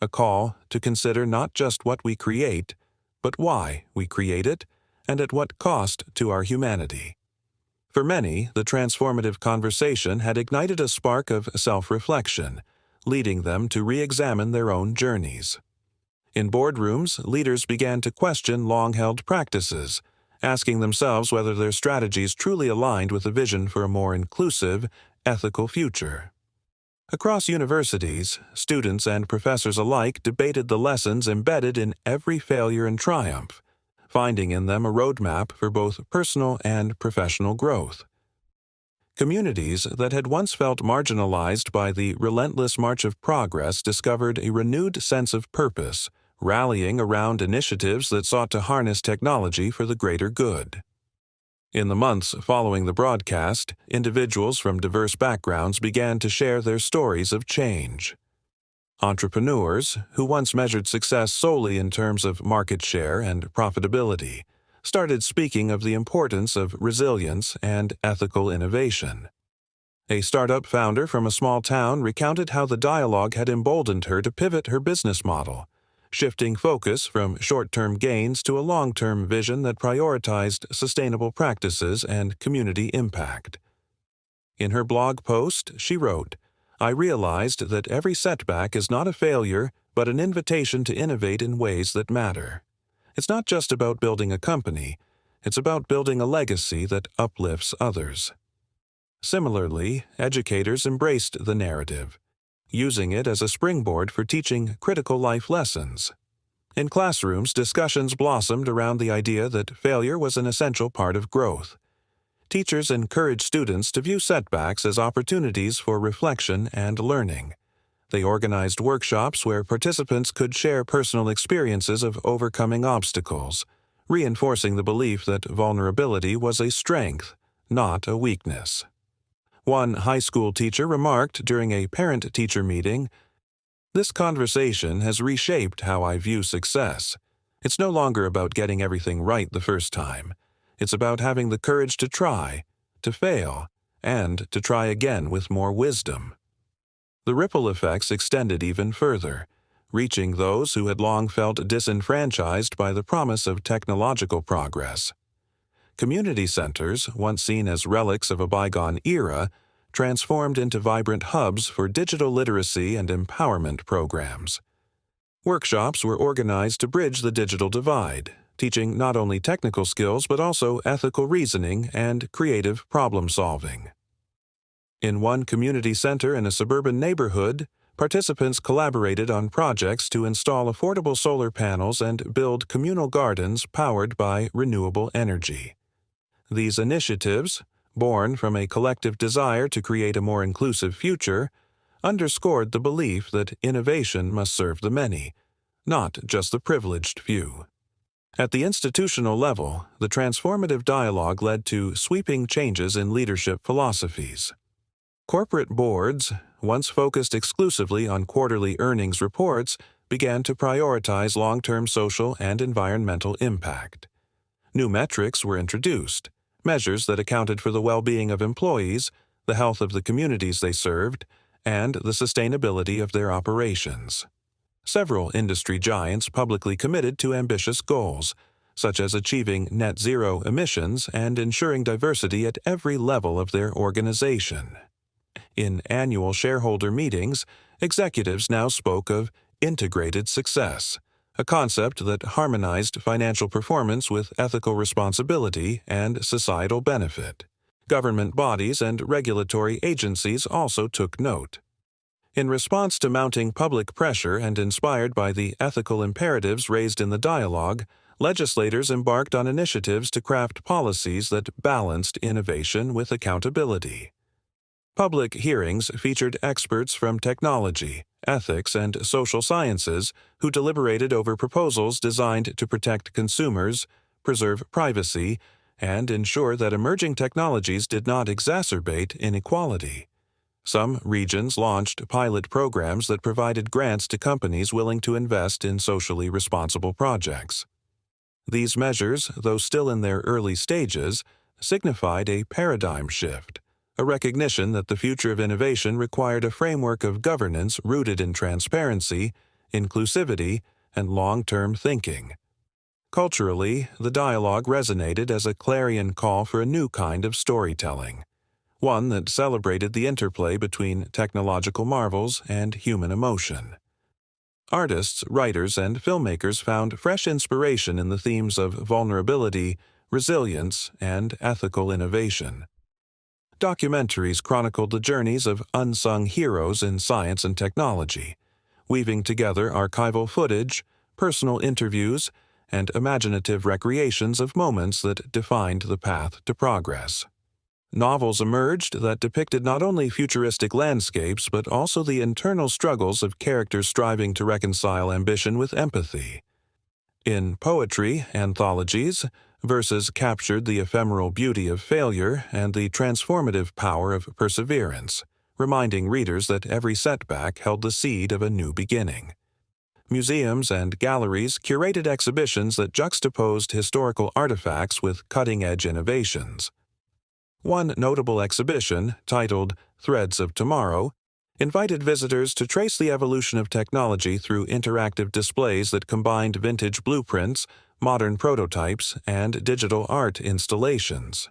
a call to consider not just what we create, but why we create it, and at what cost to our humanity. For many, the transformative conversation had ignited a spark of self-reflection, leading them to re-examine their own journeys. In boardrooms, leaders began to question long-held practices, asking themselves whether their strategies truly aligned with a vision for a more inclusive, ethical future. Across universities, students and professors alike debated the lessons embedded in every failure and triumph, finding in them a roadmap for both personal and professional growth. Communities that had once felt marginalized by the relentless march of progress discovered a renewed sense of purpose, rallying around initiatives that sought to harness technology for the greater good. In the months following the broadcast, individuals from diverse backgrounds began to share their stories of change. Entrepreneurs, who once measured success solely in terms of market share and profitability, started speaking of the importance of resilience and ethical innovation. A startup founder from a small town recounted how the dialogue had emboldened her to pivot her business model, shifting focus from short-term gains to a long-term vision that prioritized sustainable practices and community impact. In her blog post, she wrote, "I realized that every setback is not a failure, but an invitation to innovate in ways that matter. It's not just about building a company, it's about building a legacy that uplifts others." Similarly, educators embraced the narrative, using it as a springboard for teaching critical life lessons. In classrooms, discussions blossomed around the idea that failure was an essential part of growth. Teachers encouraged students to view setbacks as opportunities for reflection and learning. They organized workshops where participants could share personal experiences of overcoming obstacles, reinforcing the belief that vulnerability was a strength, not a weakness. One high school teacher remarked during a parent-teacher meeting, "This conversation has reshaped how I view success. It's no longer about getting everything right the first time. It's about having the courage to try, to fail, and to try again with more wisdom." The ripple effects extended even further, reaching those who had long felt disenfranchised by the promise of technological progress. Community centers, once seen as relics of a bygone era, transformed into vibrant hubs for digital literacy and empowerment programs. Workshops were organized to bridge the digital divide, teaching not only technical skills but also ethical reasoning and creative problem-solving. In one community center in a suburban neighborhood, participants collaborated on projects to install affordable solar panels and build communal gardens powered by renewable energy. These initiatives, born from a collective desire to create a more inclusive future, underscored the belief that innovation must serve the many, not just the privileged few. At the institutional level, the transformative dialogue led to sweeping changes in leadership philosophies. Corporate boards, once focused exclusively on quarterly earnings reports, began to prioritize long-term social and environmental impact. New metrics were introduced, measures that accounted for the well-being of employees, the health of the communities they served, and the sustainability of their operations. Several industry giants publicly committed to ambitious goals, such as achieving net zero emissions and ensuring diversity at every level of their organization. In annual shareholder meetings, executives now spoke of integrated success, a concept that harmonized financial performance with ethical responsibility and societal benefit. Government bodies and regulatory agencies also took note. In response to mounting public pressure and inspired by the ethical imperatives raised in the dialogue, legislators embarked on initiatives to craft policies that balanced innovation with accountability. Public hearings featured experts from technology, ethics, and social sciences who deliberated over proposals designed to protect consumers, preserve privacy, and ensure that emerging technologies did not exacerbate inequality. Some regions launched pilot programs that provided grants to companies willing to invest in socially responsible projects. These measures, though still in their early stages, signified a paradigm shift, a recognition that the future of innovation required a framework of governance rooted in transparency, inclusivity, and long-term thinking. Culturally, the dialogue resonated as a clarion call for a new kind of storytelling, one that celebrated the interplay between technological marvels and human emotion. Artists, writers, and filmmakers found fresh inspiration in the themes of vulnerability, resilience, and ethical innovation. Documentaries chronicled the journeys of unsung heroes in science and technology, weaving together archival footage, personal interviews, and imaginative recreations of moments that defined the path to progress. Novels emerged that depicted not only futuristic landscapes but also the internal struggles of characters striving to reconcile ambition with empathy. In poetry, anthologies, verses captured the ephemeral beauty of failure and the transformative power of perseverance, reminding readers that every setback held the seed of a new beginning. Museums and galleries curated exhibitions that juxtaposed historical artifacts with cutting-edge innovations. One notable exhibition, titled Threads of Tomorrow, invited visitors to trace the evolution of technology through interactive displays that combined vintage blueprints, modern prototypes, and digital art installations.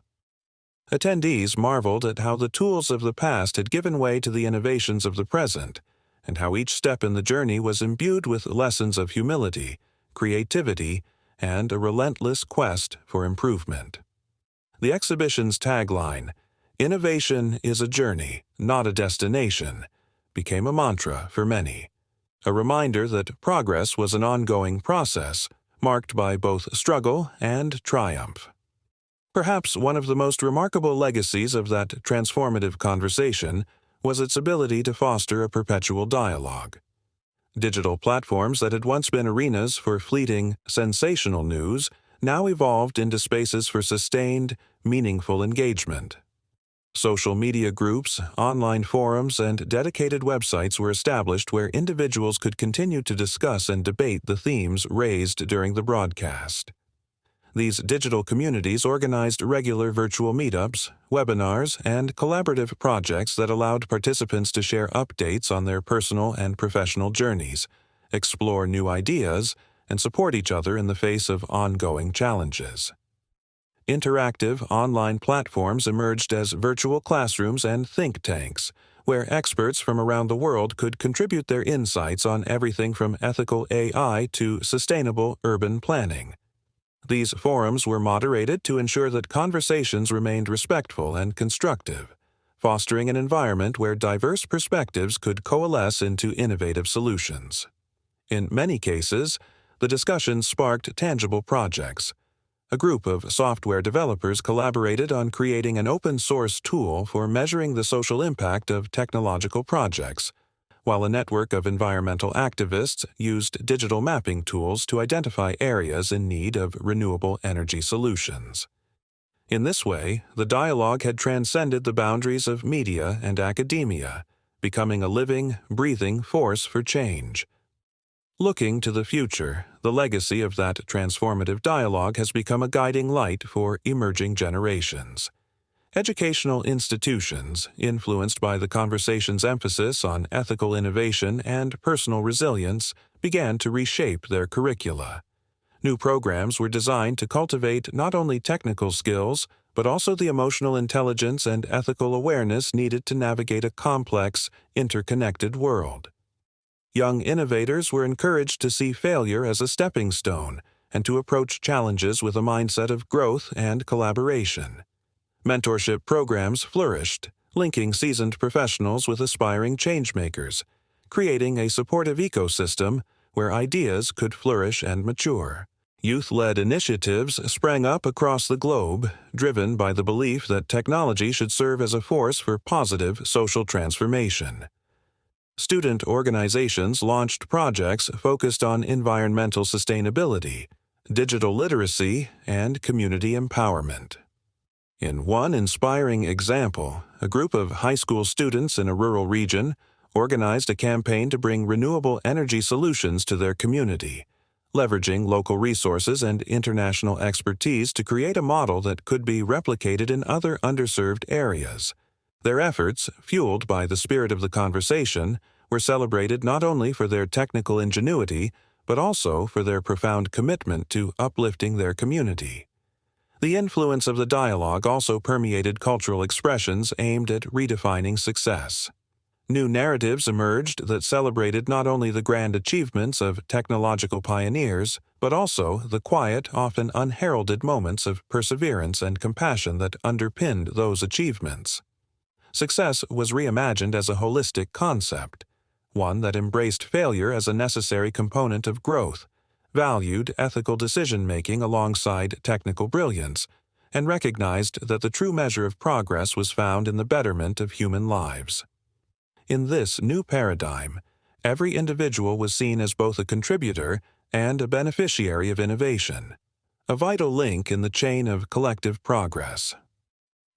Attendees marveled at how the tools of the past had given way to the innovations of the present, and how each step in the journey was imbued with lessons of humility, creativity, and a relentless quest for improvement. The exhibition's tagline, "Innovation is a journey, not a destination," became a mantra for many, a reminder that progress was an ongoing process, marked by both struggle and triumph. Perhaps one of the most remarkable legacies of that transformative conversation was its ability to foster a perpetual dialogue. Digital platforms that had once been arenas for fleeting, sensational news now evolved into spaces for sustained, meaningful engagement. Social media groups, online forums, and dedicated websites were established where individuals could continue to discuss and debate the themes raised during the broadcast. These digital communities organized regular virtual meetups, webinars, and collaborative projects that allowed participants to share updates on their personal and professional journeys, explore new ideas, and support each other in the face of ongoing challenges. Interactive online platforms emerged as virtual classrooms and think tanks, where experts from around the world could contribute their insights on everything from ethical AI to sustainable urban planning. These forums were moderated to ensure that conversations remained respectful and constructive, fostering an environment where diverse perspectives could coalesce into innovative solutions. In many cases, the discussion sparked tangible projects, A group of software developers collaborated on creating an open-source tool for measuring the social impact of technological projects, while a network of environmental activists used digital mapping tools to identify areas in need of renewable energy solutions. In this way, the dialogue had transcended the boundaries of media and academia, becoming a living, breathing force for change. Looking to the future, the legacy of that transformative dialogue has become a guiding light for emerging generations. Educational institutions, influenced by the conversation's emphasis on ethical innovation and personal resilience, began to reshape their curricula. New programs were designed to cultivate not only technical skills, but also the emotional intelligence and ethical awareness needed to navigate a complex, interconnected world. Young innovators were encouraged to see failure as a stepping stone and to approach challenges with a mindset of growth and collaboration. Mentorship programs flourished, linking seasoned professionals with aspiring changemakers, creating a supportive ecosystem where ideas could flourish and mature. Youth-led initiatives sprang up across the globe, driven by the belief that technology should serve as a force for positive social transformation. Student organizations launched projects focused on environmental sustainability, digital literacy, and community empowerment. In one inspiring example, a group of high school students in a rural region organized a campaign to bring renewable energy solutions to their community, leveraging local resources and international expertise to create a model that could be replicated in other underserved areas. Their efforts, fueled by the spirit of the conversation, were celebrated not only for their technical ingenuity, but also for their profound commitment to uplifting their community. The influence of the dialogue also permeated cultural expressions aimed at redefining success. New narratives emerged that celebrated not only the grand achievements of technological pioneers, but also the quiet, often unheralded moments of perseverance and compassion that underpinned those achievements. Success was reimagined as a holistic concept, one that embraced failure as a necessary component of growth, valued ethical decision-making alongside technical brilliance, and recognized that the true measure of progress was found in the betterment of human lives. In this new paradigm, every individual was seen as both a contributor and a beneficiary of innovation, a vital link in the chain of collective progress.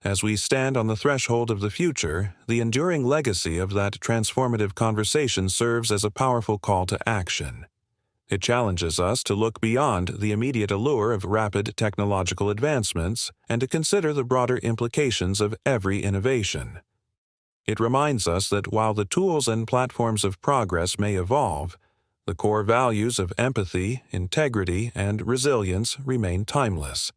As we stand on the threshold of the future, the enduring legacy of that transformative conversation serves as a powerful call to action. It challenges us to look beyond the immediate allure of rapid technological advancements and to consider the broader implications of every innovation. It reminds us that while the tools and platforms of progress may evolve, the core values of empathy, integrity, and resilience remain timeless.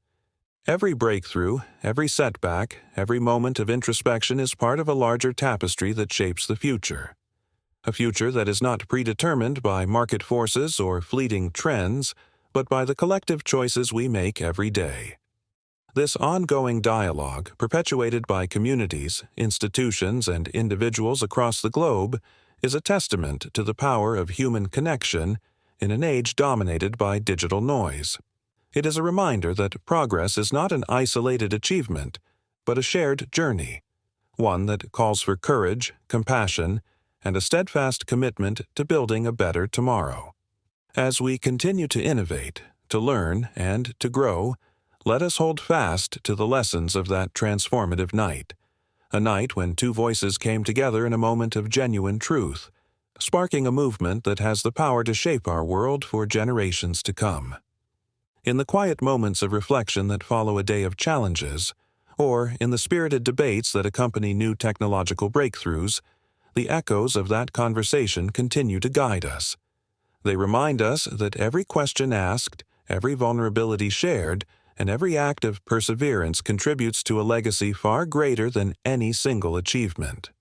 Every breakthrough, every setback, every moment of introspection is part of a larger tapestry that shapes the future. A future that is not predetermined by market forces or fleeting trends, but by the collective choices we make every day. This ongoing dialogue, perpetuated by communities, institutions, and individuals across the globe, is a testament to the power of human connection in an age dominated by digital noise. It is a reminder that progress is not an isolated achievement, but a shared journey, one that calls for courage, compassion, and a steadfast commitment to building a better tomorrow. As we continue to innovate, to learn, and to grow, let us hold fast to the lessons of that transformative night, a night when two voices came together in a moment of genuine truth, sparking a movement that has the power to shape our world for generations to come. In the quiet moments of reflection that follow a day of challenges, or in the spirited debates that accompany new technological breakthroughs, the echoes of that conversation continue to guide us. They remind us that every question asked, every vulnerability shared, and every act of perseverance contributes to a legacy far greater than any single achievement.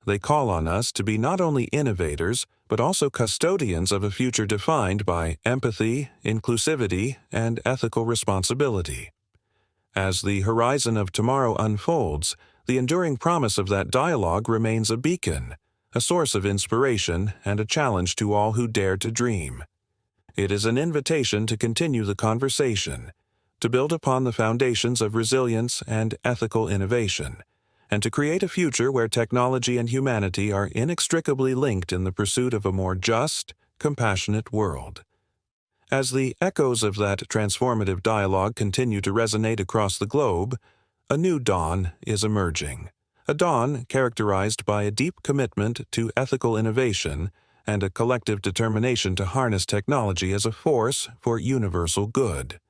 They call on us to be not only innovators, but also custodians of a future defined by empathy, inclusivity, and ethical responsibility. As the horizon of tomorrow unfolds, the enduring promise of that dialogue remains a beacon, a source of inspiration, and a challenge to all who dare to dream. It is an invitation to continue the conversation, to build upon the foundations of resilience and ethical innovation, and to create a future where technology and humanity are inextricably linked in the pursuit of a more just, compassionate world. As the echoes of that transformative dialogue continue to resonate across the globe, a new dawn is emerging, a dawn characterized by a deep commitment to ethical innovation and a collective determination to harness technology as a force for universal good.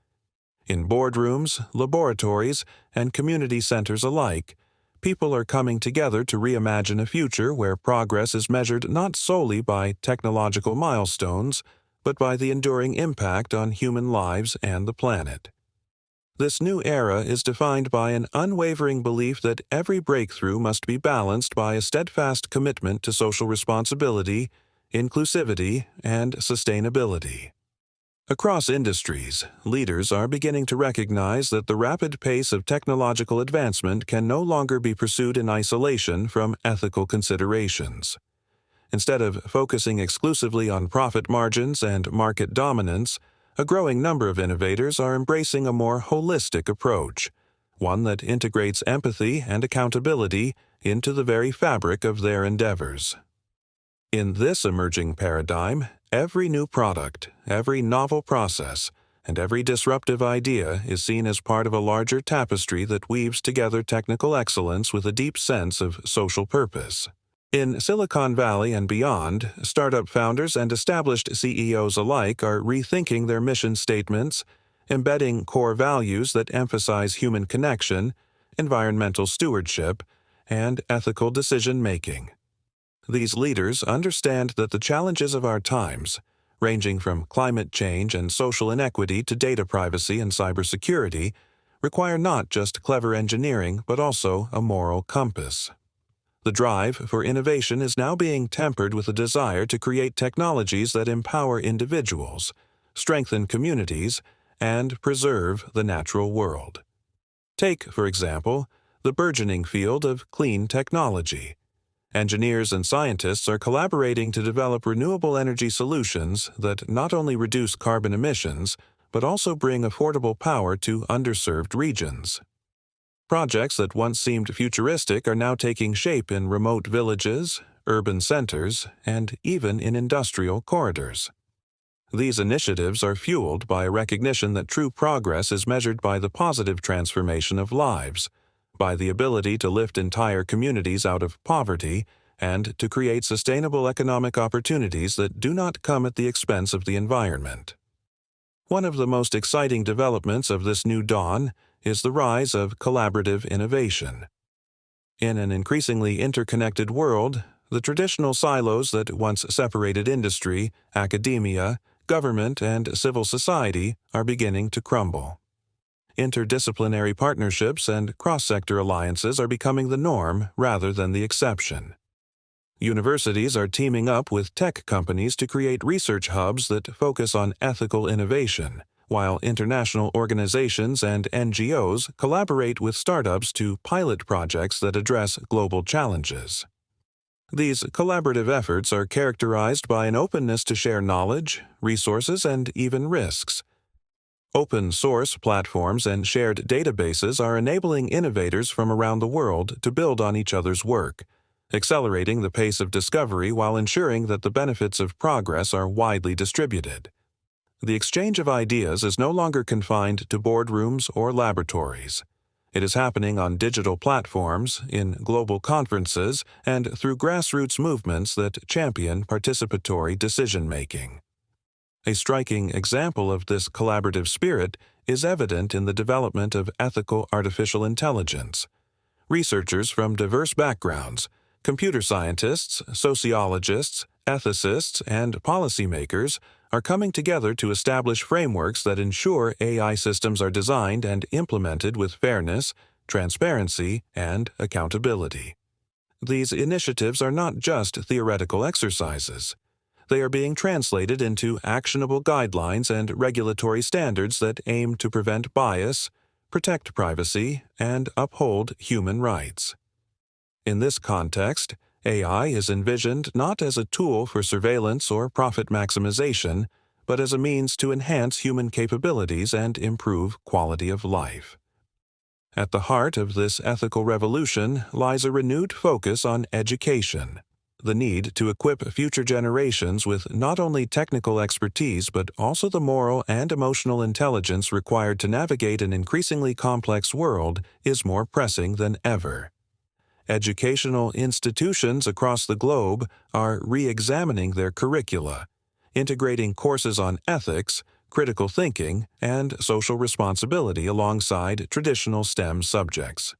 In boardrooms, laboratories, and community centers alike, people are coming together to reimagine a future where progress is measured not solely by technological milestones, but by the enduring impact on human lives and the planet. This new era is defined by an unwavering belief that every breakthrough must be balanced by a steadfast commitment to social responsibility, inclusivity, and sustainability. Across industries, leaders are beginning to recognize that the rapid pace of technological advancement can no longer be pursued in isolation from ethical considerations. Instead of focusing exclusively on profit margins and market dominance, a growing number of innovators are embracing a more holistic approach, one that integrates empathy and accountability into the very fabric of their endeavors. In this emerging paradigm, every new product, every novel process, and every disruptive idea is seen as part of a larger tapestry that weaves together technical excellence with a deep sense of social purpose. In Silicon Valley and beyond, startup founders and established CEOs alike are rethinking their mission statements, embedding core values that emphasize human connection, environmental stewardship, and ethical decision-making. These leaders understand that the challenges of our times, ranging from climate change and social inequity to data privacy and cybersecurity, require not just clever engineering but also a moral compass. The drive for innovation is now being tempered with a desire to create technologies that empower individuals, strengthen communities, and preserve the natural world. Take, for example, the burgeoning field of clean technology. Engineers and scientists are collaborating to develop renewable energy solutions that not only reduce carbon emissions, but also bring affordable power to underserved regions. Projects that once seemed futuristic are now taking shape in remote villages, urban centers, and even in industrial corridors. These initiatives are fueled by a recognition that true progress is measured by the positive transformation of lives, by the ability to lift entire communities out of poverty, and to create sustainable economic opportunities that do not come at the expense of the environment. One of the most exciting developments of this new dawn is the rise of collaborative innovation. In an increasingly interconnected world, the traditional silos that once separated industry, academia, government, and civil society are beginning to crumble. Interdisciplinary partnerships and cross-sector alliances are becoming the norm rather than the exception. Universities are teaming up with tech companies to create research hubs that focus on ethical innovation, while international organizations and NGOs collaborate with startups to pilot projects that address global challenges. These collaborative efforts are characterized by an openness to share knowledge, resources, and even risks. Open-source platforms and shared databases are enabling innovators from around the world to build on each other's work, accelerating the pace of discovery while ensuring that the benefits of progress are widely distributed. The exchange of ideas is no longer confined to boardrooms or laboratories. It is happening on digital platforms, in global conferences, and through grassroots movements that champion participatory decision-making. A striking example of this collaborative spirit is evident in the development of ethical artificial intelligence. Researchers from diverse backgrounds, computer scientists, sociologists, ethicists, and policymakers are coming together to establish frameworks that ensure AI systems are designed and implemented with fairness, transparency, and accountability. These initiatives are not just theoretical exercises. They are being translated into actionable guidelines and regulatory standards that aim to prevent bias, protect privacy, and uphold human rights. In this context, AI is envisioned not as a tool for surveillance or profit maximization, but as a means to enhance human capabilities and improve quality of life. At the heart of this ethical revolution lies a renewed focus on education, the need to equip future generations with not only technical expertise but also the moral and emotional intelligence required to navigate an increasingly complex world is more pressing than ever. Educational institutions across the globe are re-examining their curricula, integrating courses on ethics, critical thinking, and social responsibility alongside traditional STEM subjects.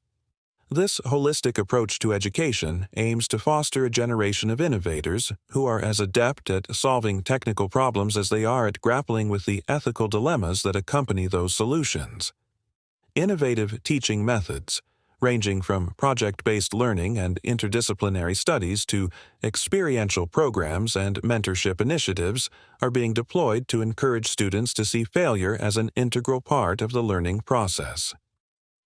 This holistic approach to education aims to foster a generation of innovators who are as adept at solving technical problems as they are at grappling with the ethical dilemmas that accompany those solutions. Innovative teaching methods, ranging from project-based learning and interdisciplinary studies to experiential programs and mentorship initiatives, are being deployed to encourage students to see failure as an integral part of the learning process.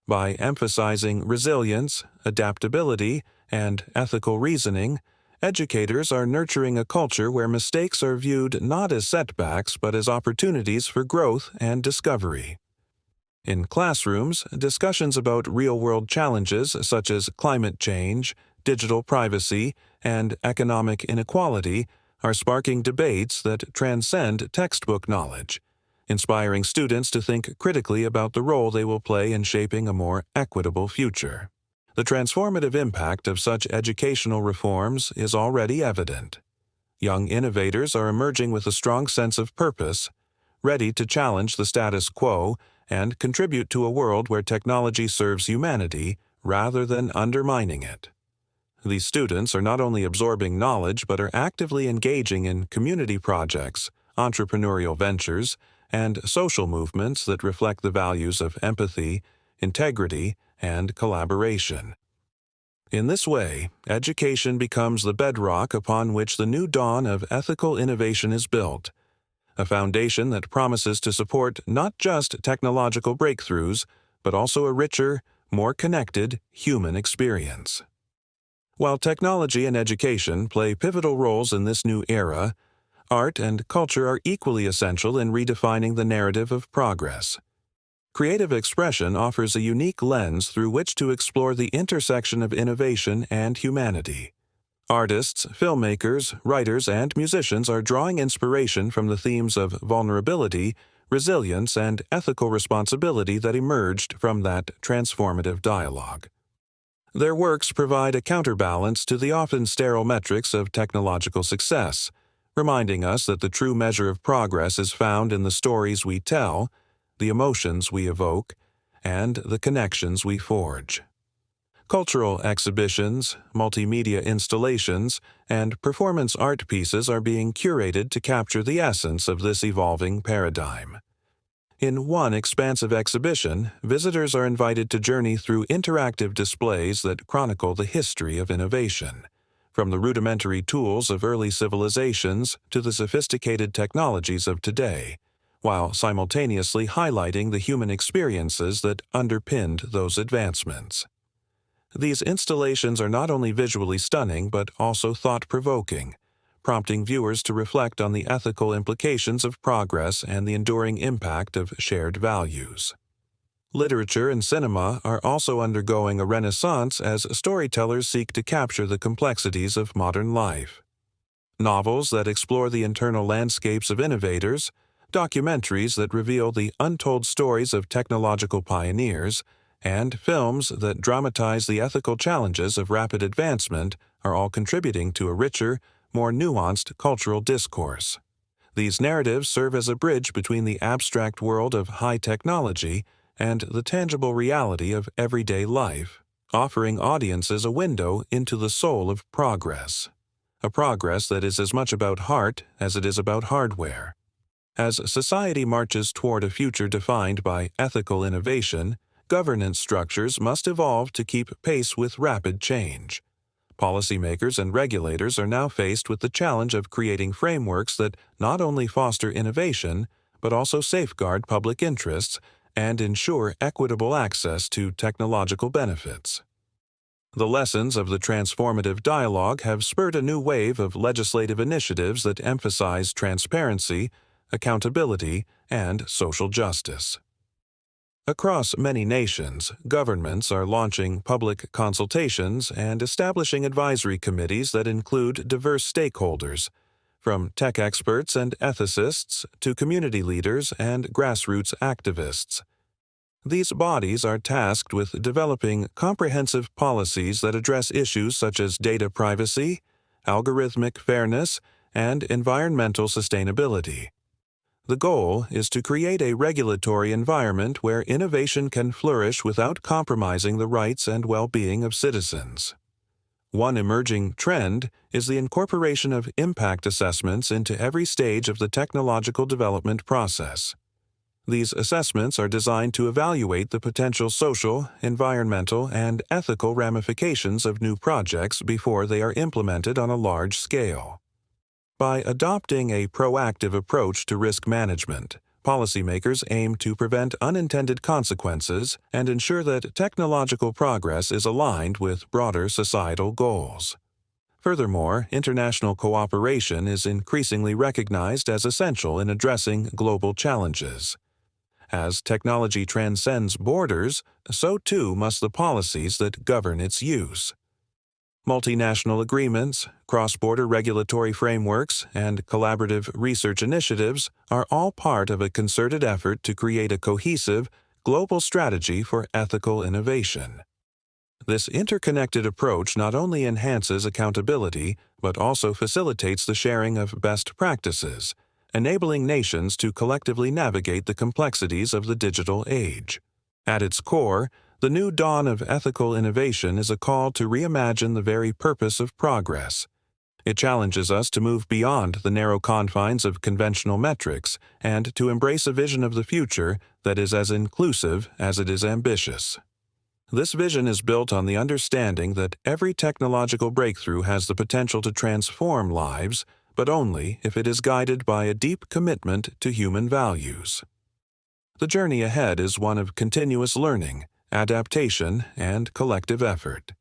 By emphasizing resilience, adaptability, and ethical reasoning, educators are nurturing a culture where mistakes are viewed not as setbacks but as opportunities for growth and discovery. In classrooms, discussions about real-world challenges such as climate change, digital privacy, and economic inequality are sparking debates that transcend textbook knowledge, inspiring students to think critically about the role they will play in shaping a more equitable future. The transformative impact of such educational reforms is already evident. Young innovators are emerging with a strong sense of purpose, ready to challenge the status quo and contribute to a world where technology serves humanity rather than undermining it. These students are not only absorbing knowledge but are actively engaging in community projects, entrepreneurial ventures, and social movements that reflect the values of empathy, integrity, and collaboration. In this way, education becomes the bedrock upon which the new dawn of ethical innovation is built, a foundation that promises to support not just technological breakthroughs, but also a richer, more connected human experience. While technology and education play pivotal roles in this new era, art and culture are equally essential in redefining the narrative of progress. Creative expression offers a unique lens through which to explore the intersection of innovation and humanity. Artists, filmmakers, writers, and musicians are drawing inspiration from the themes of vulnerability, resilience, and ethical responsibility that emerged from that transformative dialogue. Their works provide a counterbalance to the often sterile metrics of technological success, reminding us that the true measure of progress is found in the stories we tell, the emotions we evoke, and the connections we forge. Cultural exhibitions, multimedia installations, and performance art pieces are being curated to capture the essence of this evolving paradigm. In one expansive exhibition, visitors are invited to journey through interactive displays that chronicle the history of innovation, from the rudimentary tools of early civilizations to the sophisticated technologies of today, while simultaneously highlighting the human experiences that underpinned those advancements. These installations are not only visually stunning but also thought-provoking, prompting viewers to reflect on the ethical implications of progress and the enduring impact of shared values. Literature and cinema are also undergoing a renaissance as storytellers seek to capture the complexities of modern life. Novels that explore the internal landscapes of innovators, documentaries that reveal the untold stories of technological pioneers, and films that dramatize the ethical challenges of rapid advancement are all contributing to a richer, more nuanced cultural discourse. These narratives serve as a bridge between the abstract world of high technology and the tangible reality of everyday life, offering audiences a window into the soul of progress, a progress that is as much about heart as it is about hardware. As society marches toward a future defined by ethical innovation, governance structures must evolve to keep pace with rapid change. Policymakers and regulators are now faced with the challenge of creating frameworks that not only foster innovation, but also safeguard public interests and ensure equitable access to technological benefits. The lessons of the transformative dialogue have spurred a new wave of legislative initiatives that emphasize transparency, accountability, and social justice. Across many nations, governments are launching public consultations and establishing advisory committees that include diverse stakeholders, from tech experts and ethicists to community leaders and grassroots activists. These bodies are tasked with developing comprehensive policies that address issues such as data privacy, algorithmic fairness, and environmental sustainability. The goal is to create a regulatory environment where innovation can flourish without compromising the rights and well-being of citizens. One emerging trend is the incorporation of impact assessments into every stage of the technological development process. These assessments are designed to evaluate the potential social, environmental, and ethical ramifications of new projects before they are implemented on a large scale. By adopting a proactive approach to risk management, policymakers aim to prevent unintended consequences and ensure that technological progress is aligned with broader societal goals. Furthermore, international cooperation is increasingly recognized as essential in addressing global challenges. As technology transcends borders, so too must the policies that govern its use. Multinational agreements, cross-border regulatory frameworks, and collaborative research initiatives are all part of a concerted effort to create a cohesive, global strategy for ethical innovation. This interconnected approach not only enhances accountability, but also facilitates the sharing of best practices, enabling nations to collectively navigate the complexities of the digital age. At its core, the new dawn of ethical innovation is a call to reimagine the very purpose of progress. It challenges us to move beyond the narrow confines of conventional metrics and to embrace a vision of the future that is as inclusive as it is ambitious. This vision is built on the understanding that every technological breakthrough has the potential to transform lives, but only if it is guided by a deep commitment to human values. The journey ahead is one of continuous learning, adaptation, and collective effort.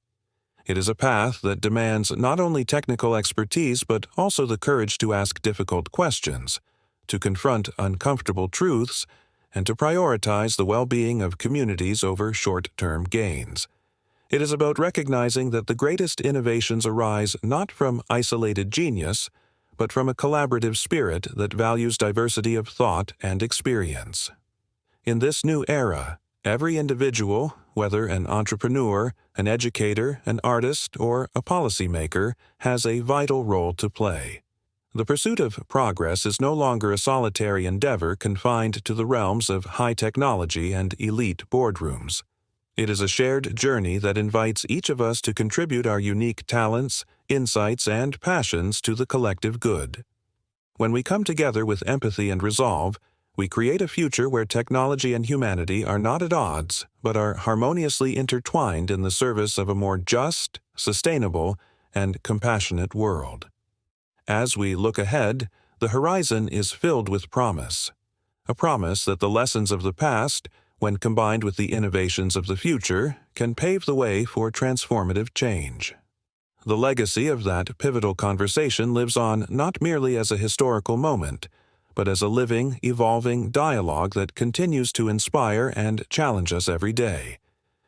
It is a path that demands not only technical expertise but also the courage to ask difficult questions, to confront uncomfortable truths, and to prioritize the well-being of communities over short-term gains. It is about recognizing that the greatest innovations arise not from isolated genius, but from a collaborative spirit that values diversity of thought and experience. In this new era, every individual, whether an entrepreneur, an educator, an artist, or a policymaker, has a vital role to play. The pursuit of progress is no longer a solitary endeavor confined to the realms of high technology and elite boardrooms. It is a shared journey that invites each of us to contribute our unique talents, insights, and passions to the collective good. When we come together with empathy and resolve, we create a future where technology and humanity are not at odds, but are harmoniously intertwined in the service of a more just, sustainable, and compassionate world. As we look ahead, the horizon is filled with promise. A promise that the lessons of the past, when combined with the innovations of the future, can pave the way for transformative change. The legacy of that pivotal conversation lives on not merely as a historical moment, but as a living, evolving dialogue that continues to inspire and challenge us every day.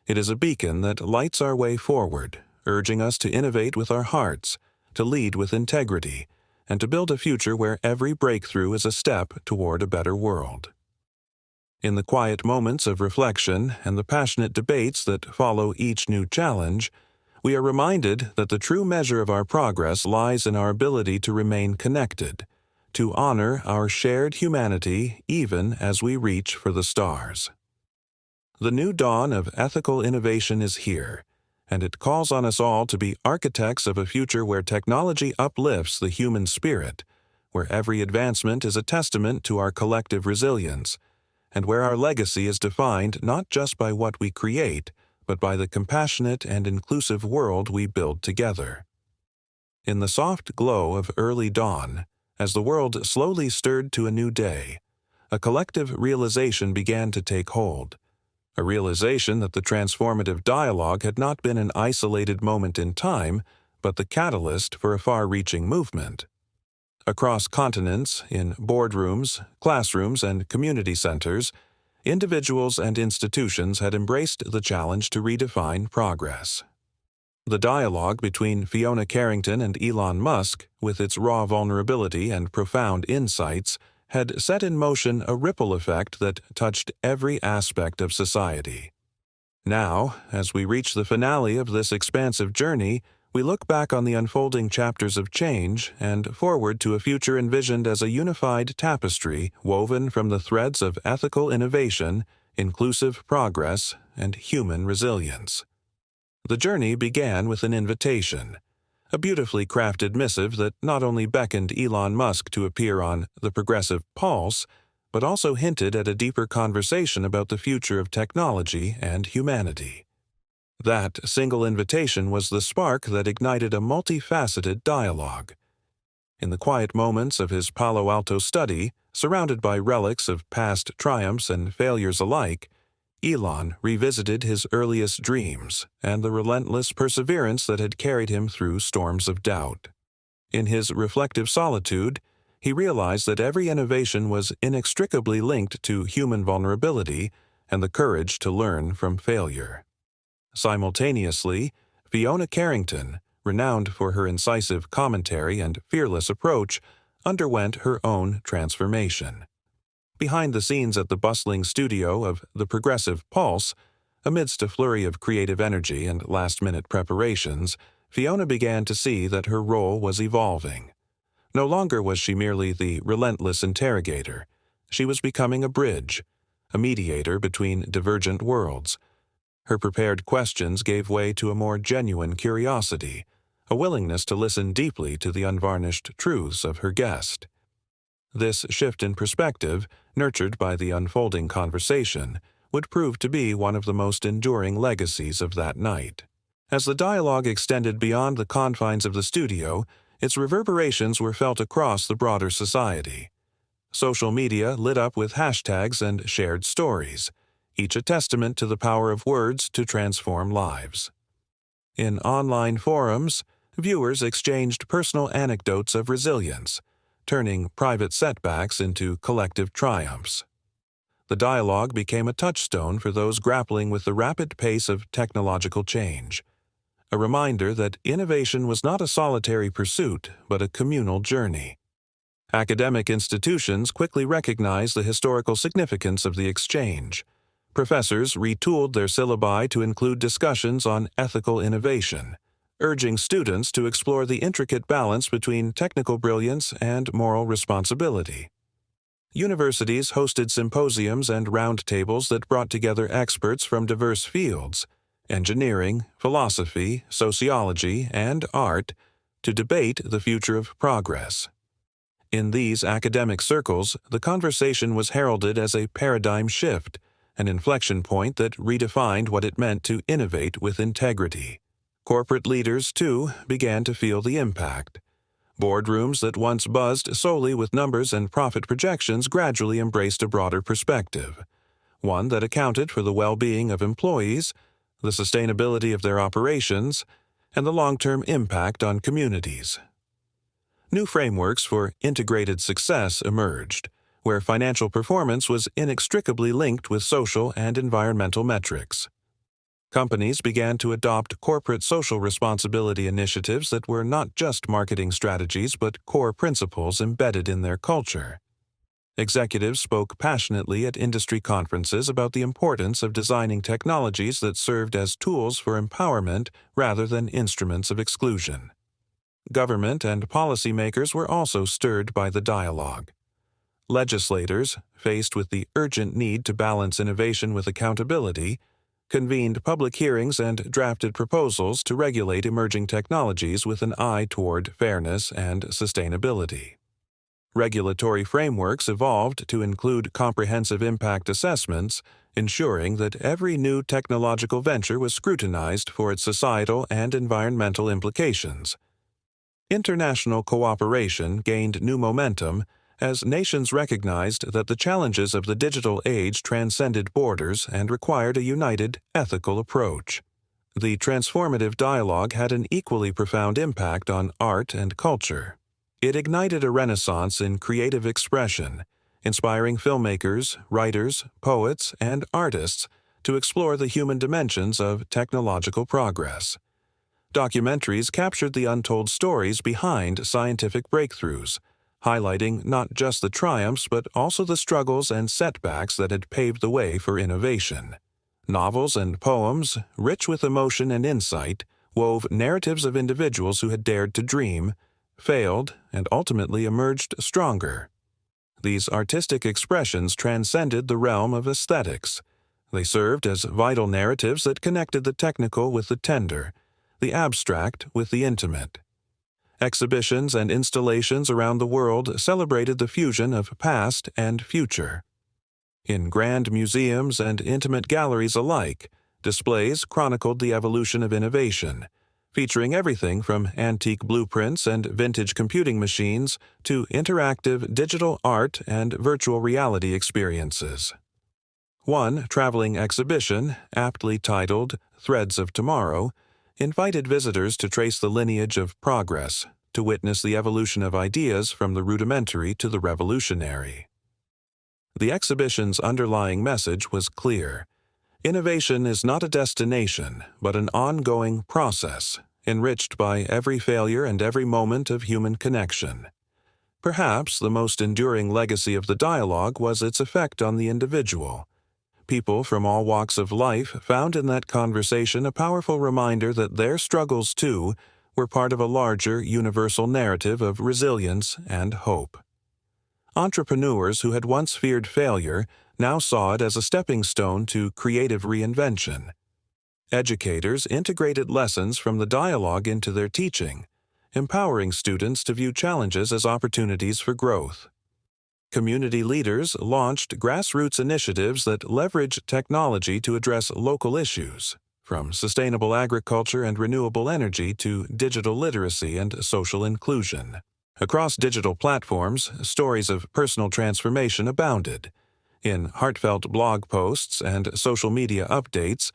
It is a beacon that lights our way forward, urging us to innovate with our hearts, to lead with integrity, and to build a future where every breakthrough is a step toward a better world. In the quiet moments of reflection and the passionate debates that follow each new challenge, we are reminded that the true measure of our progress lies in our ability to remain connected, to honor our shared humanity even as we reach for the stars. The new dawn of ethical innovation is here, and it calls on us all to be architects of a future where technology uplifts the human spirit, where every advancement is a testament to our collective resilience, and where our legacy is defined not just by what we create, but by the compassionate and inclusive world we build together. In the soft glow of early dawn, as the world slowly stirred to a new day, a collective realization began to take hold, a realization that the transformative dialogue had not been an isolated moment in time, but the catalyst for a far-reaching movement. Across continents, in boardrooms, classrooms, and community centers, individuals and institutions had embraced the challenge to redefine progress. The dialogue between Fiona Carrington and Elon Musk, with its raw vulnerability and profound insights, had set in motion a ripple effect that touched every aspect of society. Now, as we reach the finale of this expansive journey, we look back on the unfolding chapters of change and forward to a future envisioned as a unified tapestry woven from the threads of ethical innovation, inclusive progress, and human resilience. The journey began with an invitation, a beautifully crafted missive that not only beckoned Elon Musk to appear on The Progressive Pulse, but also hinted at a deeper conversation about the future of technology and humanity. That single invitation was the spark that ignited a multifaceted dialogue. In the quiet moments of his Palo Alto study, surrounded by relics of past triumphs and failures alike, Elon revisited his earliest dreams and the relentless perseverance that had carried him through storms of doubt. In his reflective solitude, he realized that every innovation was inextricably linked to human vulnerability and the courage to learn from failure. Simultaneously, Fiona Carrington, renowned for her incisive commentary and fearless approach, underwent her own transformation. Behind the scenes at the bustling studio of The Progressive Pulse, amidst a flurry of creative energy and last-minute preparations, Fiona began to see that her role was evolving. No longer was she merely the relentless interrogator. She was becoming a bridge, a mediator between divergent worlds. Her prepared questions gave way to a more genuine curiosity, a willingness to listen deeply to the unvarnished truths of her guest. This shift in perspective, nurtured by the unfolding conversation, would prove to be one of the most enduring legacies of that night. As the dialogue extended beyond the confines of the studio, its reverberations were felt across the broader society. Social media lit up with hashtags and shared stories, each a testament to the power of words to transform lives. In online forums, viewers exchanged personal anecdotes of resilience, turning private setbacks into collective triumphs. The dialogue became a touchstone for those grappling with the rapid pace of technological change, a reminder that innovation was not a solitary pursuit but a communal journey. Academic institutions quickly recognized the historical significance of the exchange. Professors retooled their syllabi to include discussions on ethical innovation, urging students to explore the intricate balance between technical brilliance and moral responsibility. Universities hosted symposiums and roundtables that brought together experts from diverse fields, engineering, philosophy, sociology, and art, to debate the future of progress. In these academic circles, the conversation was heralded as a paradigm shift, an inflection point that redefined what it meant to innovate with integrity. Corporate leaders, too, began to feel the impact. Boardrooms that once buzzed solely with numbers and profit projections gradually embraced a broader perspective, one that accounted for the well-being of employees, the sustainability of their operations, and the long-term impact on communities. New frameworks for integrated success emerged, where financial performance was inextricably linked with social and environmental metrics. Companies began to adopt corporate social responsibility initiatives that were not just marketing strategies but core principles embedded in their culture. Executives spoke passionately at industry conferences about the importance of designing technologies that served as tools for empowerment rather than instruments of exclusion. Government and policymakers were also stirred by the dialogue. Legislators, faced with the urgent need to balance innovation with accountability, convened public hearings and drafted proposals to regulate emerging technologies with an eye toward fairness and sustainability. Regulatory frameworks evolved to include comprehensive impact assessments, ensuring that every new technological venture was scrutinized for its societal and environmental implications. International cooperation gained new momentum as nations recognized that the challenges of the digital age transcended borders and required a united, ethical approach. The transformative dialogue had an equally profound impact on art and culture. It ignited a renaissance in creative expression, inspiring filmmakers, writers, poets, and artists to explore the human dimensions of technological progress. Documentaries captured the untold stories behind scientific breakthroughs, highlighting not just the triumphs but also the struggles and setbacks that had paved the way for innovation. Novels and poems, rich with emotion and insight, wove narratives of individuals who had dared to dream, failed, and ultimately emerged stronger. These artistic expressions transcended the realm of aesthetics. They served as vital narratives that connected the technical with the tender, the abstract with the intimate. Exhibitions and installations around the world celebrated the fusion of past and future. In grand museums and intimate galleries alike, displays chronicled the evolution of innovation, featuring everything from antique blueprints and vintage computing machines to interactive digital art and virtual reality experiences. One traveling exhibition, aptly titled Threads of Tomorrow, invited visitors to trace the lineage of progress, to witness the evolution of ideas from the rudimentary to the revolutionary. The exhibition's underlying message was clear. Innovation is not a destination, but an ongoing process, enriched by every failure and every moment of human connection. Perhaps the most enduring legacy of the dialogue was its effect on the individual. People from all walks of life found in that conversation a powerful reminder that their struggles, too, were part of a larger, universal narrative of resilience and hope. Entrepreneurs who had once feared failure now saw it as a stepping stone to creative reinvention. Educators integrated lessons from the dialogue into their teaching, empowering students to view challenges as opportunities for growth. Community leaders launched grassroots initiatives that leverage technology to address local issues, from sustainable agriculture and renewable energy to digital literacy and social inclusion. Across digital platforms, stories of personal transformation abounded. In heartfelt blog posts and social media updates,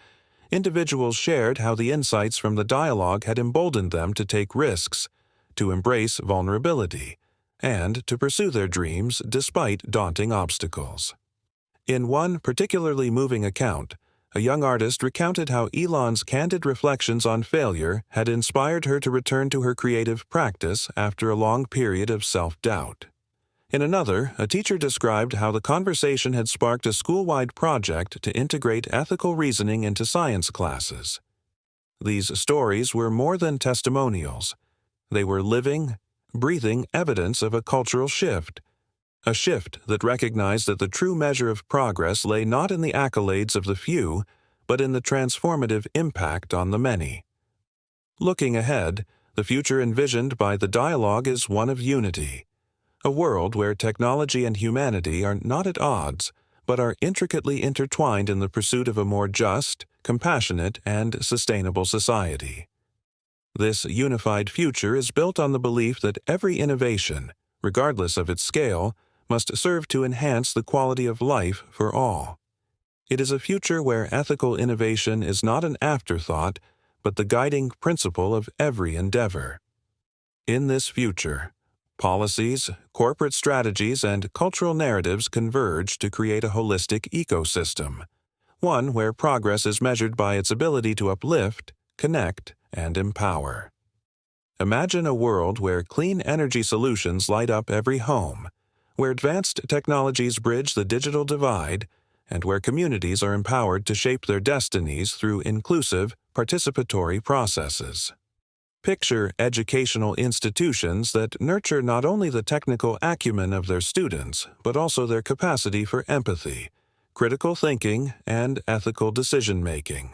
individuals shared how the insights from the dialogue had emboldened them to take risks, to embrace vulnerability, and to pursue their dreams despite daunting obstacles. In one particularly moving account, a young artist recounted how Elon's candid reflections on failure had inspired her to return to her creative practice after a long period of self-doubt. In another, a teacher described how the conversation had sparked a school-wide project to integrate ethical reasoning into science classes. These stories were more than testimonials. They were living, breathing evidence of a cultural shift, a shift that recognized that the true measure of progress lay not in the accolades of the few, but in the transformative impact on the many. Looking ahead, the future envisioned by the dialogue is one of unity, a world where technology and humanity are not at odds, but are intricately intertwined in the pursuit of a more just, compassionate, and sustainable society. This unified future is built on the belief that every innovation, regardless of its scale, must serve to enhance the quality of life for all. It is a future where ethical innovation is not an afterthought, but the guiding principle of every endeavor. In this future, policies, corporate strategies, and cultural narratives converge to create a holistic ecosystem, one where progress is measured by its ability to uplift, connect, and empower. Imagine a world where clean energy solutions light up every home, where advanced technologies bridge the digital divide, and where communities are empowered to shape their destinies through inclusive, participatory processes. Picture educational institutions that nurture not only the technical acumen of their students, but also their capacity for empathy, critical thinking, and ethical decision-making.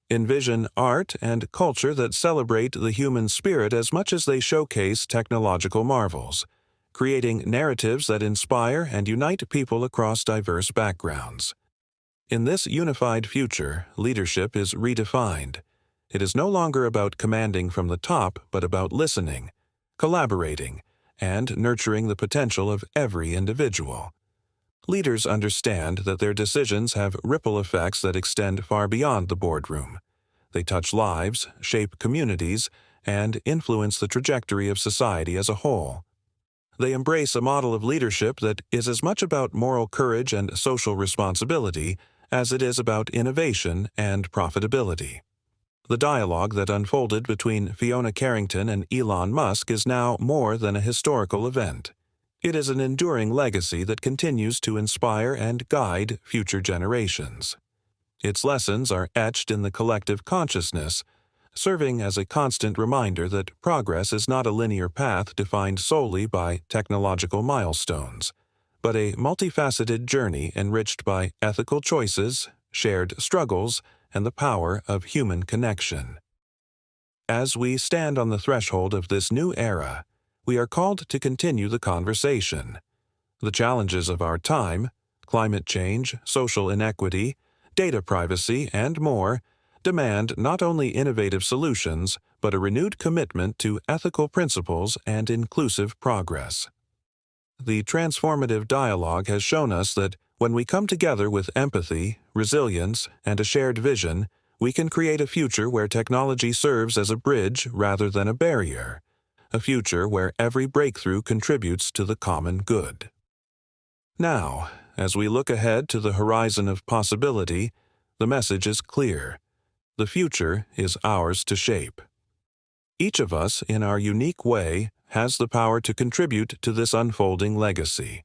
Envision art and culture that celebrate the human spirit as much as they showcase technological marvels, creating narratives that inspire and unite people across diverse backgrounds. In this unified future, leadership is redefined. It is no longer about commanding from the top, but about listening, collaborating, and nurturing the potential of every individual. Leaders understand that their decisions have ripple effects that extend far beyond the boardroom. They touch lives, shape communities, and influence the trajectory of society as a whole. They embrace a model of leadership that is as much about moral courage and social responsibility as it is about innovation and profitability. The dialogue that unfolded between Fiona Carrington and Elon Musk is now more than a historical event. It is an enduring legacy that continues to inspire and guide future generations. Its lessons are etched in the collective consciousness, serving as a constant reminder that progress is not a linear path defined solely by technological milestones, but a multifaceted journey enriched by ethical choices, shared struggles, and the power of human connection. As we stand on the threshold of this new era, we are called to continue the conversation. The challenges of our time, climate change, social inequity, data privacy, and more, demand not only innovative solutions, but a renewed commitment to ethical principles and inclusive progress. The transformative dialogue has shown us that when we come together with empathy, resilience, and a shared vision, we can create a future where technology serves as a bridge rather than a barrier, a future where every breakthrough contributes to the common good. Now, as we look ahead to the horizon of possibility, the message is clear. The future is ours to shape. Each of us, in our unique way, has the power to contribute to this unfolding legacy.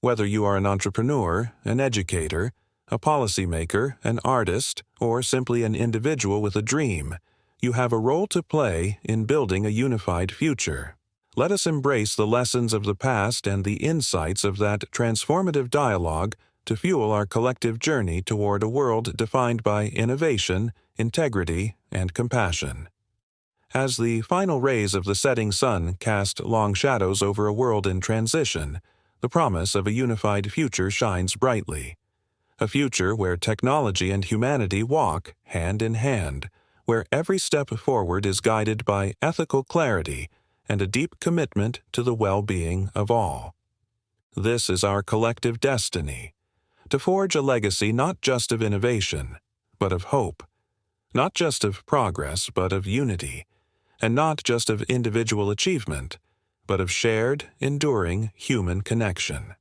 Whether you are an entrepreneur, an educator, a policymaker, an artist, or simply an individual with a dream, you have a role to play in building a unified future. Let us embrace the lessons of the past and the insights of that transformative dialogue to fuel our collective journey toward a world defined by innovation, integrity, and compassion. As the final rays of the setting sun cast long shadows over a world in transition, the promise of a unified future shines brightly. A future where technology and humanity walk hand in hand, where every step forward is guided by ethical clarity and a deep commitment to the well-being of all. This is our collective destiny, to forge a legacy not just of innovation, but of hope, not just of progress, but of unity, and not just of individual achievement, but of shared, enduring human connection.